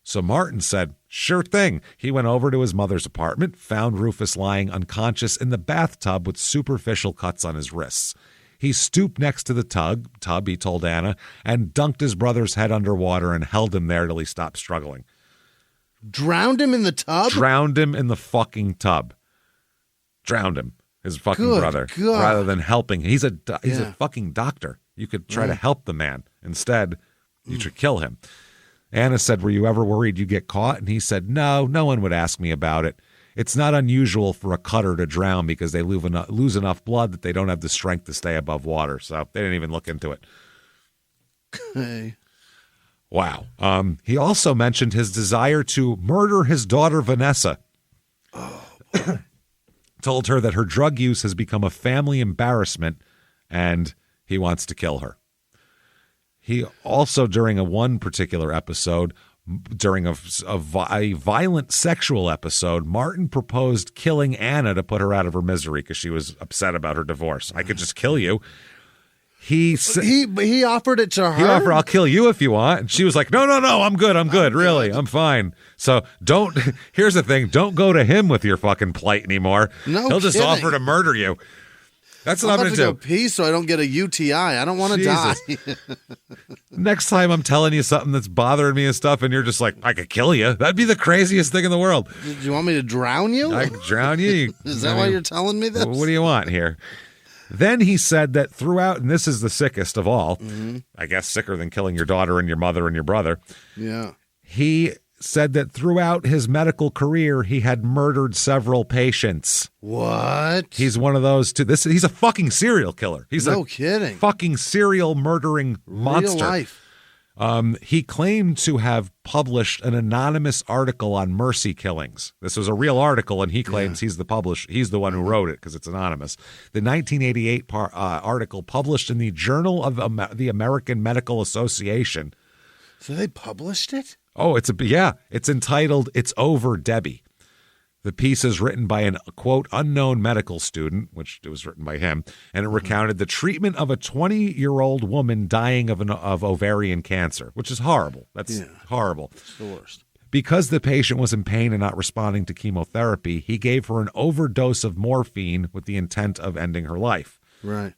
S1: So Martin said, sure thing. He went over to his mother's apartment, found Rufus lying unconscious in the bathtub with superficial cuts on his wrists. He stooped next to the tub, he told Anna, and dunked his brother's head underwater and held him there till he stopped struggling.
S2: Drowned him in the tub?
S1: Drowned him in the fucking tub. drowned him, his fucking
S2: Good
S1: brother,
S2: God.
S1: rather than helping. He's a
S2: Yeah.
S1: fucking doctor. You could try to help the man. Instead, you should kill him. Anna said, were you ever worried you'd get caught? And he said, no one would ask me about it. It's not unusual for a cutter to drown because they lose enough blood that they don't have the strength to stay above water. So they didn't even look into it.
S2: Hey.
S1: Wow. He also mentioned his desire to murder his daughter, Vanessa. Told her that her drug use has become a family embarrassment and he wants to kill her. He also, during one particular episode, during a violent sexual episode, Martin proposed killing Anna to put her out of her misery because she was upset about her divorce. I could just kill you. He
S2: offered it to her?
S1: He offered, I'll kill you if you want. And she was like, no, I'm good, really, I'm fine. So here's the thing, don't go to him with your fucking plight anymore.
S2: No
S1: He'll just
S2: kidding.
S1: offer to murder you. That's what I'm going to
S2: go
S1: do.
S2: pee so I don't get a UTI. I don't want to die.
S1: Next time I'm telling you something that's bothering me and stuff, and you're just like, I could kill you. That'd be the craziest thing in the world.
S2: Do you want me to drown you?
S1: I could drown you.
S2: Is that why you're telling me this?
S1: What do you want here? Then he said that throughout, and this is the sickest of all, I guess sicker than killing your daughter and your mother and your brother.
S2: Yeah.
S1: He said that throughout his medical career, he had murdered several patients.
S2: What?
S1: He's one of those two. He's a fucking serial killer. He's
S2: no kidding.
S1: Fucking serial murdering monster.
S2: Real life.
S1: He claimed to have published an anonymous article on mercy killings. This was a real article, and he claims he's the publisher. He's the one who wrote it because it's anonymous. The 1988 article published in the Journal of the American Medical Association.
S2: So they published it?
S1: Oh, it's entitled "It's Over, Debbie." The piece is written by an, quote, unknown medical student, which it was written by him, and it recounted the treatment of a 20-year-old woman dying of ovarian cancer, which is horrible. That's horrible.
S2: It's the worst.
S1: Because the patient was in pain and not responding to chemotherapy, he gave her an overdose of morphine with the intent of ending her life.
S2: Right.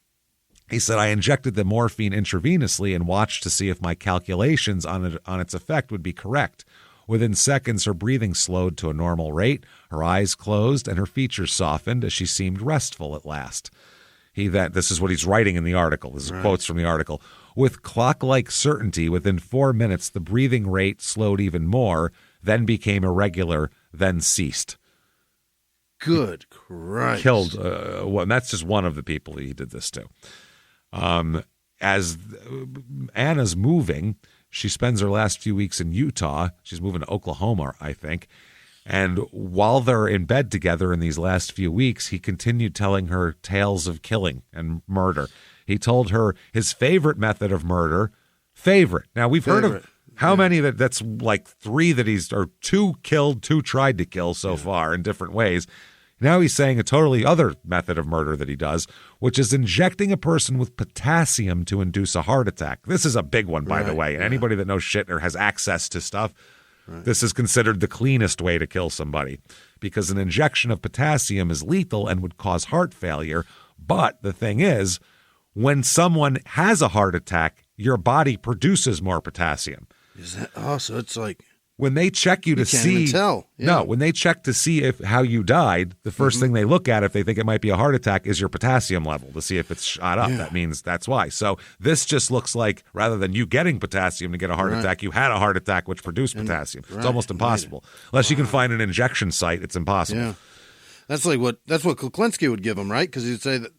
S1: He said, I injected the morphine intravenously and watched to see if my calculations on its effect would be correct. Within seconds, her breathing slowed to a normal rate, her eyes closed, and her features softened as she seemed restful at last. This is what he's writing in the article. This is quotes from the article. With clock-like certainty, within 4 minutes, the breathing rate slowed even more, then became irregular, then ceased.
S2: Good Christ.
S1: Killed, and that's just one of the people he did this to. As Anna's moving, she spends her last few weeks in Utah. She's moving to Oklahoma, I think. And while they're in bed together in these last few weeks, he continued telling her tales of killing and murder. He told her his favorite method of murder, Now, we've heard of how many that's like 3 or 2 killed, 2 tried to kill so far in different ways. Now he's saying a totally other method of murder that he does, which is injecting a person with potassium to induce a heart attack. This is a big one, by the way. And anybody that knows shit or has access to stuff, this is considered the cleanest way to kill somebody because an injection of potassium is lethal and would cause heart failure. But the thing is, when someone has a heart attack, your body produces more potassium.
S2: Is that so it's like
S1: when they check you to
S2: can't
S1: see,
S2: even tell. Yeah.
S1: No, when they check to see how you died, the first thing they look at if they think it might be a heart attack is your potassium level to see if it's shot up. That means that's why. So this just looks like rather than you getting potassium to get a heart attack, you had a heart attack which produced potassium. It's almost impossible unless you can find an injection site. It's impossible.
S2: Yeah, that's what Kuklinski would give him, right? Because he'd say that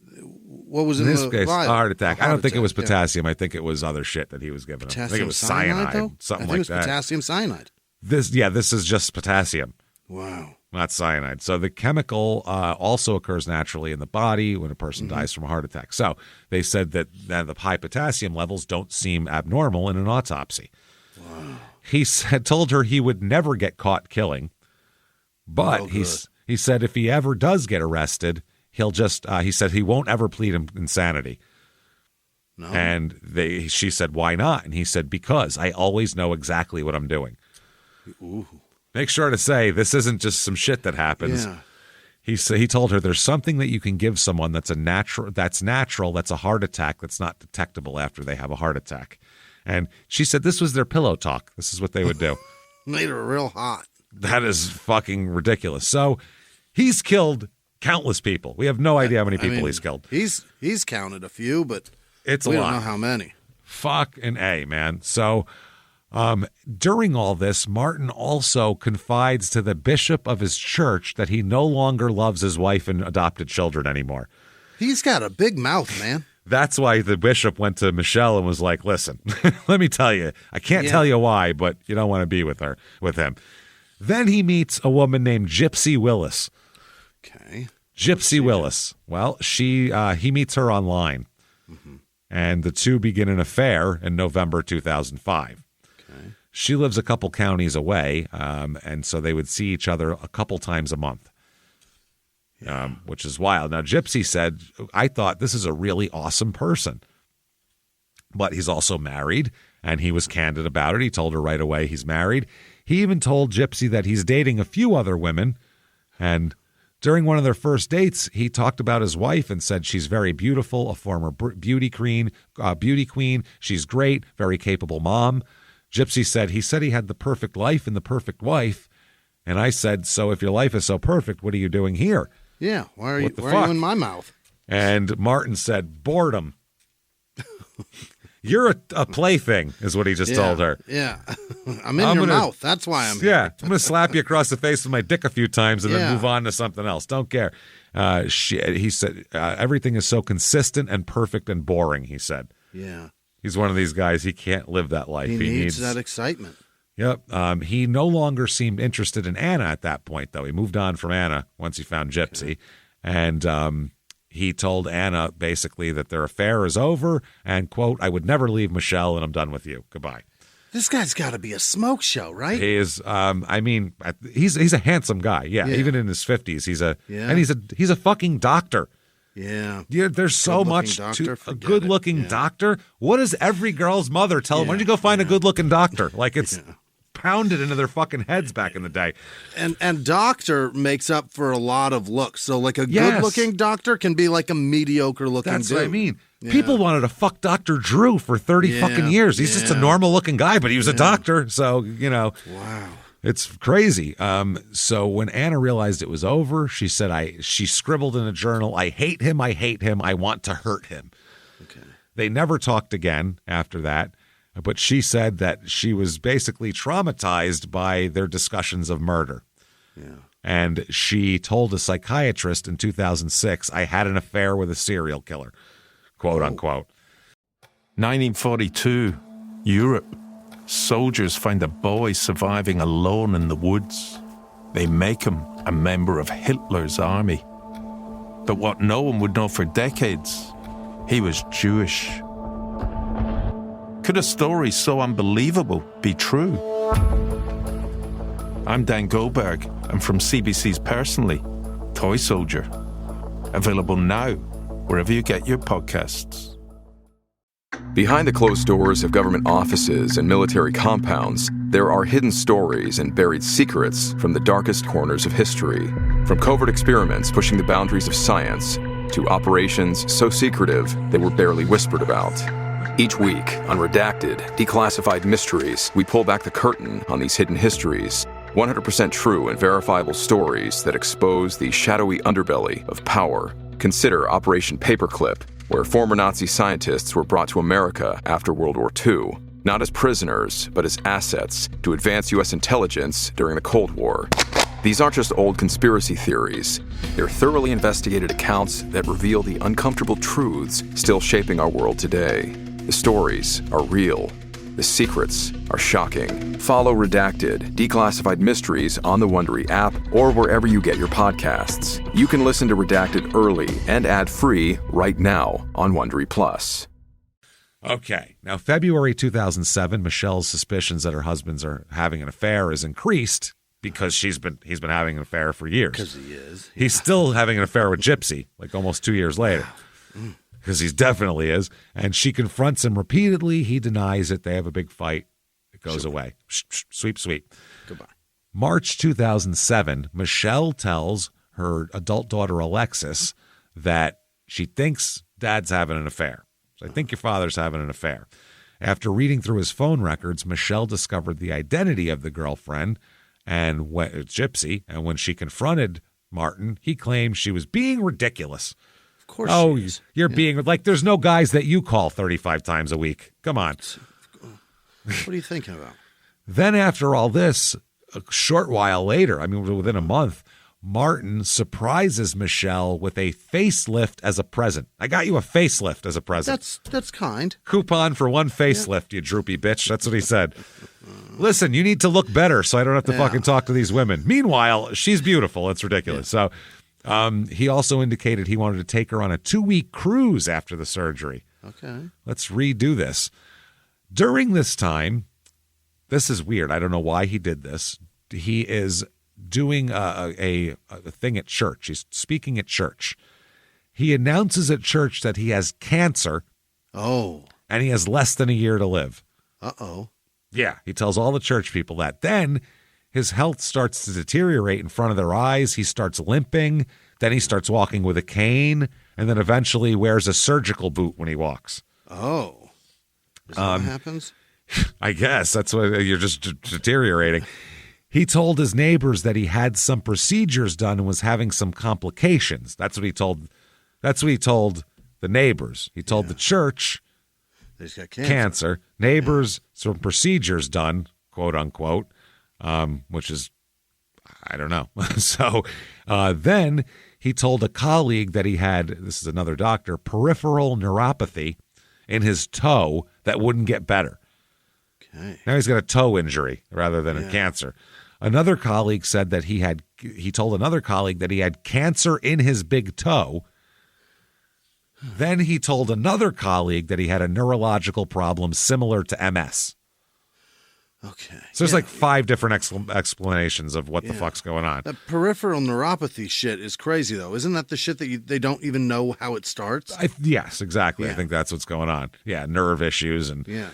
S2: what was in
S1: this
S2: the
S1: case,
S2: vial?
S1: a heart attack. I don't think it was potassium. I think it was other shit that he was giving him. I think it was cyanide,
S2: though?
S1: something
S2: I think
S1: like
S2: it was
S1: that.
S2: Potassium cyanide.
S1: This is just potassium.
S2: Wow.
S1: Not cyanide. So the chemical also occurs naturally in the body when a person dies from a heart attack. So they said that the high potassium levels don't seem abnormal in an autopsy. Wow. He told her he would never get caught killing, but he said if he ever does get arrested, he'll just he said he won't ever plead insanity. No. And she said, why not? And he said, because I always know exactly what I'm doing.
S2: Ooh.
S1: Make sure to say this isn't just some shit that happens.
S2: Yeah.
S1: He told her there's something that you can give someone that's natural, that's a heart attack that's not detectable after they have a heart attack. And she said this was their pillow talk. This is what they would do.
S2: Made her real hot.
S1: That is fucking ridiculous. So he's killed Countless people. We have no idea how many people he's killed.
S2: He's counted a few, but
S1: it's
S2: we
S1: a
S2: don't
S1: lot.
S2: know how many.
S1: Fucking A, man. So during all this, Martin also confides to the bishop of his church that he no longer loves his wife and adopted children anymore.
S2: He's got a big mouth, man.
S1: That's why the bishop went to Michelle and was like, listen, let me tell you, I can't tell you why, but you don't want to be with him. Then he meets a woman named Gypsy Willis.
S2: Okay.
S1: Gypsy Willis. Well, he meets her online, and the two begin an affair in November 2005.
S2: Okay.
S1: She lives a couple counties away, and so they would see each other a couple times a month. Which is wild. Now, Gypsy said, I thought this is a really awesome person. But he's also married, and he was candid about it. He told her right away he's married. He even told Gypsy that he's dating a few other women. And during one of their first dates, he talked about his wife and said she's very beautiful, a former beauty queen. She's great, very capable mom. Gypsy said he had the perfect life and the perfect wife. And I said, so if your life is so perfect, what are you doing here?
S2: Yeah, why are you in my mouth?
S1: And Martin said, boredom. You're a plaything, is what he just told her.
S2: Yeah, I'm in your mouth. That's why I'm here.
S1: Yeah, I'm going to slap you across the face with my dick a few times and then move on to something else. Don't care. He said, everything is so consistent and perfect and boring, he said.
S2: Yeah.
S1: He's one of these guys, he can't live that life.
S2: He needs that excitement.
S1: Yep. He no longer seemed interested in Anna at that point, though. He moved on from Anna once he found Gypsy. And he told Anna basically that their affair is over and, quote, I would never leave Michelle and I'm done with you. Goodbye.
S2: This guy's got to be a smoke show, right?
S1: He is. He's a handsome guy. Yeah. Even in his 50s, he's a fucking doctor.
S2: Yeah.
S1: There's so much to a good-looking doctor. What does every girl's mother tell them? Why don't you go find a good-looking doctor? Like it's pounded into their fucking heads back in the day.
S2: And doctor makes up for a lot of looks. So like a good-looking doctor can be like a mediocre-looking dude.
S1: That's what I mean. Yeah. People wanted to fuck Dr. Drew for 30 fucking years. He's just a normal-looking guy, but he was a doctor. So,
S2: Wow.
S1: It's crazy. So when Anna realized it was over, she said, she scribbled in a journal, I hate him, I want to hurt him.
S2: Okay.
S1: They never talked again after that, but she said that she was basically traumatized by their discussions of murder.
S2: Yeah.
S1: And she told a psychiatrist in 2006, I had an affair with a serial killer, quote unquote.
S9: 1942, Europe. Soldiers find a boy surviving alone in the woods. They make him a member of Hitler's army. But what no one would know for decades, he was Jewish. Could a story so unbelievable be true? I'm Dan Goldberg, and from CBC's Personally, Toy Soldier. Available now, wherever you get your podcasts.
S10: Behind the closed doors of government offices and military compounds, there are hidden stories and buried secrets from the darkest corners of history. From covert experiments pushing the boundaries of science to operations so secretive they were barely whispered about. Each week, on Redacted, Declassified Mysteries, we pull back the curtain on these hidden histories. 100% true and verifiable stories that expose the shadowy underbelly of power. Consider Operation Paperclip, where former Nazi scientists were brought to America after World War II, not as prisoners, but as assets to advance U.S. intelligence during the Cold War. These aren't just old conspiracy theories. They're thoroughly investigated accounts that reveal the uncomfortable truths still shaping our world today. The stories are real. The secrets are shocking. Follow Redacted, Declassified Mysteries on the Wondery app or wherever you get your podcasts. You can listen to Redacted early and ad-free right now on Wondery Plus.
S1: Okay. Now, February 2007, Michelle's suspicions that her husband's are having an affair is increased because he's been having an affair for years.
S2: Because he is.
S1: He's still having an affair with Gypsy, like almost 2 years later. Because he definitely is. And she confronts him repeatedly. He denies it. They have a big fight. It goes away. Sweep, sweep.
S2: Goodbye.
S1: March 2007, Michelle tells her adult daughter, Alexis, that she thinks dad's having an affair. So I think your father's having an affair. After reading through his phone records, Michelle discovered the identity of the girlfriend and Gypsy. And when she confronted Martin. He claimed she was being ridiculous.
S2: Of course
S1: Oh,
S2: she is.
S1: you're being like, there's no guys that you call 35 times a week. Come on.
S2: What are you thinking about?
S1: Then after all this, a short while later, I mean, within a month, Martin surprises Michelle with a facelift as a present. I got you a facelift as a present.
S2: That's kind.
S1: Coupon for one facelift, you droopy bitch. That's what he said. Listen, you need to look better so I don't have to fucking talk to these women. Meanwhile, she's beautiful. It's ridiculous. So he also indicated he wanted to take her on a 2-week cruise after the surgery.
S2: Okay.
S1: Let's redo this. During this time, this is weird. I don't know why he did this. He is doing a thing at church. He's speaking at church. He announces at church that he has cancer.
S2: Oh.
S1: And he has less than a year to live.
S2: Uh-oh.
S1: Yeah, he tells all the church people that. Then his health starts to deteriorate in front of their eyes. He starts limping. Then he starts walking with a cane. And then eventually wears a surgical boot when he walks.
S2: Oh. Is that what happens?
S1: I guess that's what you're just deteriorating. He told his neighbors that he had some procedures done and was having some complications. That's what he told. That's what he told the neighbors. He told the church
S2: he's got
S1: cancer. Neighbors, some procedures done, quote unquote, which is, I don't know. So then he told a colleague that he had, this is another doctor, peripheral neuropathy in his toe that wouldn't get better.
S2: Okay.
S1: Now he's got a toe injury rather than a cancer. Another colleague said that he told another colleague that he had cancer in his big toe. Then he told another colleague that he had a neurological problem similar to MS.
S2: Okay.
S1: So there's like 5 different explanations of what the fuck's going on.
S2: That peripheral neuropathy shit is crazy, though. Isn't that the shit that they don't even know how it starts?
S1: Yes, exactly.
S2: Yeah.
S1: I think that's what's going on. Yeah, nerve issues. And
S2: yeah.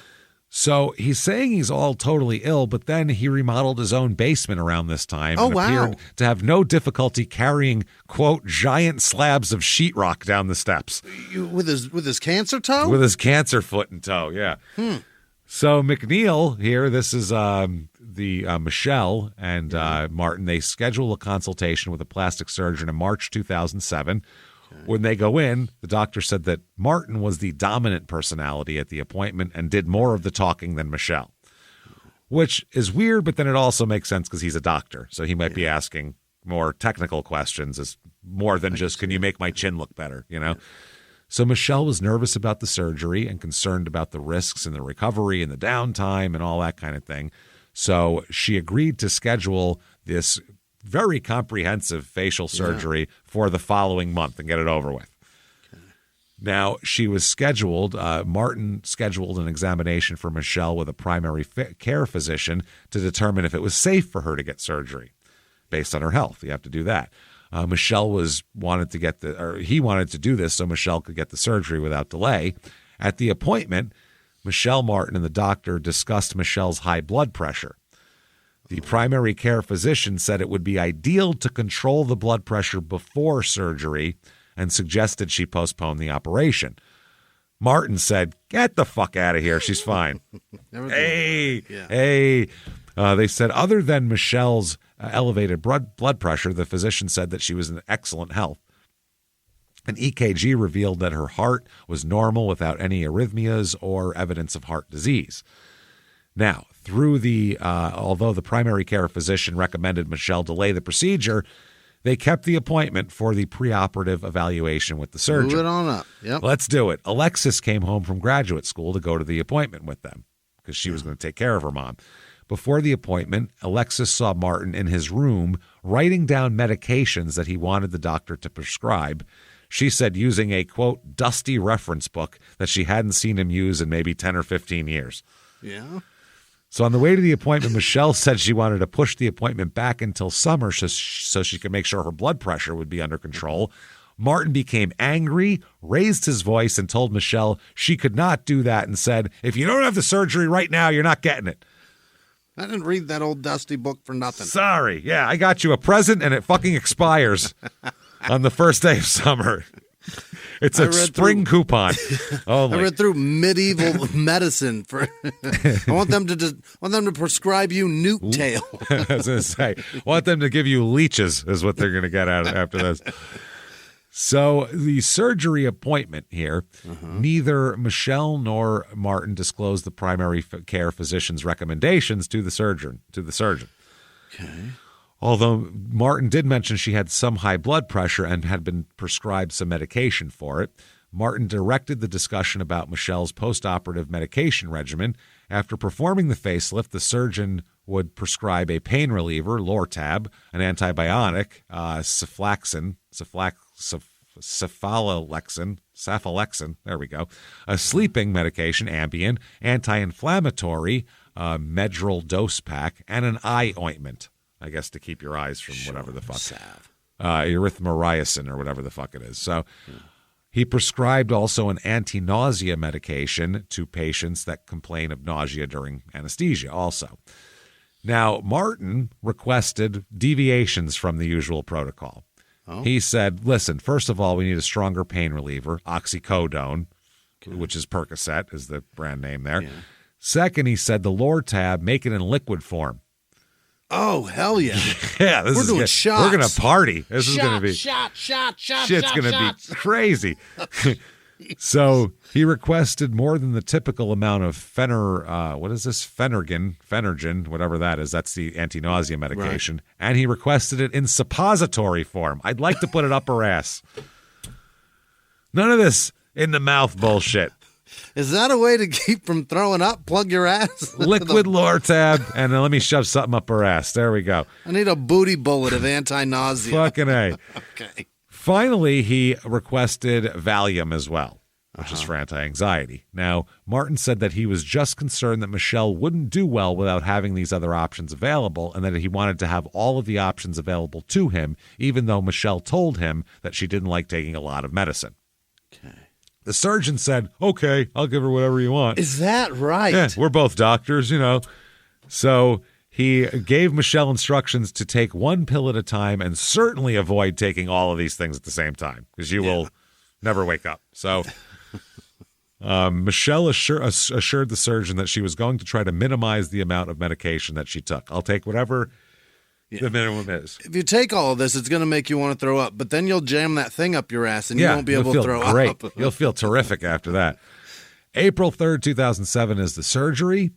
S1: so he's saying he's all totally ill, but then he remodeled his own basement around this time and appeared to have no difficulty carrying, quote, giant slabs of sheetrock down the steps.
S2: With his cancer toe?
S1: With his cancer foot and toe, yeah. So McNeil here, this is Michelle and Martin. They schedule a consultation with a plastic surgeon in March 2007. Okay. When they go in, the doctor said that Martin was the dominant personality at the appointment and did more of the talking than Michelle, which is weird, but then it also makes sense because he's a doctor. So he might be asking more technical questions, as more than just, can you make my chin look better, you know? So Michelle was nervous about the surgery and concerned about the risks and the recovery and the downtime and all that kind of thing. So she agreed to schedule this very comprehensive facial surgery for the following month and get it over with. Okay. Now, she was scheduled, Martin scheduled an examination for Michelle with a primary care physician to determine if it was safe for her to get surgery based on her health. You have to do that. Michelle wanted to do this so Michelle could get the surgery without delay. At the appointment, Michelle, Martin, and the doctor discussed Michelle's high blood pressure. The primary care physician said it would be ideal to control the blood pressure before surgery and suggested she postpone the operation. Martin said, "Get the fuck out of here. She's fine." Hey. They said other than Michelle's elevated blood pressure, the physician said that she was in excellent health. An EKG revealed that her heart was normal without any arrhythmias or evidence of heart disease. Now, although the primary care physician recommended Michelle delay the procedure, they kept the appointment for the preoperative evaluation with the surgeon.
S2: Move it on up. Yep.
S1: Let's do it. Alexis came home from graduate school to go to the appointment with them because she was going to take care of her mom. Before the appointment, Alexis saw Martin in his room writing down medications that he wanted the doctor to prescribe. She said using a, quote, dusty reference book that she hadn't seen him use in maybe 10 or 15 years.
S2: Yeah.
S1: So on the way to the appointment, Michelle said she wanted to push the appointment back until summer so she could make sure her blood pressure would be under control. Martin became angry, raised his voice, and told Michelle she could not do that and said, "If you don't have the surgery right now, you're not getting it."
S2: I didn't read that old dusty book for nothing.
S1: Sorry. Yeah, I got you a present and it fucking expires on the first day of summer. It's a spring coupon.
S2: I read through medieval medicine for. I want them to prescribe you newt tail.
S1: I was going to say, I want them to give you leeches is what they're going to get out after this. So the surgery appointment here, neither Michelle nor Martin disclosed the primary care physician's recommendations to the surgeon.
S2: Okay.
S1: Although Martin did mention she had some high blood pressure and had been prescribed some medication for it, Martin directed the discussion about Michelle's post-operative medication regimen. After performing the facelift, the surgeon would prescribe a pain reliever, Lortab, an antibiotic, cephalexin, there we go, a sleeping medication, Ambien, anti-inflammatory, Medrol dose pack, and an eye ointment, I guess to keep your eyes from whatever the fuck. Erythromycin or whatever the fuck it is. So he prescribed also an anti-nausea medication to patients that complain of nausea during anesthesia also. Now, Martin requested deviations from the usual protocol. Oh. He said, listen, first of all, we need a stronger pain reliever, oxycodone, which is Percocet, is the brand name there. Yeah. Second, he said the Lortab, make it in liquid form.
S2: Oh, hell yeah.
S1: Yeah,
S2: we're doing shots.
S1: We're going to party. This is going to be.
S2: Shit's
S1: going to be crazy. So he requested more than the typical amount of Phenergen, whatever that is. That's the anti-nausea medication. Right. And he requested it in suppository form. I'd like to put it up her ass. None of this in the mouth bullshit.
S2: Is that a way to keep from throwing up? Plug your ass?
S1: Liquid Lortab, and then let me shove something up her ass. There we go.
S2: I need a booty bullet of anti-nausea.
S1: Fucking A.
S2: Okay.
S1: Finally, he requested Valium as well, which is for anti-anxiety. Now, Martin said that he was just concerned that Michelle wouldn't do well without having these other options available, and that he wanted to have all of the options available to him, even though Michelle told him that she didn't like taking a lot of medicine.
S2: Okay.
S1: The surgeon said, okay, I'll give her whatever you want.
S2: Is that right?
S1: Yeah, we're both doctors, you know. So he gave Michelle instructions to take one pill at a time and certainly avoid taking all of these things at the same time because you will never wake up. So Michelle assured the surgeon that she was going to try to minimize the amount of medication that she took. I'll take whatever the minimum is.
S2: If you take all of this, it's going to make you want to throw up, but then you'll jam that thing up your ass and you won't be able to throw
S1: great.
S2: up.
S1: You'll feel terrific after that. April 3rd, 2007 is the surgery,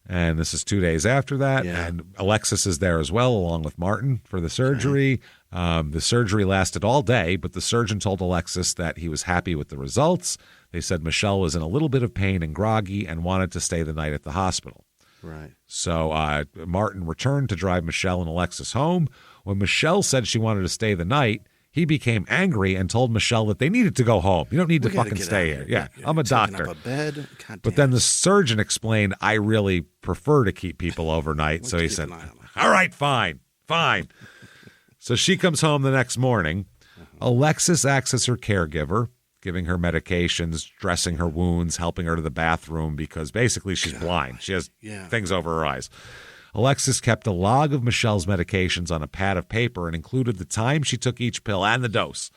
S1: and this is 2 days after that, and Alexis is there as well, along with Martin, for the surgery. The surgery lasted all day, but the surgeon told Alexis that he was happy with the results. They said Michelle was in a little bit of pain and groggy and wanted to stay the night at the hospital.
S2: Right.
S1: So Martin returned to drive Michelle and Alexis home. When Michelle said she wanted to stay the night, he became angry and told Michelle that they needed to go home. You don't need to fucking stay here. Yeah, I'm a doctor.
S2: Up a bed.
S1: But then the surgeon explained, I really prefer to keep people overnight. So he said, all right, fine. So she comes home the next morning. Alexis acts as her caregiver, giving her medications, dressing her wounds, helping her to the bathroom because basically she's blind. She has things over her eyes. Alexis kept a log of Michelle's medications on a pad of paper and included the time she took each pill and the dose.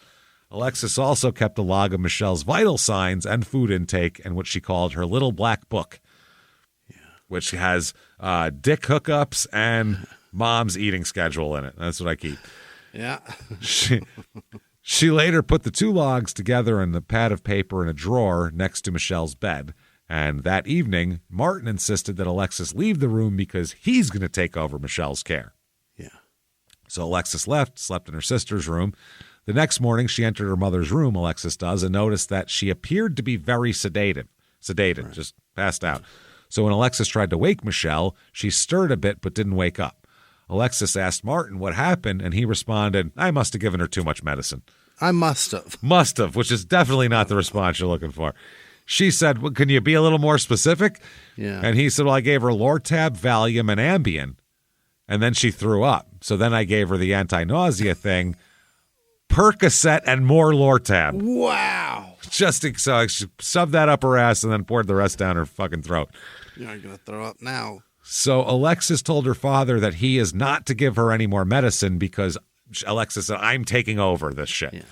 S1: Alexis also kept a log of Michelle's vital signs and food intake and what she called her little black book, which has dick hookups and mom's eating schedule in it. That's what I keep.
S2: Yeah.
S1: She later put the two logs together in the pad of paper in a drawer next to Michelle's bed. And that evening, Martin insisted that Alexis leave the room because he's going to take over Michelle's care.
S2: Yeah.
S1: So Alexis left, slept in her sister's room. The next morning, she entered her mother's room, Alexis does, and noticed that she appeared to be very sedated, just passed out. So when Alexis tried to wake Michelle, she stirred a bit but didn't wake up. Alexis asked Martin what happened, and he responded, I must have given her too much medicine.
S2: I must have.
S1: Must have, which is definitely not the response you're looking for. She said, well, can you be a little more specific?
S2: Yeah.
S1: And he said, well, I gave her Lortab, Valium, and Ambien. And then she threw up. So then I gave her the anti-nausea thing, Percocet, and more Lortab.
S2: Wow.
S1: Just so I shoved that up her ass and then poured the rest down her fucking throat.
S2: You're not going to throw up now.
S1: So Alexis told her father that he is not to give her any more medicine because Alexis said, I'm taking over this shit.
S2: Yeah.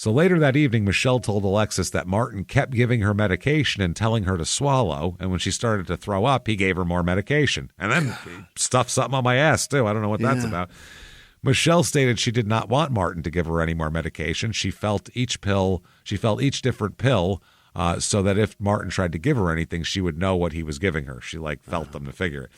S1: So later that evening, Michelle told Alexis that Martin kept giving her medication and telling her to swallow. And when she started to throw up, he gave her more medication. And then he stuffed something on my ass, too. I don't know what that's about. Michelle stated she did not want Martin to give her any more medication. She felt each different pill so that if Martin tried to give her anything, she would know what he was giving her. She felt them to figure it.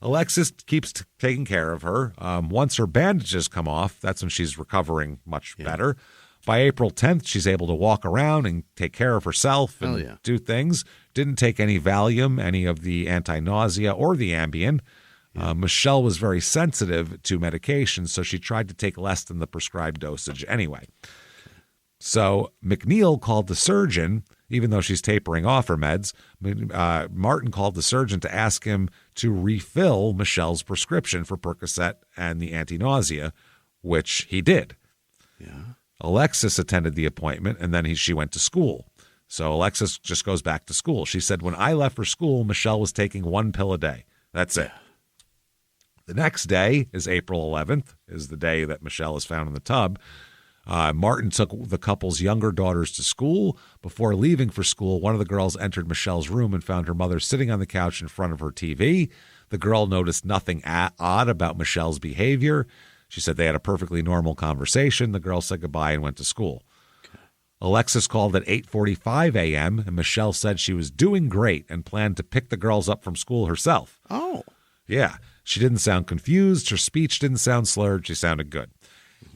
S1: Alexis keeps taking care of her. Once her bandages come off, that's when she's recovering much better. By April 10th, she's able to walk around and take care of herself and do things. Didn't take any Valium, any of the anti-nausea or the Ambien. Michelle was very sensitive to medication, so she tried to take less than the prescribed dosage anyway. So McNeil called the surgeon, even though she's tapering off her meds. Martin called the surgeon to ask him to refill Michelle's prescription for Percocet and the anti-nausea, which he did.
S2: Yeah.
S1: Alexis attended the appointment, and then she went to school. So Alexis just goes back to school. She said, when I left for school, Michelle was taking 1 pill a day. That's it. The next day is April 11th, is the day that Michelle is found in the tub. Martin took the couple's younger daughters to school. Before leaving for school, one of the girls entered Michelle's room and found her mother sitting on the couch in front of her TV. The girl noticed nothing odd about Michelle's behavior. She said they had a perfectly normal conversation. The girl said goodbye and went to school. Okay. Alexis called at 8:45 a.m., and Michelle said she was doing great and planned to pick the girls up from school herself.
S2: Oh.
S1: Yeah. She didn't sound confused. Her speech didn't sound slurred. She sounded good.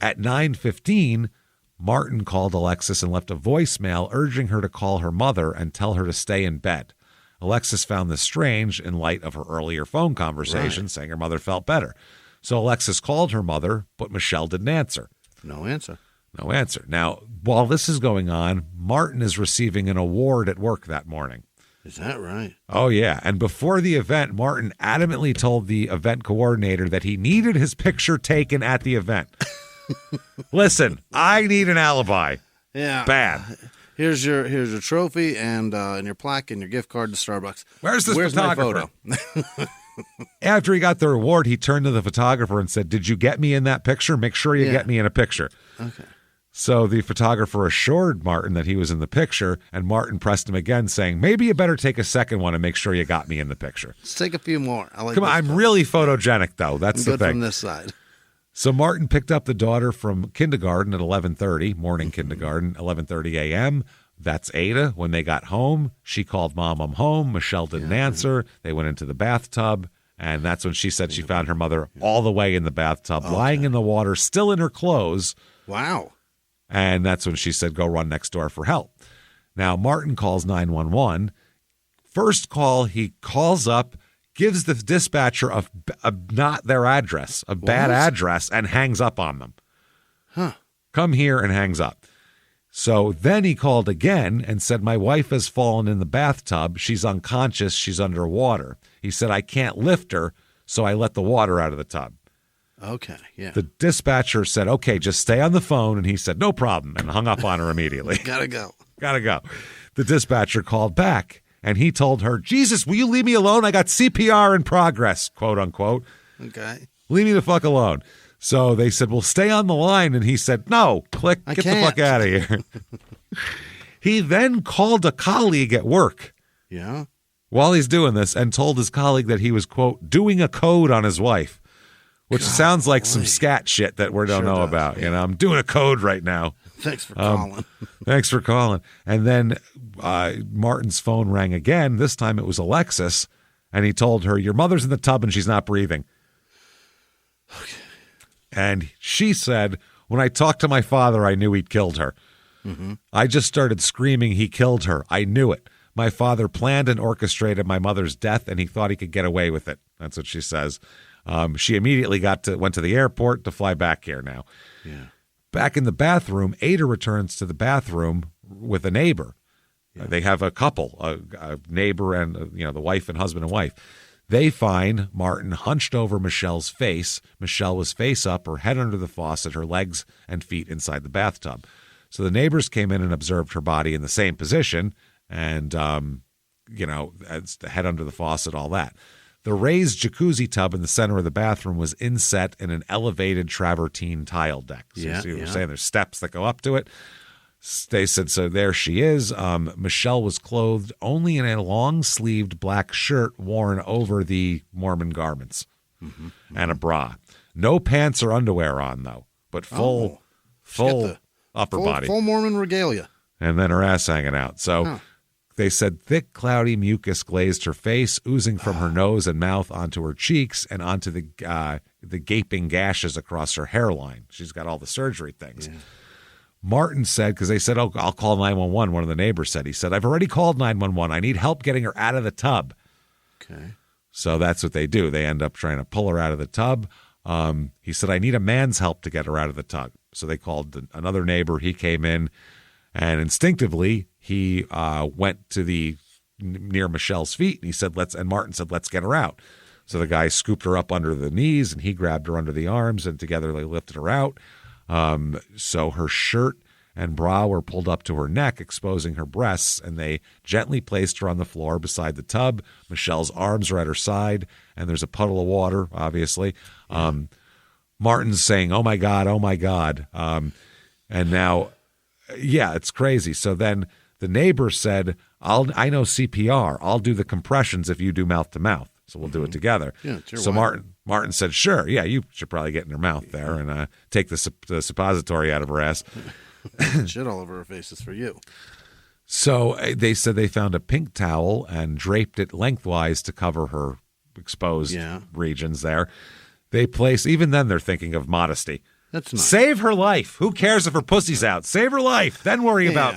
S1: At 9:15, Martin called Alexis and left a voicemail urging her to call her mother and tell her to stay in bed. Alexis found this strange in light of her earlier phone conversation, saying her mother felt better. So Alexis called her mother, but Michelle didn't answer.
S2: No answer.
S1: No answer. Now, while this is going on, Martin is receiving an award at work that morning.
S2: Is that right?
S1: Oh, yeah. And before the event, Martin adamantly told the event coordinator that he needed his picture taken at the event. Listen, I need an alibi.
S2: Yeah.
S1: Bad.
S2: Here's your trophy and your plaque and your gift card to Starbucks.
S1: Where's photographer?
S2: My photo?
S1: After he got the reward, he turned to the photographer and said, "Did you get me in that picture? Make sure you get me in a picture."
S2: Okay.
S1: So the photographer assured Martin that he was in the picture, and Martin pressed him again, saying, "Maybe you better take a second one and make sure you got me in the picture."
S2: Let's take a few more.
S1: Come on, I'm really photogenic, though. That's the thing.
S2: From this side.
S1: So Martin picked up the daughter from kindergarten at 11:30, morning kindergarten, 11:30 a.m. That's Ada. When they got home, she called Mom, I'm home. Michelle didn't answer. They went into the bathtub, and that's when she said she found her mother all the way in the bathtub, lying in the water, still in her clothes.
S2: Wow.
S1: And that's when she said, go run next door for help. Now, Martin calls 911. First call, he calls up, gives the dispatcher a not their address, a bad address, and hangs up on them.
S2: Huh.
S1: Come here, and hangs up. So then he called again and said, my wife has fallen in the bathtub. She's unconscious. She's underwater. He said, I can't lift her, so I let the water out of the tub.
S2: Okay, yeah.
S1: The dispatcher said, okay, just stay on the phone. And he said, no problem, and hung up on her immediately.
S2: Gotta go.
S1: Gotta go. The dispatcher called back, and he told her, Jesus, will you leave me alone? I got CPR in progress, quote unquote.
S2: Okay.
S1: Leave me the fuck alone. So they said, well, stay on the line. And he said, no, click, get the fuck out of here. He then called a colleague at work.
S2: Yeah.
S1: While he's doing this, and told his colleague that he was, quote, doing a code on his wife, which sounds like some scat shit that we don't know about. Yeah. You know, I'm doing a code right now.
S2: Thanks for calling.
S1: Thanks for calling. And then Martin's phone rang again. This time it was Alexis, and he told her, your mother's in the tub and she's not breathing.
S2: Okay.
S1: And she said, when I talked to my father, I knew he'd killed her. Mm-hmm. I just started screaming, he killed her. I knew it. My father planned and orchestrated my mother's death, and he thought he could get away with it. That's what she says. She immediately went to the airport to fly back here now.
S2: Yeah.
S1: Back in the bathroom, Ada returns to the bathroom with a neighbor. Yeah. They have a couple, a neighbor and the wife and husband and wife. They find Martin hunched over Michelle's face. Michelle was face up, her head under the faucet, her legs and feet inside the bathtub. So the neighbors came in and observed her body in the same position and, as the head under the faucet, all that. The raised jacuzzi tub in the center of the bathroom was inset in an elevated travertine tile deck. So you were saying there's steps that go up to it. They said, so there she is. Michelle was clothed only in a long-sleeved black shirt worn over the Mormon garments and a bra. No pants or underwear on, though, but full upper body.
S2: Full Mormon regalia.
S1: And then her ass hanging out. So they said thick, cloudy mucus glazed her face, oozing from her nose and mouth onto her cheeks and onto the gaping gashes across her hairline. She's got all the surgery things. Yeah. Martin said, because they said, oh, I'll call 911, one of the neighbors said. He said, I've already called 911. I need help getting her out of the tub.
S2: Okay.
S1: So that's what they do. They end up trying to pull her out of the tub. He said, I need a man's help to get her out of the tub. So they called another neighbor. He came in, and instinctively, he went to near Michelle's feet, and he said, and Martin said, let's get her out. So the guy scooped her up under the knees, and he grabbed her under the arms, and together they lifted her out. So her shirt and bra were pulled up to her neck, exposing her breasts, and they gently placed her on the floor beside the tub. Michelle's arms are at her side, and there's a puddle of water, obviously. Martin's saying, oh, my God, oh, my God. And now, it's crazy. So then the neighbor said, I know CPR. I'll do the compressions if you do mouth to mouth. So we'll do it together. Yeah, so Martin said, sure, you should probably get in her mouth there and take the suppository out of her ass.
S2: Shit all over her face is for you.
S1: So they said they found a pink towel and draped it lengthwise to cover her exposed regions there. They place, even then they're thinking of modesty.
S2: That's nice.
S1: Save her life. Who cares if her pussy's out? Save her life. Then worry about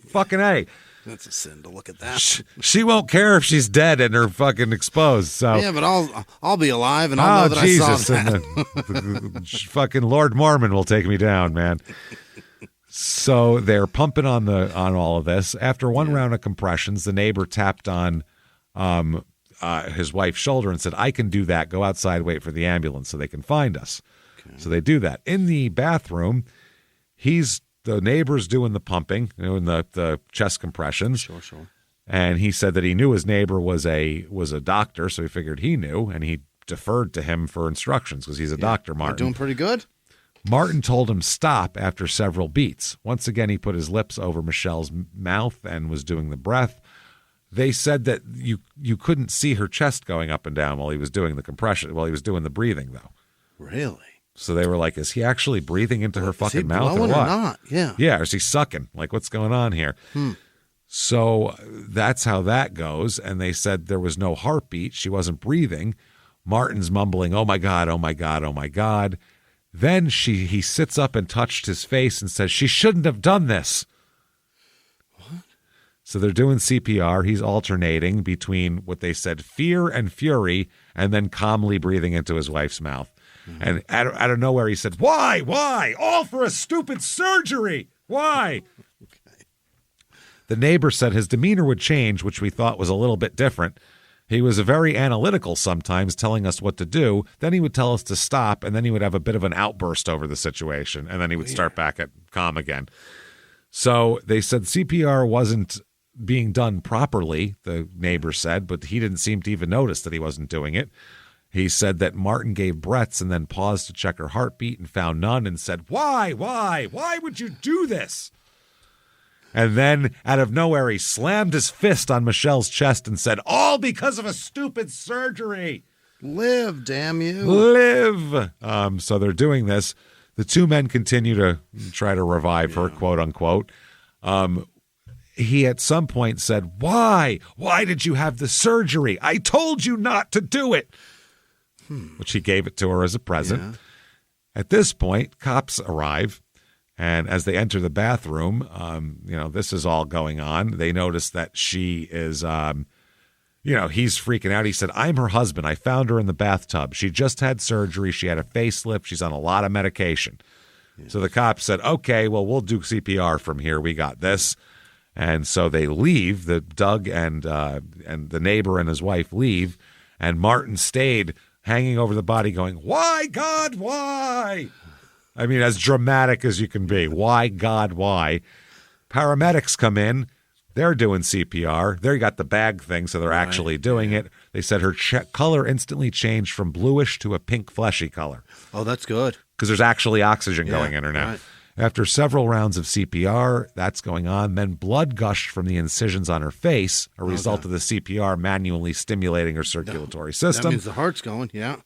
S1: fucking A.
S2: That's a sin to look at that.
S1: She won't care if she's dead and her fucking exposed. So
S2: yeah, but I'll be alive and I'll know that
S1: Jesus,
S2: I saw that.
S1: And fucking Lord Mormon will take me down, man. So they're pumping on all of this. After one round of compressions, the neighbor tapped on his wife's shoulder and said, I can do that. Go outside, wait for the ambulance so they can find us. Okay. So they do that. In the bathroom, the neighbor's doing the pumping, doing the chest compressions.
S2: Sure.
S1: And he said that he knew his neighbor was a doctor, so he figured he knew, and he deferred to him for instructions because he's a doctor, Martin.
S2: They're doing pretty good.
S1: Martin told him stop after several beats. Once again, he put his lips over Michelle's mouth and was doing the breath. They said that you couldn't see her chest going up and down while he was doing the compression, while he was doing the breathing, though.
S2: Really?
S1: So they were like, is he actually breathing into her fucking mouth or what?
S2: Or not? Yeah.
S1: Yeah, or is he sucking? Like, what's going on here? So that's how that goes. And they said there was no heartbeat. She wasn't breathing. Martin's mumbling, oh, my God, oh, my God, oh, my God. Then he sits up and touched his face and says, she shouldn't have done this.
S2: What?
S1: So they're doing CPR. He's alternating between what they said, fear and fury, and then calmly breathing into his wife's mouth. And out of nowhere, he said, why? All for a stupid surgery. Why?
S2: Okay.
S1: The neighbor said his demeanor would change, which we thought was a little bit different. He was very analytical sometimes, telling us what to do. Then he would tell us to stop, and then he would have a bit of an outburst over the situation, and then he would start back at calm again. So they said CPR wasn't being done properly, the neighbor said, but he didn't seem to even notice that he wasn't doing it. He said that Martin gave breaths and then paused to check her heartbeat and found none and said, why would you do this? And then out of nowhere, he slammed his fist on Michelle's chest and said, all because of a stupid surgery.
S2: Live, damn you.
S1: Live. So they're doing this. The two men continue to try to revive her, quote unquote. He at some point said, why did you have the surgery? I told you not to do it. Which he gave it to her as a present. Yeah. At this point, cops arrive, and as they enter the bathroom, this is all going on. They notice that she is, he's freaking out. He said, I'm her husband. I found her in the bathtub. She just had surgery. She had a facelift. She's on a lot of medication. Yeah. So the cops said, okay, well, we'll do CPR from here. We got this. And so they leave. Doug and the neighbor and his wife leave, and Martin stayed hanging over the body going, why, God, why? I mean, as dramatic as you can be. Why, God, why? Paramedics come in. They're doing CPR. They got the bag thing, so they're actually doing it. They said her color instantly changed from bluish to a pink fleshy color.
S2: Oh, that's good.
S1: Because there's actually oxygen going in her now. Right. After several rounds of CPR, that's going on. Then blood gushed from the incisions on her face, a result of the CPR manually stimulating her circulatory system.
S2: That means the heart's going, yeah.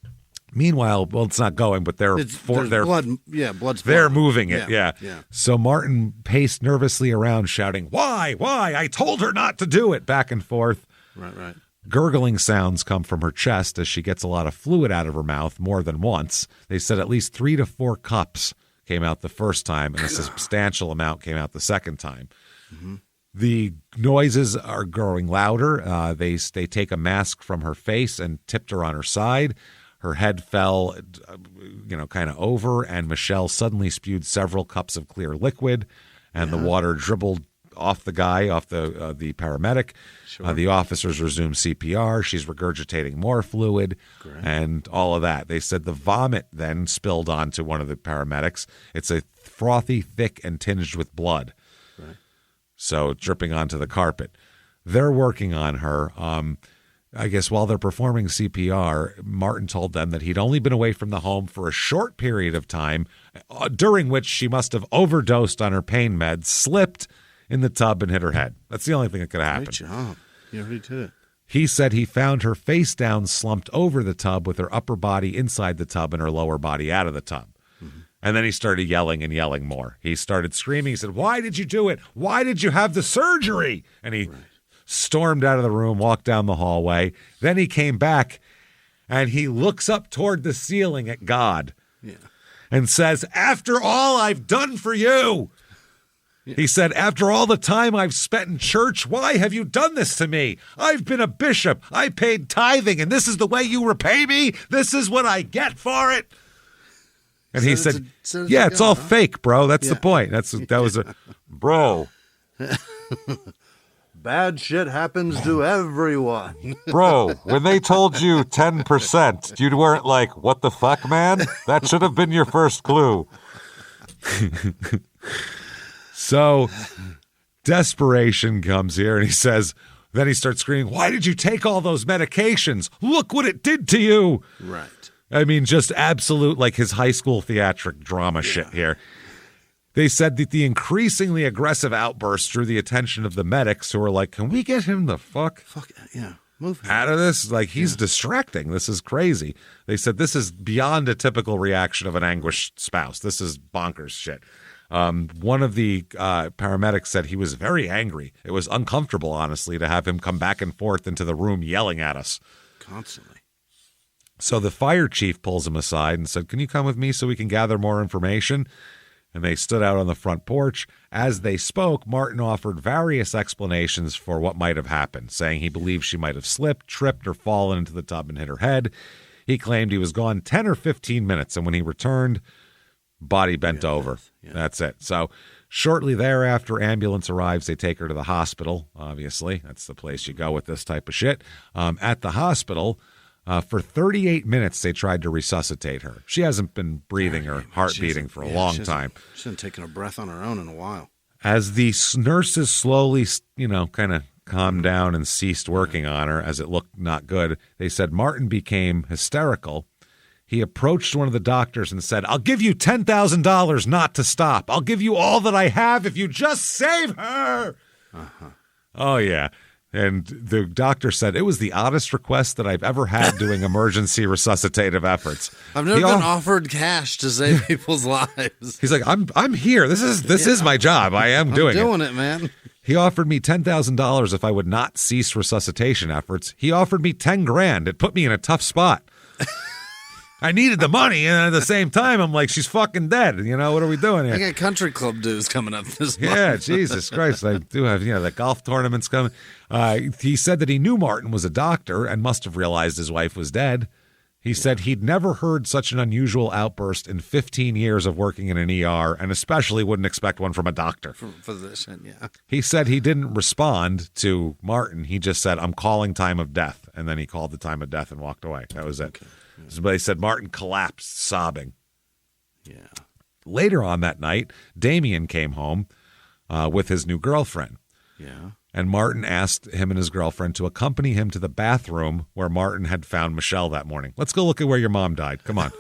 S1: Meanwhile, well, it's not going, but blood's
S2: blood's
S1: they're
S2: flowing.
S1: moving it,
S2: Yeah.
S1: So Martin paced nervously around, shouting, "Why? I told her not to do it!" back and forth.
S2: Right.
S1: Gurgling sounds come from her chest as she gets a lot of fluid out of her mouth more than once. They said at least 3 to 4 cups came out the first time, and a substantial amount came out the second time. Mm-hmm. The noises are growing louder. They take a mask from her face and tipped her on her side. Her head fell, kind of over, and Michelle suddenly spewed several cups of clear liquid, and the water dribbled off the guy, off the paramedic.
S2: Sure.
S1: The officers resumed CPR. She's regurgitating more fluid and all of that. They said the vomit then spilled onto one of the paramedics. It's a frothy, thick, and tinged with blood.
S2: Right.
S1: So dripping onto the carpet. They're working on her. I guess while they're performing CPR, Martin told them that he'd only been away from the home for a short period of time, during which she must have overdosed on her pain meds, slipped in the tub, and hit her head. That's the only thing that could have happened.
S2: Great job. You already did it.
S1: He said he found her face down, slumped over the tub with her upper body inside the tub and her lower body out of the tub. Mm-hmm. And then he started yelling and yelling more. He started screaming. He said, "Why did you do it? Why did you have the surgery?" And he stormed out of the room, walked down the hallway. Then he came back and he looks up toward the ceiling at God and says, "After all I've done for you," he said, "after all the time I've spent in church, why have you done this to me? I've been a bishop. I paid tithing, and this is the way you repay me? This is what I get for it?" And he said, it's all fake, bro. That's the point. That was a bro.
S2: Bad shit happens to everyone.
S1: Bro, when they told you 10%, you weren't like, "What the fuck, man?" That should have been your first clue. So desperation comes here, and he says, then he starts screaming, "Why did you take all those medications? Look what it did to you."
S2: Right.
S1: I mean, just absolute, like his high school theatric drama shit here. They said that the increasingly aggressive outbursts drew the attention of the medics, who were like, "Can we get him the fuck
S2: move
S1: out of this? Like, he's distracting. This is crazy." They said this is beyond a typical reaction of an anguished spouse. This is bonkers shit. One of the paramedics said he was very angry. It was uncomfortable, honestly, to have him come back and forth into the room yelling at us
S2: constantly.
S1: So the fire chief pulls him aside and said, "Can you come with me so we can gather more information?" And they stood out on the front porch. As they spoke, Martin offered various explanations for what might have happened, saying he believed she might have slipped, tripped, or fallen into the tub and hit her head. He claimed he was gone 10 or 15 minutes, and when he returned, body bent over. That's it. So shortly thereafter, ambulance arrives. They take her to the hospital, obviously. That's the place you go with this type of shit. At the hospital, for 38 minutes, they tried to resuscitate her. She hasn't been breathing or heart beating for a long time.
S2: She hasn't taken a breath on her own in a while.
S1: As the nurses slowly, kind of calmed down and ceased working on her as it looked not good, they said Martin became hysterical. He approached one of the doctors and said, "I'll give you $10,000 not to stop. I'll give you all that I have if you just save her." Oh, yeah. And the doctor said, "It was the oddest request that I've ever had doing emergency resuscitative efforts."
S2: I've never been offered cash to save people's lives.
S1: He's like, I'm here. This is my job. I'm doing
S2: it, man.
S1: He offered me $10,000 if I would not cease resuscitation efforts. He offered me $10,000. It put me in a tough spot. I needed the money, and at the same time, I'm like, she's fucking dead. What are we doing here?
S2: I got country club dues coming up this month.
S1: Yeah, Jesus Christ. I do have, the golf tournaments coming. He said that he knew Martin was a doctor and must have realized his wife was dead. He said he'd never heard such an unusual outburst in 15 years of working in an ER, and especially wouldn't expect one from a doctor.
S2: From a physician, yeah.
S1: He said he didn't respond to Martin. He just said, "I'm calling time of death." And then he called the time of death and walked away. That was it. Okay. Yeah. But he said Martin collapsed, sobbing.
S2: Yeah.
S1: Later on that night, Damien came home with his new girlfriend.
S2: Yeah.
S1: And Martin asked him and his girlfriend to accompany him to the bathroom where Martin had found Michelle that morning. "Let's go look at where your mom died. Come on."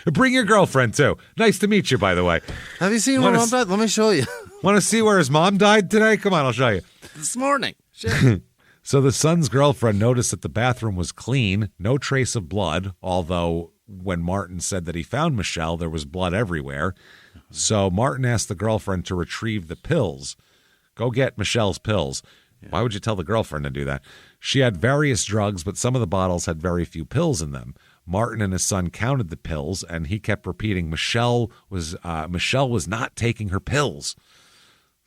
S1: Bring your girlfriend, too. Nice to meet you, by the way.
S2: Have you seen where Mom died? Let me show you.
S1: Want to see where his mom died today? Come on, I'll show you.
S2: This morning. Shit.
S1: So the son's girlfriend noticed that the bathroom was clean, no trace of blood, although when Martin said that he found Michelle, there was blood everywhere. So Martin asked the girlfriend to retrieve the pills. Go get Michelle's pills. Why would you tell the girlfriend to do that? She had various drugs, but some of the bottles had very few pills in them. Martin and his son counted the pills, and he kept repeating Michelle was not taking her pills.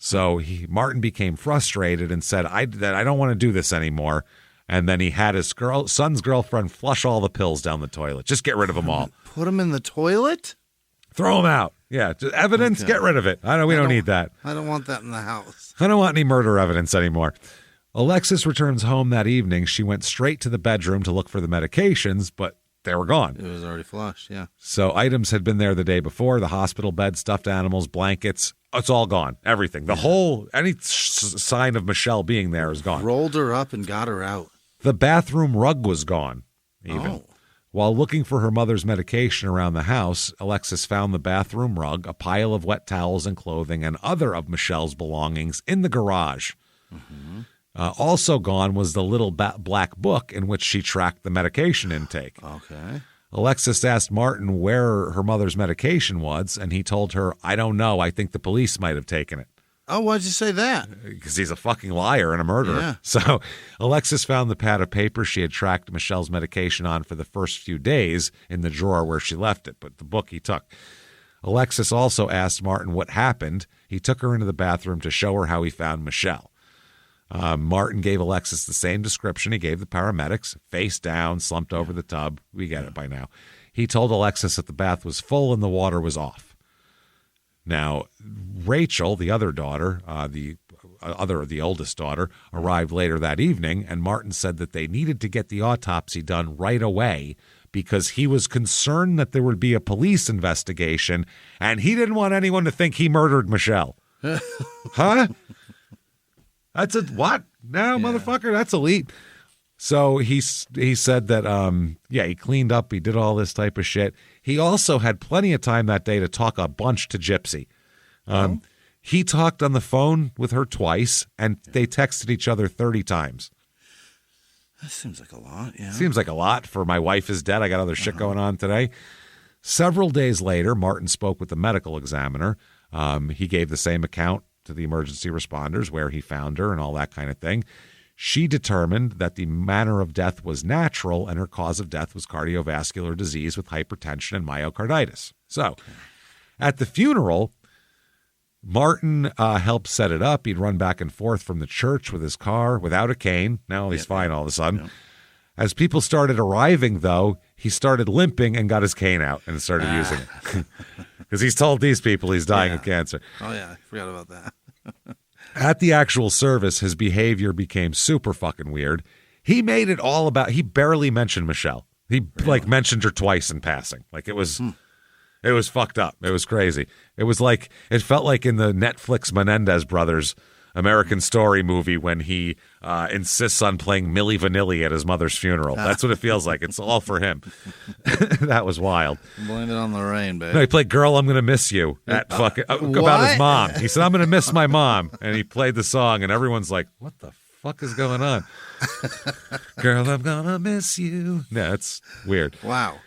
S1: So Martin became frustrated and said, I don't want to do this anymore. And then he had his son's girlfriend flush all the pills down the toilet. Just get rid of them all.
S2: Put them in the toilet?
S1: Throw them out. Yeah, just evidence, get rid of it. We don't need that.
S2: I don't want that in the house.
S1: I don't want any murder evidence anymore. Alexis returns home that evening. She went straight to the bedroom to look for the medications, but they were gone.
S2: It was already flushed, yeah.
S1: So items had been there the day before, the hospital bed, stuffed animals, blankets. It's all gone. Everything. The whole, any sign of Michelle being there is gone.
S2: Rolled her up and got her out.
S1: The bathroom rug was gone, even.
S2: Oh.
S1: While looking for her mother's medication around the house, Alexis found the bathroom rug, a pile of wet towels and clothing, and other of Michelle's belongings in the garage. Mm-hmm. Also gone was the little black book in which she tracked the medication intake.
S2: Okay.
S1: Alexis asked Martin where her mother's medication was, and he told her, I don't know. I think the police might have taken it.
S2: Oh, why'd you say that?
S1: Because he's a fucking liar and a murderer.
S2: Yeah.
S1: So Alexis found the pad of paper she had tracked Michelle's medication on for the first few days in the drawer where she left it, but the book he took. Alexis also asked Martin what happened. He took her into the bathroom to show her how he found Michelle. Martin gave Alexis the same description he gave the paramedics, face down, slumped over the tub. We get it by now. He told Alexis that the bath was full and the water was off. Now, Rachel, the other daughter, the oldest daughter, arrived later that evening, and Martin said that they needed to get the autopsy done right away because he was concerned that there would be a police investigation, and he didn't want anyone to think he murdered Michelle. Huh? That's a what? No, motherfucker, that's elite. So he said that, he cleaned up. He did all this type of shit. He also had plenty of time that day to talk a bunch to Gypsy. He talked on the phone with her twice, and they texted each other 30 times.
S2: That seems like a lot, yeah.
S1: Seems like a lot for my wife is dead. I got other shit going on today. Several days later, Martin spoke with the medical examiner. He gave the same account to the emergency responders where he found her and all that kind of thing. She determined that the manner of death was natural and her cause of death was cardiovascular disease with hypertension and myocarditis. So at the funeral, Martin helped set it up. He'd run back and forth from the church with his car without a cane. Now he's fine all of a sudden. Yep. As people started arriving, though, he started limping and got his cane out and started using it. Because he's told these people he's dying of cancer.
S2: Oh, yeah. I forgot about that.
S1: At the actual service, his behavior became super fucking weird. He made it all about, he barely mentioned Michelle. He mentioned her twice in passing. It was fucked up. It was crazy. It felt like in the Netflix Menendez brothers American Story movie when he insists on playing Milli Vanilli at his mother's funeral. That's what it feels like. It's all for him. That was wild.
S2: Blame it on the rain, babe.
S1: No, he played Girl, I'm Gonna Miss You at about his mom. He said, I'm gonna miss my mom. And he played the song and everyone's like, what the fuck is going on? Girl, I'm gonna miss you. No, it's weird.
S2: Wow.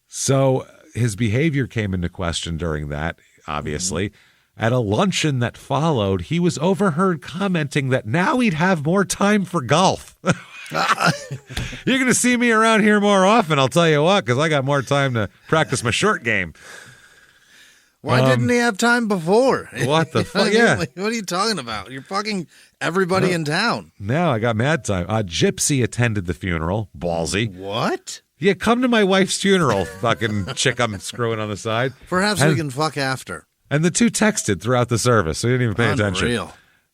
S1: So his behavior came into question during that, obviously. At a luncheon that followed, he was overheard commenting that now he'd have more time for golf. You're going to see me around here more often, I'll tell you what, because I got more time to practice my short game.
S2: Why didn't he have time before?
S1: What the fuck? Yeah.
S2: What are you talking about? You're fucking everybody in town.
S1: No, I got mad time. Gypsy attended the funeral. Ballsy.
S2: What?
S1: Yeah, come to my wife's funeral, fucking chick I'm screwing on the side.
S2: Perhaps we can fuck after.
S1: And the two texted throughout the service, so he didn't even pay attention.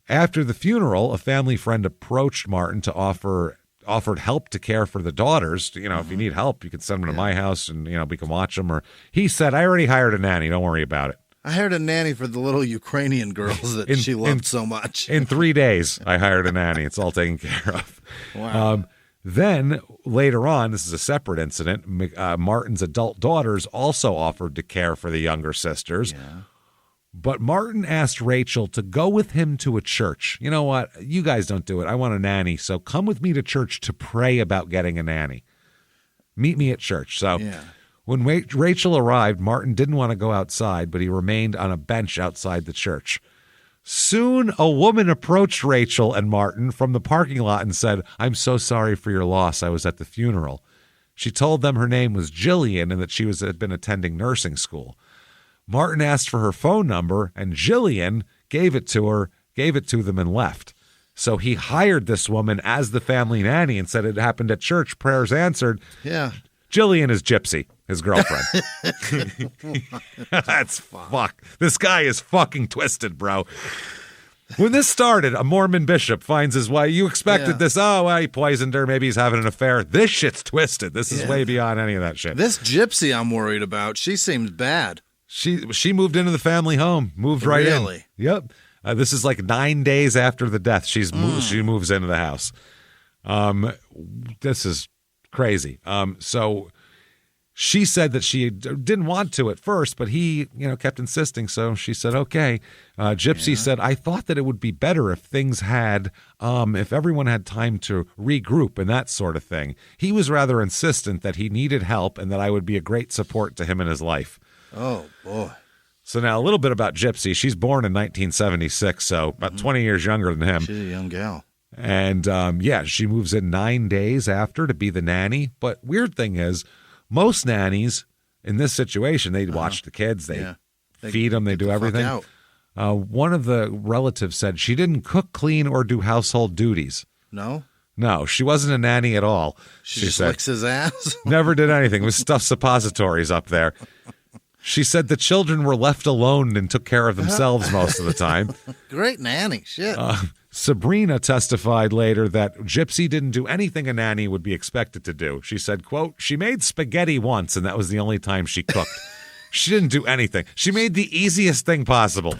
S1: After the funeral, a family friend approached Martin to offered help to care for the daughters. If you need help, you can send them to my house and, we can watch them. Or he said, I already hired a nanny. Don't worry about it.
S2: I hired a nanny for the little Ukrainian girls that she loved so much.
S1: In 3 days, I hired a nanny. It's all taken care of.
S2: Wow.
S1: Then later on, this is a separate incident, Martin's adult daughters also offered to care for the younger sisters.
S2: Yeah.
S1: But Martin asked Rachel to go with him to a church. You know what? You guys don't do it. I want a nanny, so come with me to church to pray about getting a nanny. Meet me at church. So when Rachel arrived, Martin didn't want to go outside, but he remained on a bench outside the church. Soon, a woman approached Rachel and Martin from the parking lot and said, "I'm so sorry for your loss. I was at the funeral." She told them her name was Jillian and that she had been attending nursing school. Martin asked for her phone number, and Jillian gave it to them and left. So he hired this woman as the family nanny and said it happened at church. Prayers answered.
S2: Yeah.
S1: Jillian is Gypsy, his girlfriend. That's fuck. This guy is fucking twisted, bro. When this started, a Mormon bishop finds his wife. You expected this. Oh, well, he poisoned her. Maybe he's having an affair. This shit's twisted. This is way beyond any of that shit.
S2: This Gypsy I'm worried about. She seems bad.
S1: She moved into the family home, moved right in.
S2: Really?
S1: Yep. This is like 9 days after the death. She moves into the house. This is crazy. So she said that she didn't want to at first, but he, kept insisting. So she said, okay. Gypsy said, I thought that it would be better if things had, if everyone had time to regroup and that sort of thing. He was rather insistent that he needed help and that I would be a great support to him in his life.
S2: Oh, boy.
S1: So now a little bit about Gypsy. She's born in 1976, so about 20 years younger than him.
S2: She's a young gal.
S1: And, she moves in 9 days after to be the nanny. But weird thing is, most nannies in this situation, they watch the kids, they feed them, they do everything. One of the relatives said she didn't cook, clean, or do household duties.
S2: No?
S1: No, she wasn't a nanny at all.
S2: She just licks his ass?
S1: Never did anything. It was stuffed suppositories up there. She said the children were left alone and took care of themselves most of the time.
S2: Great nanny. Shit.
S1: Sabrina testified later that Gypsy didn't do anything a nanny would be expected to do. She said, quote, she made spaghetti once, and that was the only time she cooked. She didn't do anything. She made the easiest thing possible.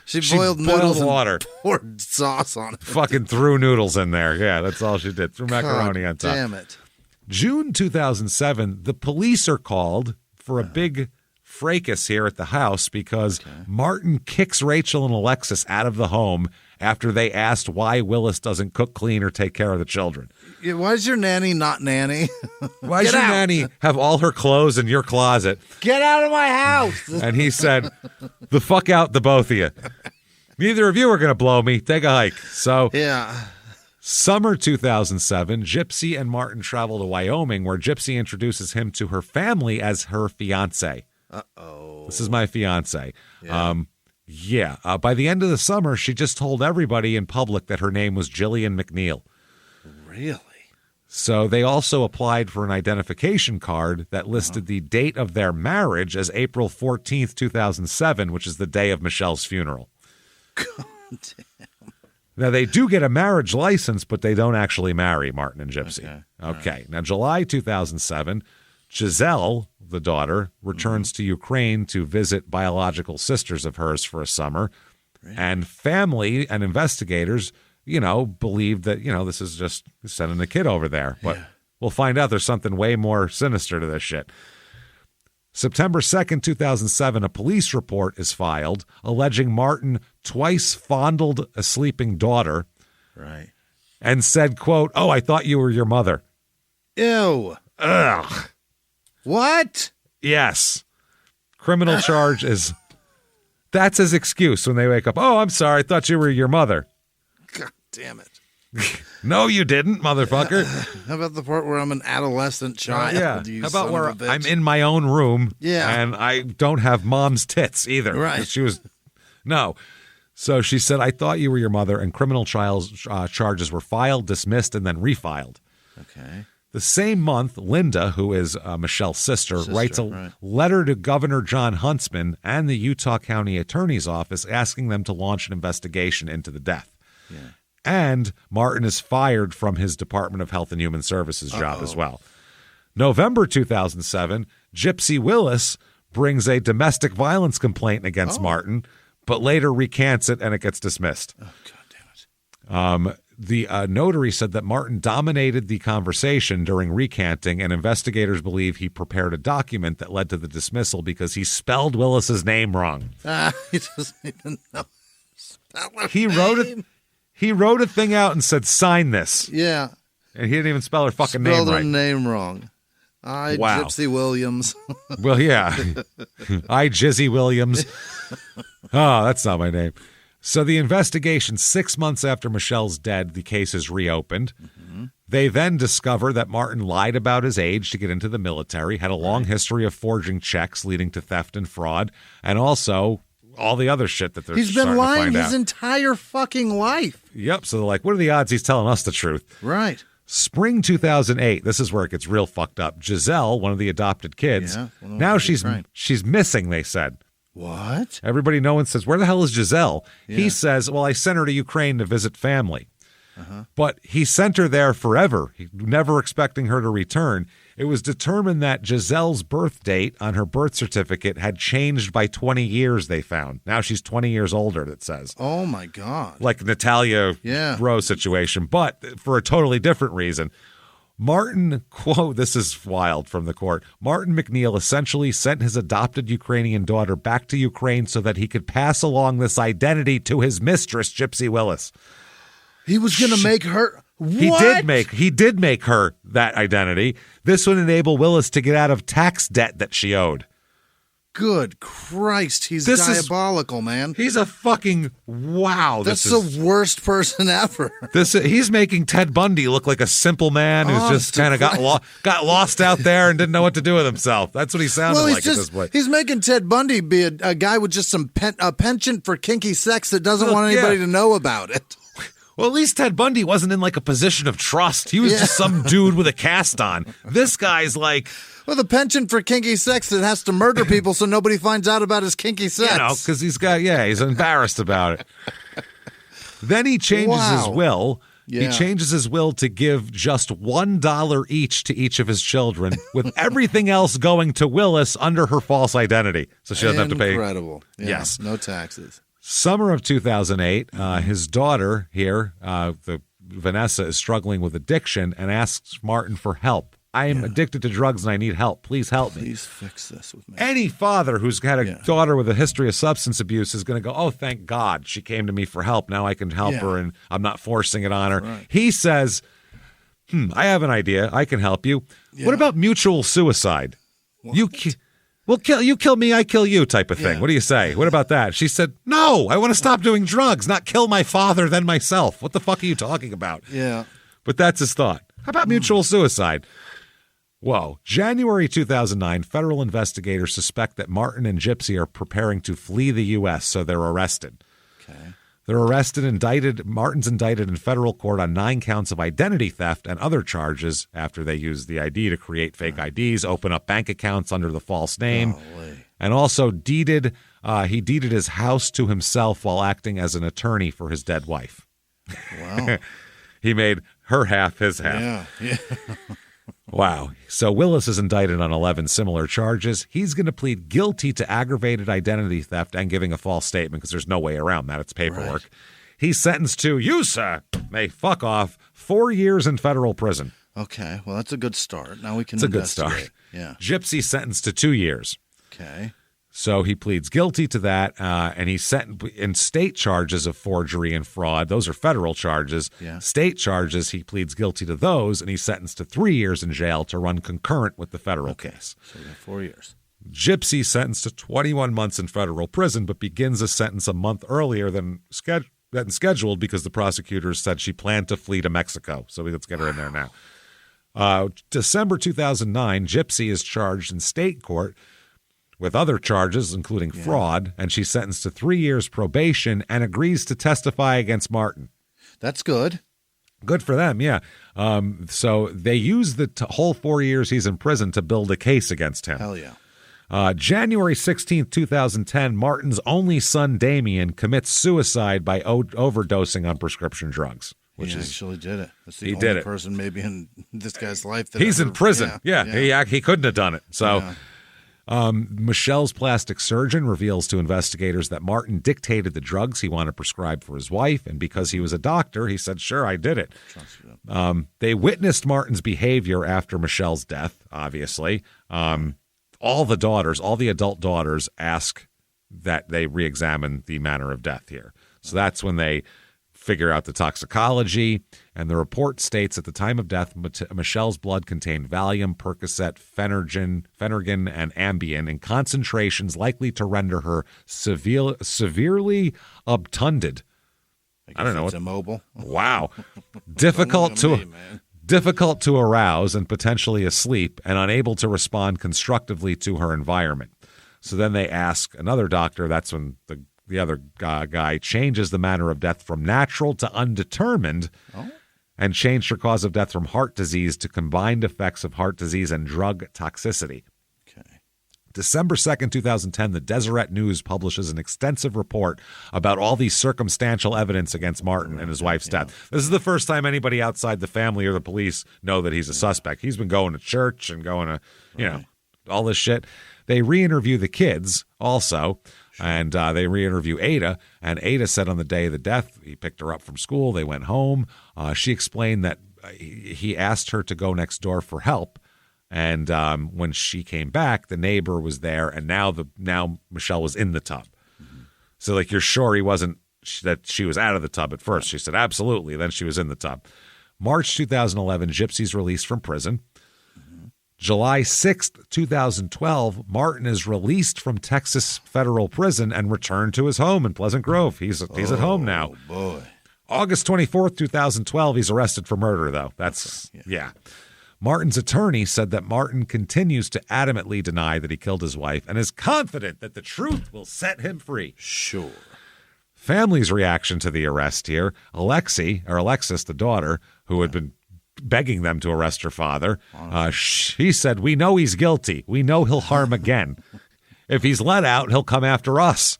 S2: She boiled noodles
S1: water.
S2: And poured sauce on it.
S1: Fucking threw noodles in there. Yeah, that's all she did. Threw macaroni on top.
S2: Damn it.
S1: June 2007, the police are called for a big fracas here at the house because Martin kicks Rachel and Alexis out of the home after they asked why Willis doesn't cook, clean, or take care of the children.
S2: Yeah, why is your nanny not nanny?
S1: Why does your nanny have all her clothes in your closet?
S2: Get out of my house!
S1: And he said, the fuck out, the both of you. Neither of you are going to blow me. Take a hike. So, summer 2007, Gypsy and Martin travel to Wyoming, where Gypsy introduces him to her family as her fiance.
S2: Uh-oh.
S1: This is my fiance. By the end of the summer, she just told everybody in public that her name was Jillian McNeil.
S2: Really?
S1: So they also applied for an identification card that listed the date of their marriage as April 14th, 2007, which is the day of Michelle's funeral.
S2: God damn.
S1: Now, they do get a marriage license, but they don't actually marry, Martin and Gypsy. Okay. Now, July 2007, Giselle, the daughter, returns to Ukraine to visit biological sisters of hers for a summer. Really? And family and investigators, believe that, this is just sending a kid over there. But we'll find out there's something way more sinister to this shit. September 2nd, 2007, a police report is filed alleging Martin twice fondled a sleeping daughter.
S2: Right.
S1: And said, quote, oh, I thought you were your mother.
S2: Ew.
S1: Ugh.
S2: What?
S1: Yes. Criminal charge is, that's his excuse when they wake up. Oh, I'm sorry. I thought you were your mother.
S2: God damn it.
S1: No, you didn't, motherfucker.
S2: How about the part where I'm an adolescent child?
S1: How about where I'm in my own room and I don't have mom's tits either?
S2: Right.
S1: She was, no. So she said, I thought you were your mother, and criminal charges were filed, dismissed, and then refiled.
S2: Okay.
S1: The same month, Linda, who is Michelle's sister, writes a letter to Governor John Huntsman and the Utah County Attorney's Office asking them to launch an investigation into the death. Yeah. And Martin is fired from his Department of Health and Human Services job as well. November 2007, Gypsy Willis brings a domestic violence complaint against Martin, but later recants it and it gets dismissed.
S2: Oh, God damn it.
S1: The notary said that Martin dominated the conversation during recanting, and investigators believe he prepared a document that led to the dismissal because he spelled Willis's name wrong.
S2: He doesn't even know.
S1: He wrote a thing out and said, "Sign this."
S2: Yeah.
S1: And he didn't even spell her fucking
S2: Spelled
S1: name
S2: her
S1: right.
S2: name wrong.
S1: Wow.
S2: Gypsy Williams.
S1: Well, yeah. Jizzy Williams. Oh, that's not my name. So the investigation, 6 months after Michelle's dead, the case is reopened. Mm-hmm. They then discover that Martin lied about his age to get into the military, had a long history of forging checks leading to theft and fraud, and also all the other shit that they're
S2: He's been
S1: starting to
S2: lying
S1: find
S2: his
S1: out.
S2: entire fucking life.
S1: Yep. So they're like, what are the odds he's telling us the truth?
S2: Right.
S1: Spring 2008, this is where it gets real fucked up. Giselle, one of the adopted kids, now she's missing, they said.
S2: What?
S1: Everybody says, where the hell is Giselle? Yeah. He says, well, I sent her to Ukraine to visit family. But he sent her there forever, never expecting her to return. It was determined that Giselle's birth date on her birth certificate had changed by 20 years, they found. Now she's 20 years older, it says.
S2: Oh, my God.
S1: Like Natalia Rose situation, but for a totally different reason. Martin, quote, this is wild from the court, Martin McNeil essentially sent his adopted Ukrainian daughter back to Ukraine so that he could pass along this identity to his mistress, Gypsy Willis.
S2: He was going to make her... What?
S1: He did make her that identity. This would enable Willis to get out of tax debt that she owed.
S2: Good Christ, he's diabolical, man.
S1: He's a fucking wow.
S2: That's the worst person ever.
S1: He's making Ted Bundy look like a simple man who's just kind of got lost out there and didn't know what to do with himself. That's what he sounded like at this point.
S2: He's making Ted Bundy be a guy with just a penchant for kinky sex that doesn't want anybody to know about it.
S1: Well, at least Ted Bundy wasn't in like a position of trust. He was just some dude with a cast on. This guy's like...
S2: Well, the penchant for kinky sex that has to murder people so nobody finds out about his kinky sex.
S1: Because he's embarrassed about it. Then he changes his will. Yeah. He changes his will to give just $1 each to each of his children, with everything else going to Willis under her false identity. So she doesn't have to pay.
S2: Incredible. Yeah,
S1: yes.
S2: No taxes.
S1: Summer of 2008, his daughter here, Vanessa, is struggling with addiction and asks Martin for help. I am addicted to drugs and I need help. Please help me.
S2: Please fix this with me.
S1: Any father who's got a daughter with a history of substance abuse is going to go, oh, thank God she came to me for help. Now I can help her and I'm not forcing it on her. Right. He says, I have an idea. I can help you. Yeah. What about mutual suicide? What? You kill me, I kill you type of thing. Yeah. What do you say? What about that? She said, no, I want to stop doing drugs, not kill my father, then myself. What the fuck are you talking about?
S2: Yeah.
S1: But that's his thought. How about mutual suicide? Whoa. January 2009, federal investigators suspect that Martin and Gypsy are preparing to flee the U.S., so they're arrested.
S2: Okay.
S1: They're arrested, indicted. Martin's indicted in federal court on 9 counts of identity theft and other charges after they used the ID to create fake IDs, open up bank accounts under the false name, and also deeded his house to himself while acting as an attorney for his dead wife.
S2: Wow.
S1: He made her half his half.
S2: Yeah.
S1: Wow. So Willis is indicted on 11 similar charges. He's going to plead guilty to aggravated identity theft and giving a false statement because there's no way around that. It's paperwork. Right. He's sentenced to, you, sir, may fuck off, 4 years in federal prison.
S2: Okay. Well, that's a good start. Now we can
S1: investigate. It's a good start.
S2: Yeah.
S1: Gypsy sentenced to 2 years.
S2: Okay.
S1: So he pleads guilty to that, and he's sentenced in state charges of forgery and fraud. Those are federal charges.
S2: Yeah.
S1: State charges, he pleads guilty to those, and he's sentenced to 3 years in jail to run concurrent with the federal case.
S2: So we got 4 years.
S1: Gypsy sentenced to 21 months in federal prison, but begins a sentence a month earlier than scheduled because the prosecutors said she planned to flee to Mexico. So let's get her in there now. December 2009, Gypsy is charged in state court with other charges, including fraud, and she's sentenced to 3 years probation and agrees to testify against Martin.
S2: That's good.
S1: Good for them, yeah. So they use the whole 4 years he's in prison to build a case against him.
S2: Hell yeah.
S1: January 16th, 2010, Martin's only son, Damien, commits suicide by overdosing on prescription drugs.
S2: He actually did it. That's the only person maybe in this guy's life that
S1: he's in prison. Yeah. He couldn't have done it. So... Yeah. Michelle's plastic surgeon reveals to investigators that Martin dictated the drugs he wanted prescribed for his wife, and because he was a doctor, he said, sure, I did it. They witnessed Martin's behavior after Michelle's death, obviously. All the adult daughters ask that they re-examine the manner of death here. So that's when they figure out the toxicology, and the report states at the time of death, Michelle's blood contained Valium, Percocet, Phenergan, and Ambien in concentrations likely to render her severely obtunded. I don't know.
S11: It's immobile.
S1: Wow. difficult to arouse and potentially asleep and unable to respond constructively to her environment. So then they ask another doctor. That's when the other guy changes the manner of death from natural to undetermined and changed her cause of death from heart disease to combined effects of heart disease and drug toxicity.
S11: Okay.
S1: December 2nd, 2010, the Deseret News publishes an extensive report about all the circumstantial evidence against Martin and his wife's death. This is the first time anybody outside the family or the police know that he's a suspect. He's been going to church and going to, all this shit. They re-interview the kids also. And they re-interview Ada, and Ada said on the day of the death, he picked her up from school, they went home. She explained that he asked her to go next door for help, and when she came back, the neighbor was there, and now Michelle was in the tub. Mm-hmm. So, like, you're sure he wasn't, that she was out of the tub at first? She said, absolutely, then she was in the tub. March 2011, Gypsy's released from prison. July 6th, 2012, Martin is released from Texas federal prison and returned to his home in Pleasant Grove. He's at home now.
S11: Oh, boy.
S1: August 24th, 2012, he's arrested for murder, though. Yeah. Martin's attorney said that Martin continues to adamantly deny that he killed his wife and is confident that the truth will set him free.
S11: Sure.
S1: Family's reaction to the arrest here, Alexis, the daughter, who had been begging them to arrest her father. She said, we know he's guilty. We know he'll harm again. If he's let out, he'll come after us.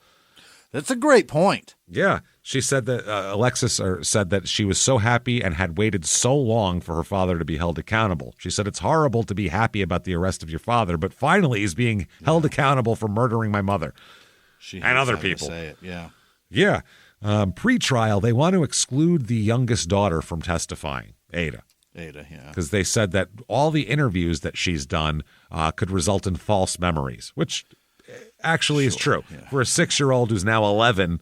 S11: That's a great point.
S1: Yeah. She said that Alexis said that she was so happy and had waited so long for her father to be held accountable. She said, it's horrible to be happy about the arrest of your father, but finally he's being held accountable for murdering my mother and other people.
S11: Say it. Yeah.
S1: Yeah. Pre-trial, they want to exclude the youngest daughter from testifying, Ada.
S11: Yeah.
S1: Because they said that all the interviews that she's done could result in false memories, which actually is true. Yeah. For a 6-year-old who's now 11,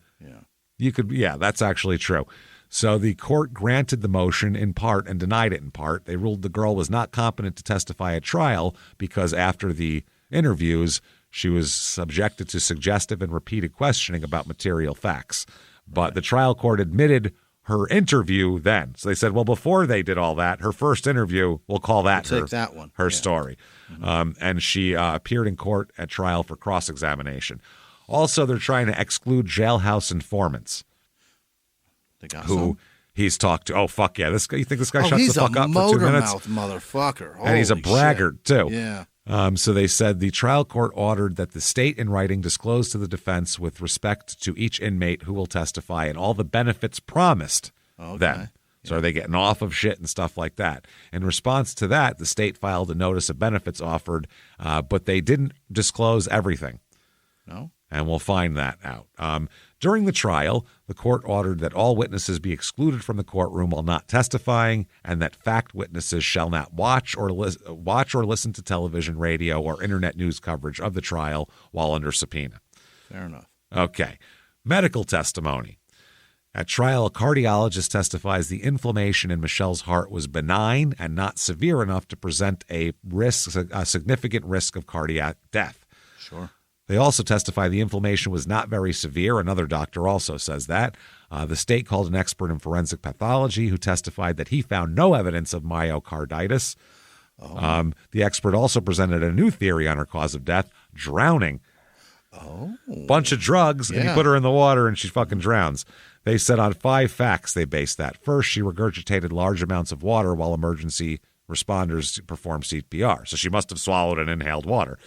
S1: that's actually true. So the court granted the motion in part and denied it in part. They ruled the girl was not competent to testify at trial because after the interviews, she was subjected to suggestive and repeated questioning about material facts. But the trial court admitted her interview then. So they said, well, before they did all that, her first interview, we'll call that her story. Mm-hmm. And she appeared in court at trial for cross-examination. Also, they're trying to exclude jailhouse informants he's talked to. Oh, fuck yeah. This guy, you think this guy shuts the fuck up for 2 minutes?
S11: He's a motor-mouthed motherfucker.
S1: And he's a braggart, too.
S11: Yeah.
S1: So they said the trial court ordered that the state in writing disclose to the defense with respect to each inmate who will testify and all the benefits promised them. So are they getting off of shit and stuff like that? In response to that, the state filed a notice of benefits offered, but they didn't disclose everything.
S11: No.
S1: And we'll find that out. During the trial, the court ordered that all witnesses be excluded from the courtroom while not testifying, and that fact witnesses shall not watch or listen to television, radio, or internet news coverage of the trial while under subpoena.
S11: Fair enough.
S1: Okay. Medical testimony. At trial, a cardiologist testifies the inflammation in Michelle's heart was benign and not severe enough to present a significant risk of cardiac death.
S11: Sure.
S1: They also testify the inflammation was not very severe. Another doctor also says that. The state called an expert in forensic pathology who testified that he found no evidence of myocarditis. The expert also presented a new theory on her cause of death, drowning. Bunch of drugs, and you put her in the water and she fucking drowns. They said on 5 facts they based that. First, she regurgitated large amounts of water while emergency responders performed CPR. So she must have swallowed and inhaled water.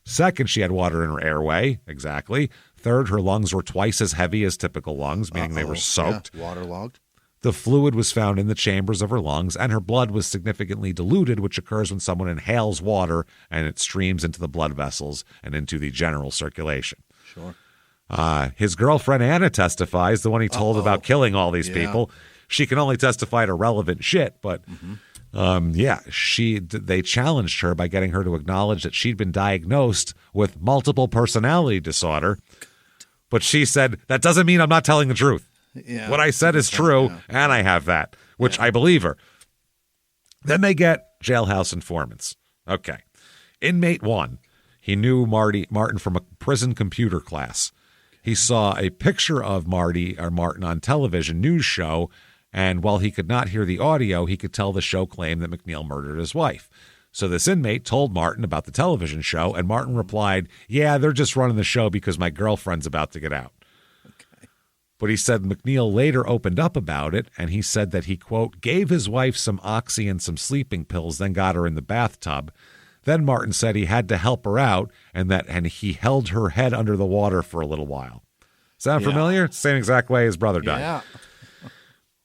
S1: Second, she had water in her airway. Exactly. Third, her lungs were twice as heavy as typical lungs, meaning they were soaked.
S11: Yeah, waterlogged.
S1: The fluid was found in the chambers of her lungs, and her blood was significantly diluted, which occurs when someone inhales water and it streams into the blood vessels and into the general circulation.
S11: Sure.
S1: His girlfriend Anna testifies, the one he told about killing all these people. She can only testify to relevant shit, but they challenged her by getting her to acknowledge that she'd been diagnosed with multiple personality disorder. But she said, that doesn't mean I'm not telling the truth.
S2: Yeah.
S1: What I said is true, and I have that, which I believe her. Then they get jailhouse informants. Okay. Inmate 1, he knew Martin from a prison computer class. He saw a picture of Martin on television news show, and while he could not hear the audio, he could tell the show claimed that McNeil murdered his wife. So this inmate told Martin about the television show, and Martin replied, yeah, they're just running the show because my girlfriend's about to get out. Okay. But he said McNeil later opened up about it, and he said that he, quote, gave his wife some oxy and some sleeping pills, then got her in the bathtub. Then Martin said he had to help her out, and he held her head under the water for a little while. Sound familiar? Same exact way his brother died.
S2: Yeah.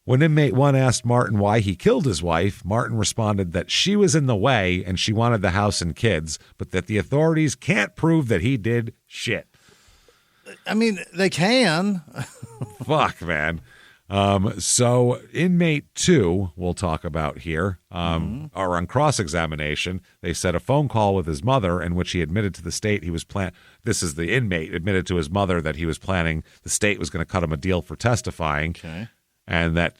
S1: When inmate 1 asked Martin why he killed his wife, Martin responded that she was in the way and she wanted the house and kids, but that the authorities can't prove that he did shit.
S2: I mean, they can.
S1: Fuck, man. So inmate 2, we'll talk about here, or on cross-examination, they said a phone call with his mother in which he admitted to the state he was this is the inmate admitted to his mother that he was planning, the state was going to cut him a deal for testifying.
S2: Okay.
S1: And that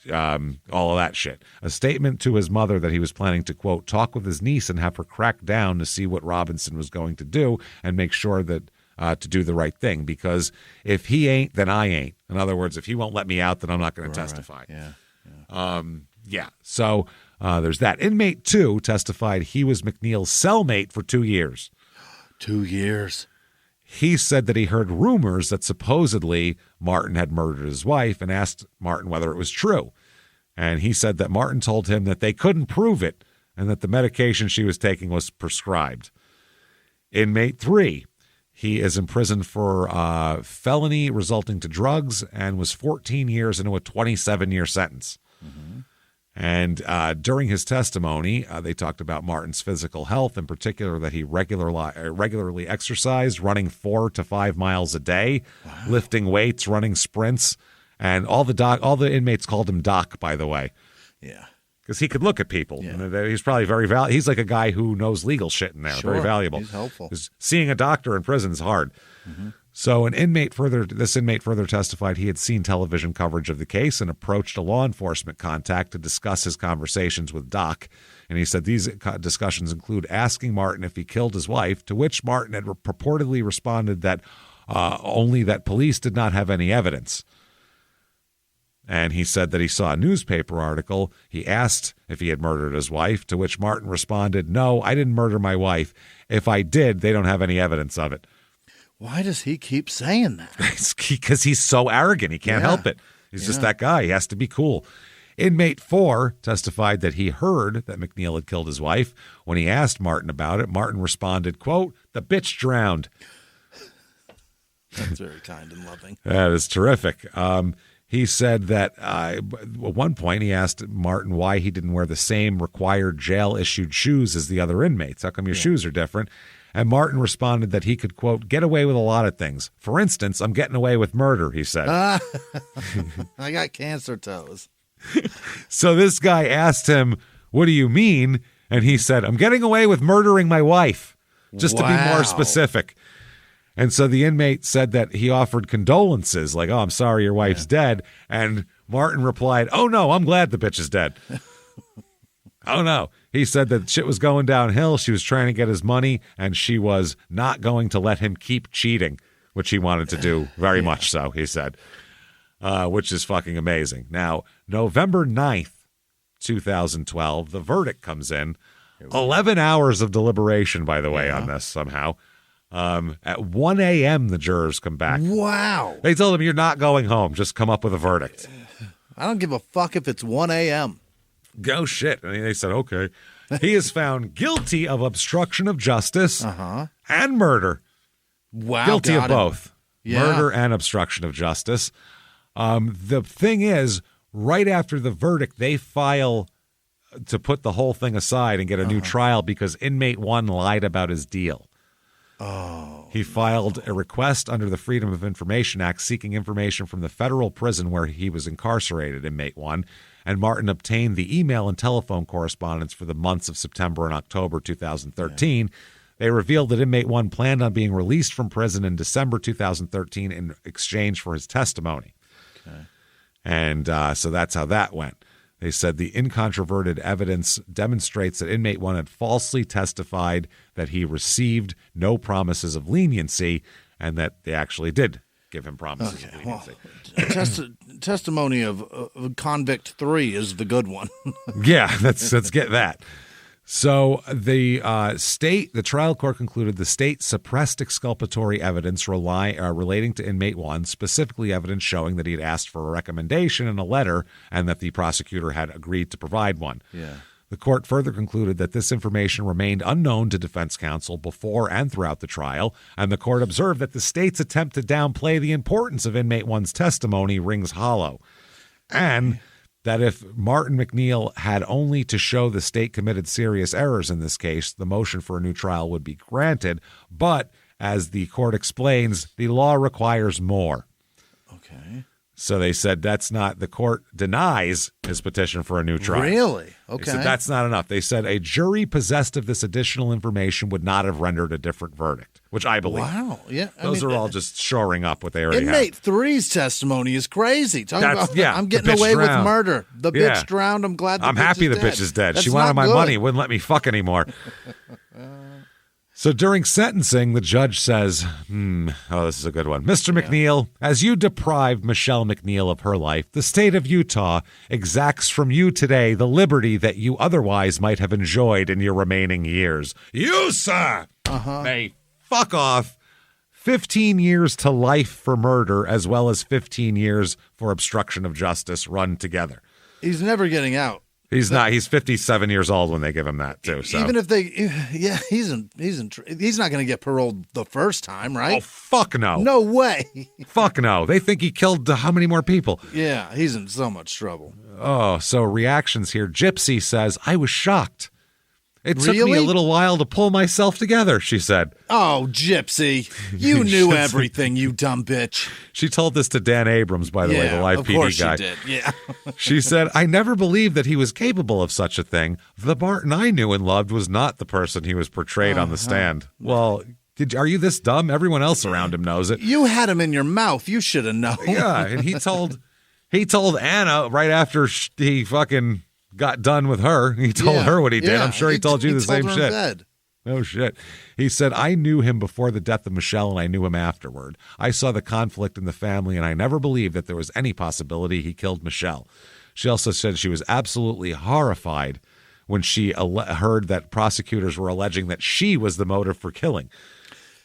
S1: all of that shit. A statement to his mother that he was planning to, quote, talk with his niece and have her crack down to see what Robinson was going to do and make sure that to do the right thing. Because if he ain't, then I ain't. In other words, if he won't let me out, then I'm not going to testify.
S2: Yeah.
S1: So there's that. Inmate 2 testified he was McNeil's cellmate for 2 years.
S2: 2 years.
S1: He said that he heard rumors that supposedly Martin had murdered his wife and asked Martin whether it was true. And he said that Martin told him that they couldn't prove it and that the medication she was taking was prescribed. Inmate 3, he is imprisoned for felony resulting to drugs and was 14 years into a 27-year sentence.
S2: Mm-hmm.
S1: And during his testimony, they talked about Martin's physical health, in particular that he regularly exercised, running 4 to 5 miles a day, lifting weights, running sprints, and all the inmates called him Doc, by the way.
S2: Yeah.
S1: Because he could look at people.
S2: Yeah.
S1: And he's probably very valuable. He's like a guy who knows legal shit in there.
S2: Sure.
S1: Very valuable.
S2: He's helpful.
S1: 'Cause seeing a doctor in prison is hard.
S2: Mm-hmm.
S1: So this inmate further testified he had seen television coverage of the case and approached a law enforcement contact to discuss his conversations with Doc. And he said these discussions include asking Martin if he killed his wife, to which Martin had purportedly responded that only that police did not have any evidence. And he said that he saw a newspaper article. He asked if he had murdered his wife, to which Martin responded, no, I didn't murder my wife. If I did, they don't have any evidence of it.
S2: Why does he keep saying that?
S1: Because he's so arrogant. He can't help it. He's just that guy. He has to be cool. Inmate 4 testified that he heard that McNeil had killed his wife. When he asked Martin about it, Martin responded, quote, the bitch drowned.
S2: That's very kind and loving.
S1: That is terrific. He said that at one point he asked Martin why he didn't wear the same required jail-issued shoes as the other inmates. How come your shoes are different? And Martin responded that he could, quote, get away with a lot of things. For instance, I'm getting away with murder, he said.
S2: I got cancer toes.
S1: So this guy asked him, what do you mean? And he said, I'm getting away with murdering my wife, just to be more specific. And so the inmate said that he offered condolences, like, oh, I'm sorry your wife's dead. And Martin replied, oh, no, I'm glad the bitch is dead. Oh, no. He said that shit was going downhill. She was trying to get his money, and she was not going to let him keep cheating, which he wanted to do very much so, he said, which is fucking amazing. Now, November 9th, 2012, the verdict comes in. 11 hours of deliberation, by the way, on this somehow. At 1 a.m., the jurors come back.
S2: Wow.
S1: They told him, you're not going home. Just come up with a verdict.
S2: I don't give a fuck if it's 1 a.m.
S1: Go shit. And they said, okay. He is found guilty of obstruction of justice and murder.
S2: Wow.
S1: Guilty of both.
S2: Yeah.
S1: Murder and obstruction of justice. The thing is, Right after the verdict, they file to put the whole thing aside and get a new trial because inmate 1 lied about his deal. He filed a request under the Freedom of Information Act seeking information from the federal prison where he was incarcerated, inmate 1, and Martin obtained the email and telephone correspondence for the months of September and October 2013. They revealed that inmate 1 planned on being released from prison in December 2013 in exchange for his testimony.
S11: Okay.
S1: And so that's how that went. They said the incontroverted evidence demonstrates that inmate 1 had falsely testified that he received no promises of leniency and that they actually did give him promises of leniency.
S2: Well, testimony of convict 3 is the good one.
S1: Yeah, let's get that. So the trial court concluded the state suppressed exculpatory evidence relating to inmate 1, specifically evidence showing that he had asked for a recommendation in a letter and that the prosecutor had agreed to provide one.
S11: Yeah.
S1: The court further concluded that this information remained unknown to defense counsel before and throughout the trial, and the court observed that the state's attempt to downplay the importance of inmate 1's testimony rings hollow, and that if Martin McNeil had only to show the state committed serious errors in this case, the motion for a new trial would be granted. But as the court explains, the law requires more.
S11: Okay.
S1: So they said that's not, the court denies his petition for a new trial.
S2: Really? Okay.
S1: They said that's not enough. They said a jury possessed of this additional information would not have rendered a different verdict, which I believe.
S2: Wow. Yeah.
S1: Those are all just shoring up what they already have.
S2: Inmate 3's testimony is crazy. Talking about,
S1: yeah,
S2: I'm getting
S1: the bitch
S2: away
S1: drowned.
S2: with murder. The bitch drowned. I'm glad
S1: I'm happy the bitch is dead.
S2: That's
S1: She wanted
S2: not
S1: my
S2: good.
S1: money, wouldn't let me fuck anymore. So during sentencing, the judge says, this is a good one. Mr. McNeil, as you deprived Michelle McNeil of her life, the state of Utah exacts from you today the liberty that you otherwise might have enjoyed in your remaining years. You, sir, may fuck off. 15 years to life for murder as well as 15 years for obstruction of justice run together.
S2: He's never getting out.
S1: He's not. He's 57 years old when they give him that, too. So.
S2: Even if he's not going to get paroled the first time, right?
S1: Oh, fuck no.
S2: No way.
S1: Fuck no. They think he killed how many more people?
S2: Yeah, he's in so much trouble.
S1: Oh, so reactions here. Gypsy says, I was shocked. It took me a
S2: Really?
S1: little while to pull myself together, she said.
S2: Oh, Gypsy, you knew everything, you dumb bitch.
S1: She told this to Dan Abrams, by the way, the live
S2: of
S1: PD
S2: course
S1: guy.
S2: she did. Yeah.
S1: She said, I never believed that he was capable of such a thing. The Martin I knew and loved was not the person he was portrayed on the stand. Well, are you this dumb? Everyone else around him knows it.
S2: You had him in your mouth. You should have known.
S1: Yeah, and he told Anna right after he fucking got done with her. He told her what he did. I'm sure he told you the same shit. No shit. He said, I knew him before the death of Michelle and I knew him afterward. I saw the conflict in the family and I never believed that there was any possibility he killed Michelle. She also said she was absolutely horrified when she heard that prosecutors were alleging that she was the motive for killing.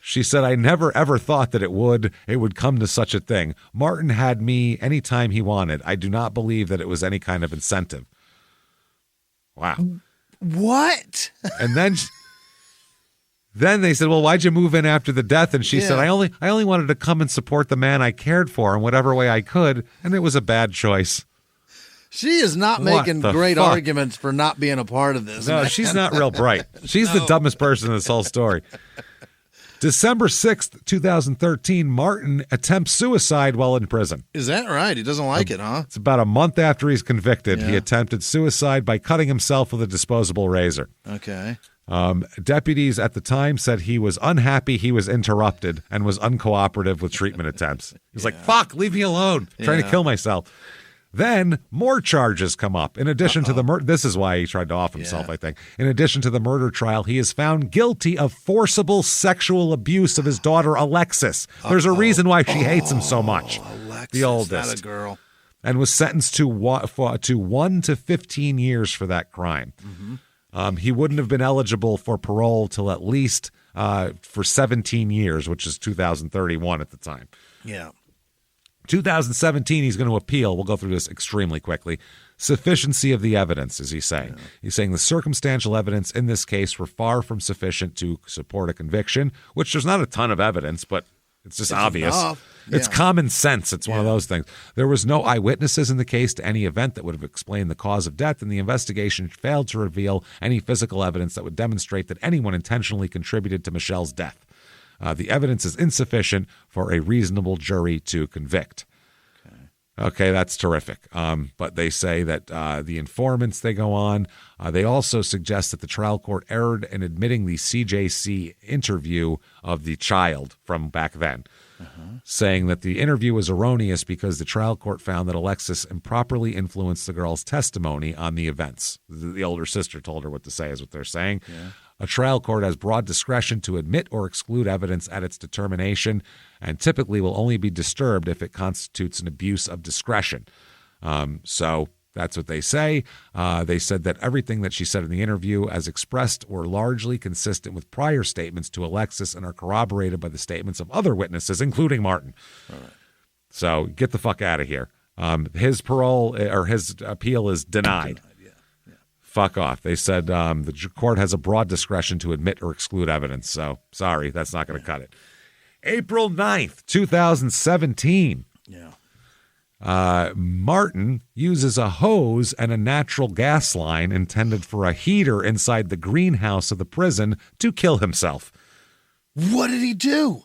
S1: She said, I never, ever thought that it would come to such a thing. Martin had me anytime he wanted. I do not believe that it was any kind of incentive. Wow.
S2: What?
S1: And then they said, well, why'd you move in after the death? And she said, I only wanted to come and support the man I cared for in whatever way I could, and it was a bad choice.
S2: She is not making great arguments for not being a part of this.
S1: No,
S2: man.
S1: she's not real bright. She's the dumbest person in this whole story. December 6th, 2013, Martin attempts suicide while in prison.
S2: Is that right? He doesn't like it, huh?
S1: It's about a month after he's convicted.
S2: Yeah.
S1: He attempted suicide by cutting himself with a disposable razor.
S2: Okay.
S1: Deputies at the time said he was unhappy he was interrupted and was uncooperative with treatment attempts. He was like, fuck, leave me alone. I'm trying to kill myself. Then more charges come up. In addition to the murder, this is why he tried to off himself, I think. In addition to the murder trial, he is found guilty of forcible sexual abuse of his daughter, Alexis. There's a reason why she hates him so much.
S2: Alexis,
S1: the oldest.
S2: Not a girl.
S1: And was sentenced to 1 to 15 years for that crime.
S2: Mm-hmm.
S1: He wouldn't have been eligible for parole till at least for 17 years, which is 2031 at the time.
S2: Yeah.
S1: 2017, he's going to appeal. We'll go through this extremely quickly. Sufficiency of the evidence, is he saying. Yeah. He's saying the circumstantial evidence in this case were far from sufficient to support a conviction, which there's not a ton of evidence, but It's just obvious.
S2: enough.
S1: It's
S2: Yeah.
S1: common sense. It's one of those things. There was no eyewitnesses in the case to any event that would have explained the cause of death, and the investigation failed to reveal any physical evidence that would demonstrate that anyone intentionally contributed to Michelle's death. The evidence is insufficient for a reasonable jury to convict. Okay, that's terrific. But they say that the informants, they go on, they also suggest that the trial court erred in admitting the CJC interview of the child from back then, saying that the interview was erroneous because the trial court found that Alexis improperly influenced the girl's testimony on the events. The older sister told her what to say, is what they're saying. A trial court has broad discretion to admit or exclude evidence at its determination, and typically will only be disturbed if it constitutes an abuse of discretion. So that's what they say. They said that everything that she said in the interview, as expressed, were largely consistent with prior statements to Alexis and are corroborated by the statements of other witnesses, including Martin. So get the fuck out of here. His parole or his appeal is denied. Fuck off. They said the court has a broad discretion to admit or exclude evidence. So, sorry, that's not going to cut it. April 9th, 2017. Martin uses a hose and a natural gas line intended for a heater inside the greenhouse of the prison to kill himself.
S2: What did he do?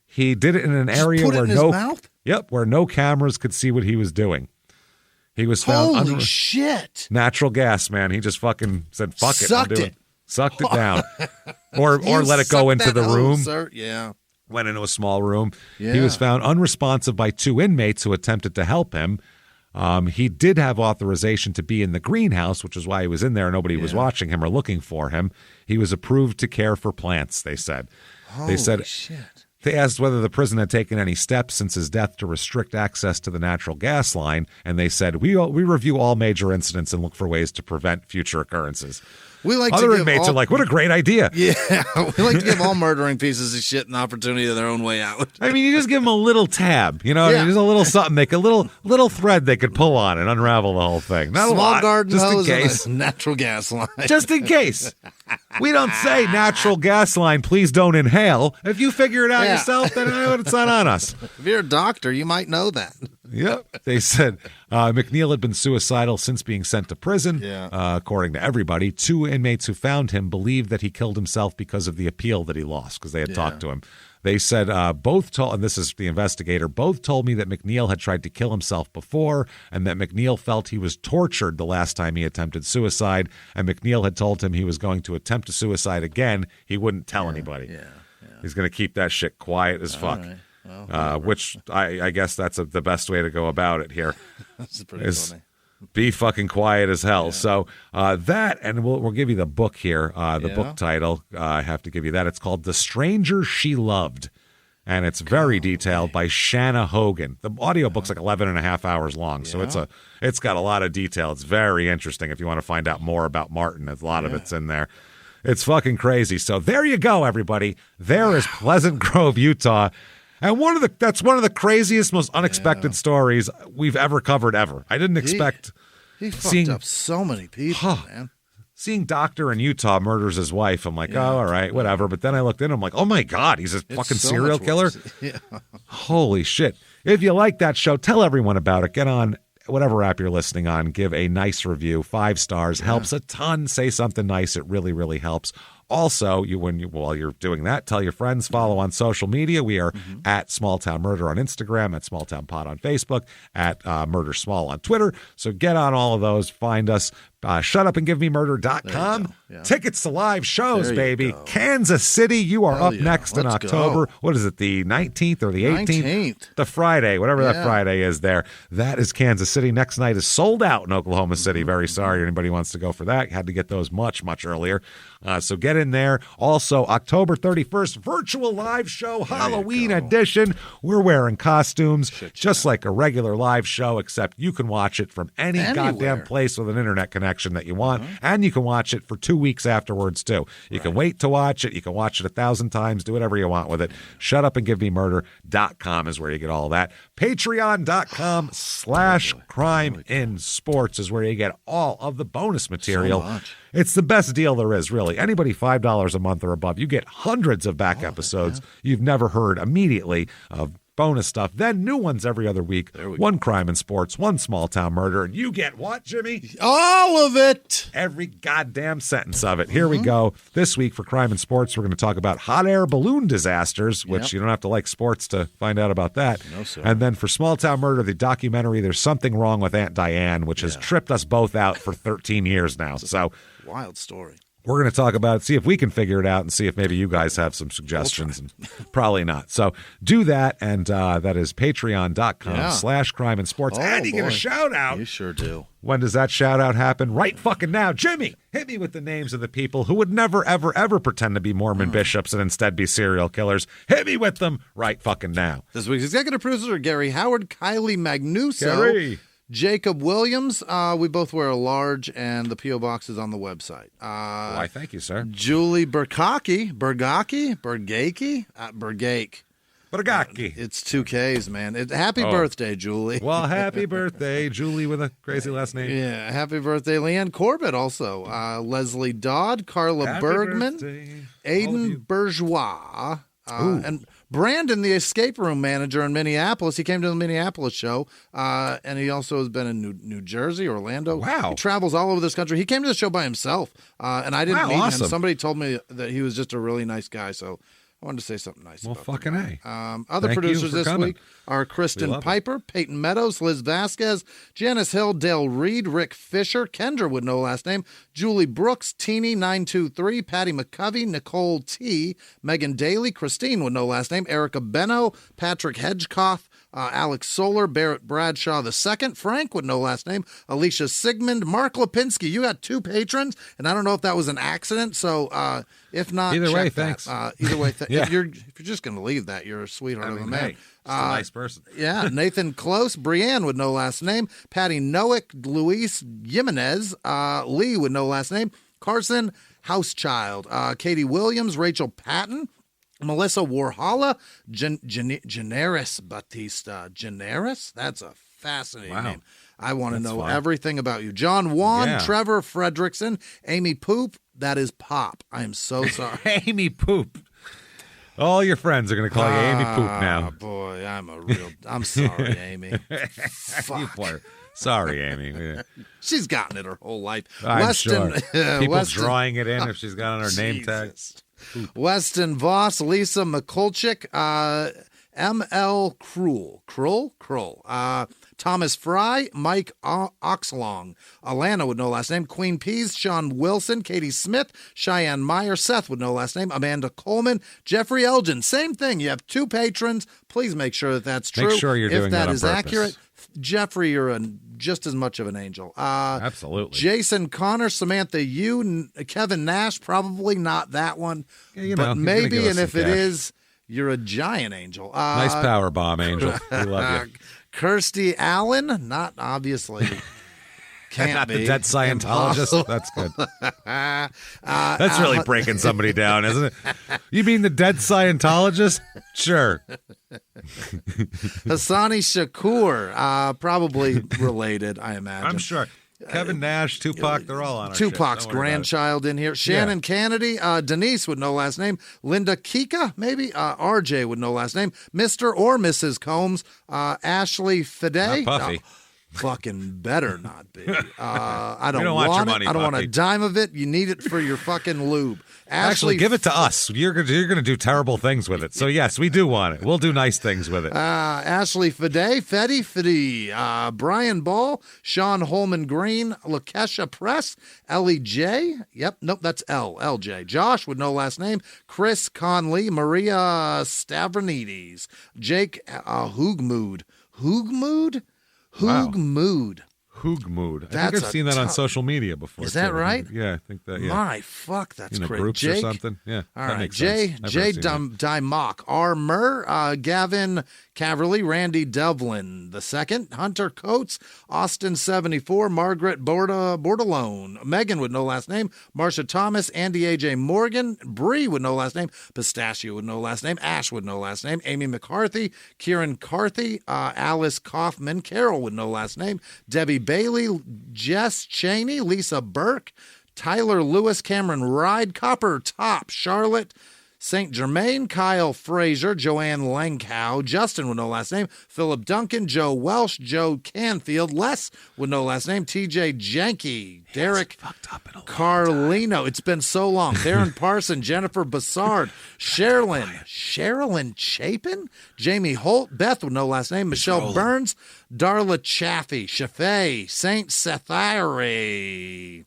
S1: He did it in an area
S2: put it
S1: where
S2: in his mouth?
S1: where no cameras could see what he was doing. He was found
S2: Holy shit.
S1: Natural gas, man. He just fucking said, fuck it.
S2: Sucked it.
S1: Sucked it down. or
S2: You
S1: let it go
S2: sucked
S1: into
S2: that
S1: the
S2: hose,
S1: room.
S2: sir. Yeah.
S1: Went into a small room.
S2: Yeah.
S1: He was found unresponsive by 2 inmates who attempted to help him. He did have authorization to be in the greenhouse, which is why he was in there. Nobody was watching him or looking for him. He was approved to care for plants, they said.
S2: Holy shit.
S1: They asked whether the prison had taken any steps since his death to restrict access to the natural gas line, and they said, we review all major incidents and look for ways to prevent future occurrences.
S2: We like
S1: Other
S2: to give
S1: inmates are like, what a great idea.
S2: Yeah, we like to give all murdering pieces of shit an opportunity of their own way out.
S1: I mean, you just give them a little tab, you know, just a little something, a little thread they could pull on and unravel the whole thing. Not
S2: Small
S1: a lot,
S2: garden
S1: just in
S2: hose and
S1: case.
S2: a natural gas line.
S1: Just in case. We don't say natural gas line, please don't inhale. If you figure it out yourself, then it's not on us.
S2: If you're a doctor, you might know that.
S1: Yep. They said McNeil had been suicidal since being sent to prison. According to everybody, 2 inmates who found him believed that he killed himself because of the appeal that he lost, because they had talked to him. They said both told, and this is the investigator, both told me that McNeil had tried to kill himself before and that McNeil felt he was tortured the last time he attempted suicide, and McNeil had told him he was going to attempt to suicide again. He wouldn't tell anybody. He's going to keep that shit quiet as fuck.
S2: Right. Well,
S1: which I guess that's the best way to go about it here.
S2: That's pretty funny.
S1: Be fucking quiet as hell. So that, and we'll give you the book here, the book title. I have to give you that. It's called The Stranger She Loved, and it's very detailed by Shanna Hogan. The audiobook's like 11 and a half hours long, so it's got a lot of detail. It's very interesting if you want to find out more about Martin. A lot of it's in there. It's fucking crazy. So there you go, everybody. There is Pleasant Grove, Utah. And that's one of the craziest, most unexpected stories we've ever covered ever. I didn't expect
S2: he fucked up so many people, man.
S1: Seeing doctor in Utah murders his wife, I'm like, oh, all right, whatever. But then I looked in, I'm like, oh my God, he's a fucking serial killer. Holy shit. If you like that show, tell everyone about it. Get on whatever app you're listening on, give a nice review. 5 stars helps a ton. Say something nice. It really, really helps. Also, while you're doing that, tell your friends, follow on social media. We are at Small Town Murder on Instagram, at Small Town Pod on Facebook, at Murder Small on Twitter. So get on all of those. Find us. shutupandgivememurder.com. Tickets to live shows, baby. Kansas City, you are up next in October. What is it, the 19th or the 18th? The Friday, whatever that Friday is there. That is Kansas City. Next night is sold out in Oklahoma City. Very sorry anybody wants to go for that. Had to get those much, much earlier. So get in there. Also, October 31st, virtual live show, Halloween edition. We're wearing costumes, just like a regular live show, except you can watch it from any goddamn place with an internet connection. connection that you want, and you can watch it for 2 weeks afterwards, too. You can wait to watch it. You can watch it 1,000 times. Do whatever you want with it. ShutUpAndGiveMeMurder.com is where you get all that. Patreon.com/CrimeInSports is where you get all of the bonus material.
S11: So much.
S1: It's the best deal there is, really. Anybody $5 a month or above, you get hundreds of back episodes you've never heard immediately of bonus stuff. Then new ones every other week. One crime in sports, one small town murder, and you get what, Jimmy?
S2: All of it.
S1: Every goddamn sentence of it. Here we go. This week for crime in sports, we're going to talk about hot air balloon disasters, which you don't have to like sports to find out about that.
S11: No, sir.
S1: And then for small town murder, the documentary There's Something Wrong with Aunt Diane, which has tripped us both out for 13 years now. So
S2: Wild story.
S1: we're going to talk about it, see if we can figure it out, and see if maybe you guys have some suggestions. And probably not. So do that, and that is patreon.com/crime and sports. And you get a shout out.
S11: You sure do.
S1: When does that shout out happen? Right fucking now. Jimmy, hit me with the names of the people who would never, ever, ever pretend to be Mormon bishops and instead be serial killers. Hit me with them right fucking now.
S2: This week's executive producers are Gary Howard, Kylie Magnuso,
S1: Gary.
S2: Jacob Williams. We both wear a large, and the P.O. box is on the website.
S1: Why, thank you, sir.
S2: Julie Bergake. It's 2 Ks, man. Happy birthday, Julie.
S1: Well, happy birthday, Julie with a crazy last name.
S2: Yeah, happy birthday, Leanne Corbett also. Leslie Dodd, Carla
S1: Happy
S2: Bergman,
S1: birthday, all of
S2: Aiden
S1: you.
S2: Bourgeois, and Brandon, the escape room manager in Minneapolis. He came to the Minneapolis show, and he also has been in New Jersey, Orlando.
S1: Wow.
S2: He travels all over this country. He came to the show by himself, and I didn't meet him. Somebody told me that he was just a really nice guy, so I wanted to say something nice about
S1: fucking
S2: him.
S1: A.
S2: Other
S1: Thank you
S2: producers
S1: for
S2: this
S1: coming.
S2: week are Kristen
S1: love it.
S2: Piper, Peyton Meadows, Liz Vasquez, Janice Hill, Dale Reed, Rick Fisher, Kendra with no last name, Julie Brooks, Teeny923, Patty McCovey, Nicole T, Megan Daly, Christine with no last name, Erica Benno, Patrick Hedgecoff, Alex Solar, Barrett Bradshaw II, Frank with no last name, Alicia Sigmund, Mark Lipinski. You got 2 patrons, and I don't know if that was an accident, so if not,
S1: Either
S2: check
S1: way,
S2: that.
S1: thanks.
S2: Either way,
S1: Yeah.
S2: if you're just going to leave that, you're a sweetheart of a man.
S1: Hey, just a nice person.
S2: Yeah, Nathan Close, Brienne with no last name, Patty Nowick, Luis Jimenez, Lee with no last name, Carson Housechild, Katie Williams, Rachel Patton, Melissa Warhala, Generis Batista. Generis? That's a fascinating name. I want to know everything about you. John Wan, Trevor Fredrickson, Amy Poop. That is Pop. I am so sorry.
S1: Amy Poop. All your friends are going to call you Amy Poop now.
S2: Boy, I'm sorry, Amy.
S1: You poor. Sorry, Amy.
S2: She's gotten it her whole life.
S1: I'm sure. People drawing it in if she's got on her name tag.
S2: Weston Voss, Lisa McCulchick, M.L. Krull, Thomas Fry, Mike Oxlong, Alana with no last name, Queen Peas, Sean Wilson, Katie Smith, Cheyenne Meyer, Seth with no last name, Amanda Coleman, Jeffrey Elgin. Same thing. You have 2 patrons. Please make sure that that's true.
S1: Make sure you're doing that on
S2: is
S1: purpose.
S2: accurate. Jeffrey, you're just as much of an angel.
S1: Absolutely.
S2: Jason Connor, Samantha Yu, Kevin Nash, probably not that one,
S1: Yeah,
S2: but
S1: he's gonna
S2: maybe,
S1: give us
S2: and if
S1: some
S2: it
S1: cash.
S2: is, you're a giant angel.
S1: Nice power bomb, Angel. We love you.
S2: Kirsty Allen, not obviously. Can't
S1: Not
S2: be.
S1: the dead Scientologist.
S2: Impossible.
S1: That's good. That's really breaking somebody down, isn't it? You mean the dead Scientologist? Sure.
S2: Hassani Shakur, probably related, I imagine.
S1: I'm sure. Kevin Nash, Tupac, they're all on our
S2: Tupac's
S1: shit. Don't worry about
S2: grandchild in here. Shannon Kennedy, Denise with no last name. Linda Kika, maybe. RJ with no last name. Mr. or Mrs. Combs. Ashley Fide.
S1: Not Puffy.
S2: Fucking better not be. I don't,
S1: don't want
S2: want
S1: your
S2: it.
S1: money,
S2: I don't want a
S1: Puffy.
S2: dime of it. You need it for your fucking lube.
S1: Actually, give it to us. You're gonna do terrible things with it. So yes, we do want it. We'll do nice things with it.
S2: Ashley Fede, Brian Ball, Sean Holman Green, Lakesha Press, Ellie J. Yep, nope, that's LJ. Josh with no last name, Chris Conley, Maria Stavronides, Jake Hoogmood. Hoogmood?
S1: Wow.
S2: Hoogmood.
S1: Hoog mood. I
S2: That's
S1: think I've seen that on
S2: tough-
S1: social media before.
S2: Is that
S1: too.
S2: right?
S1: Yeah, I think that. Yeah.
S2: My fuck, that's
S1: In
S2: crazy.
S1: groups or something. Yeah.
S2: All
S1: that
S2: right,
S1: makes
S2: Jay
S1: sense. Never seen that.
S2: Dymock, R. Murr, Gavin Caverly, Randy Devlin II, Hunter Coates, Austin 74, Margaret Bordelone, Megan with no last name, Marsha Thomas, Andy AJ Morgan, Bree with no last name, Pistachio with no last name, Ash with no last name, Amy McCarthy, Kieran Carthy, Alice Kaufman, Carol with no last name, Debbie Bailey, Jess Cheney, Lisa Burke, Tyler Lewis, Cameron Ride, Copper Top, Charlotte St. Germain, Kyle Frazier, Joanne Langkow, Justin with no last name, Philip Duncan, Joe Welsh, Joe Canfield, Les with no last name, TJ Janke, Derek Carlino. It's been so long. Darren Parson, Jennifer Bassard, Sherilyn Chapin, Jamie Holt, Beth with no last name, Michelle Burns, Darla Chaffee, Shafay, Saint Sethire.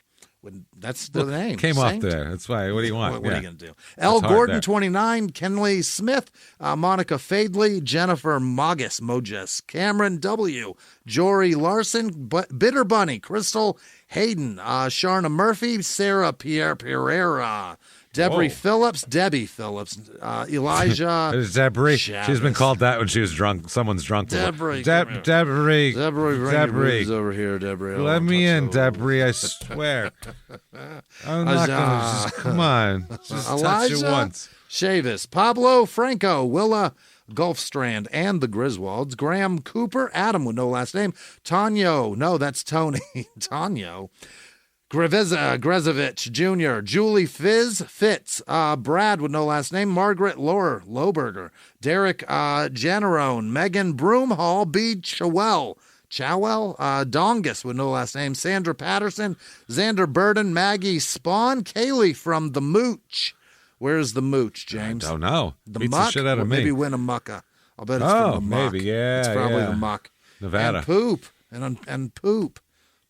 S2: That's the name.
S1: Came off there. That's why. What do you want?
S2: What are you going to do? L. Gordon, 29, Kenley Smith, Monica Fadley, Jennifer Moges, Cameron W., Jory Larson, Bitter Bunny, Crystal Hayden, Sharna Murphy, Sarah Pierre Pereira, Debbie Phillips, Elijah.
S1: It's Debbie.
S2: Chavez.
S1: She's been called that when she was drunk. Someone's drunk.
S2: Debbie.
S1: Debbie.
S2: Debbie. Over here, Debbie.
S1: Let me in, Debbie. I swear. I'm not going to just, come on. Just touch it once.
S2: Chavis, Pablo Franco, Willa Gulfstrand, and the Griswolds, Graham Cooper, Adam with no last name, Tonyo, no, that's Tony, Tonyo, Grezovich Jr., Julie Fitz, Brad with no last name, Margaret Loberger, Derek Janarone, Megan Broomhall, B. Chowell, Dongus with no last name, Sandra Patterson, Xander Burden, Maggie Spawn, Kaylee from the Mooch. Where's the Mooch, James?
S1: I don't know.
S2: The
S1: Beats
S2: muck?
S1: the shit out of me.
S2: Maybe Winnemucca. I'll bet it's from the muck.
S1: Maybe, yeah.
S2: It's probably the muck.
S1: Nevada.
S2: And poop. And poop.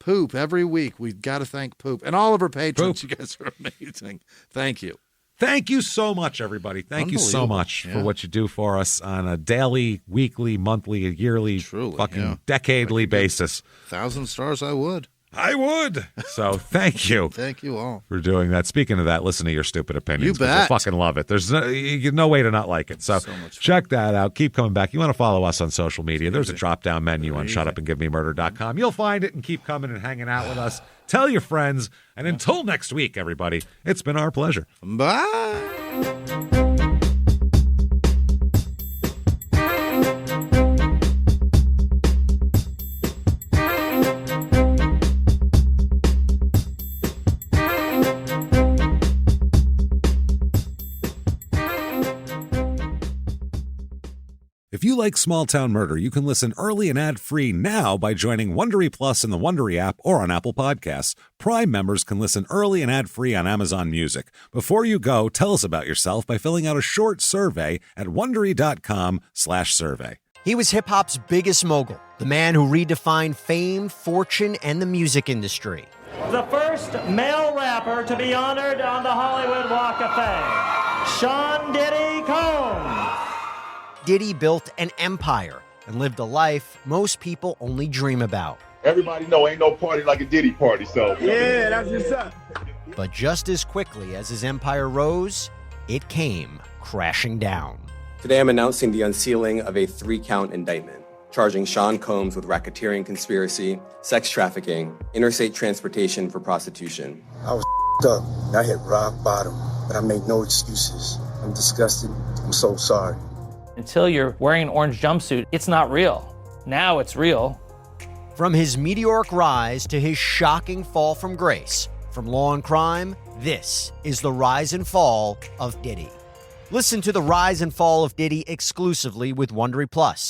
S2: Poop. Every week, we've got to thank Poop. And all of our patrons, you guys are amazing. Thank you.
S1: Thank you so much, everybody. Thank you so much for what you do for us on a daily, weekly, monthly, yearly, decadely basis.
S11: 1,000 stars, I would.
S1: I would. So thank you.
S11: Thank you all
S1: for doing that. Speaking of that, listen to your stupid opinions.
S11: You bet.
S1: I fucking love it. There's no way to not like it. So check that out. Keep coming back. You want to follow us on social media. There's a drop-down menu on shutupandgivememurder.com. You'll find it and keep coming and hanging out with us. Tell your friends. And until next week, everybody, it's been our pleasure.
S11: Bye.
S1: If you like Small Town Murder, you can listen early and ad-free now by joining Wondery Plus in the Wondery app or on Apple Podcasts. Prime members can listen early and ad-free on Amazon Music. Before you go, tell us about yourself by filling out a short survey at Wondery.com/survey.
S12: He was hip-hop's biggest mogul, the man who redefined fame, fortune, and the music industry.
S13: The first male rapper to be honored on the Hollywood Walk of Fame, Sean Diddy Combs.
S12: Diddy built an empire and lived a life most people only dream about.
S14: Everybody know ain't no party like a Diddy party, so.
S15: Yeah, that's what's up.
S12: But just as quickly as his empire rose, it came crashing down.
S16: Today I'm announcing the unsealing of a 3-count indictment, charging Sean Combs with racketeering conspiracy, sex trafficking, interstate transportation for prostitution.
S17: I was up. I hit rock bottom, but I make no excuses. I'm disgusted. I'm so sorry.
S18: Until you're wearing an orange jumpsuit, it's not real. Now it's real.
S12: From his meteoric rise to his shocking fall from grace, from law and crime, this is the rise and fall of Diddy. Listen to the rise and fall of Diddy exclusively with Wondery Plus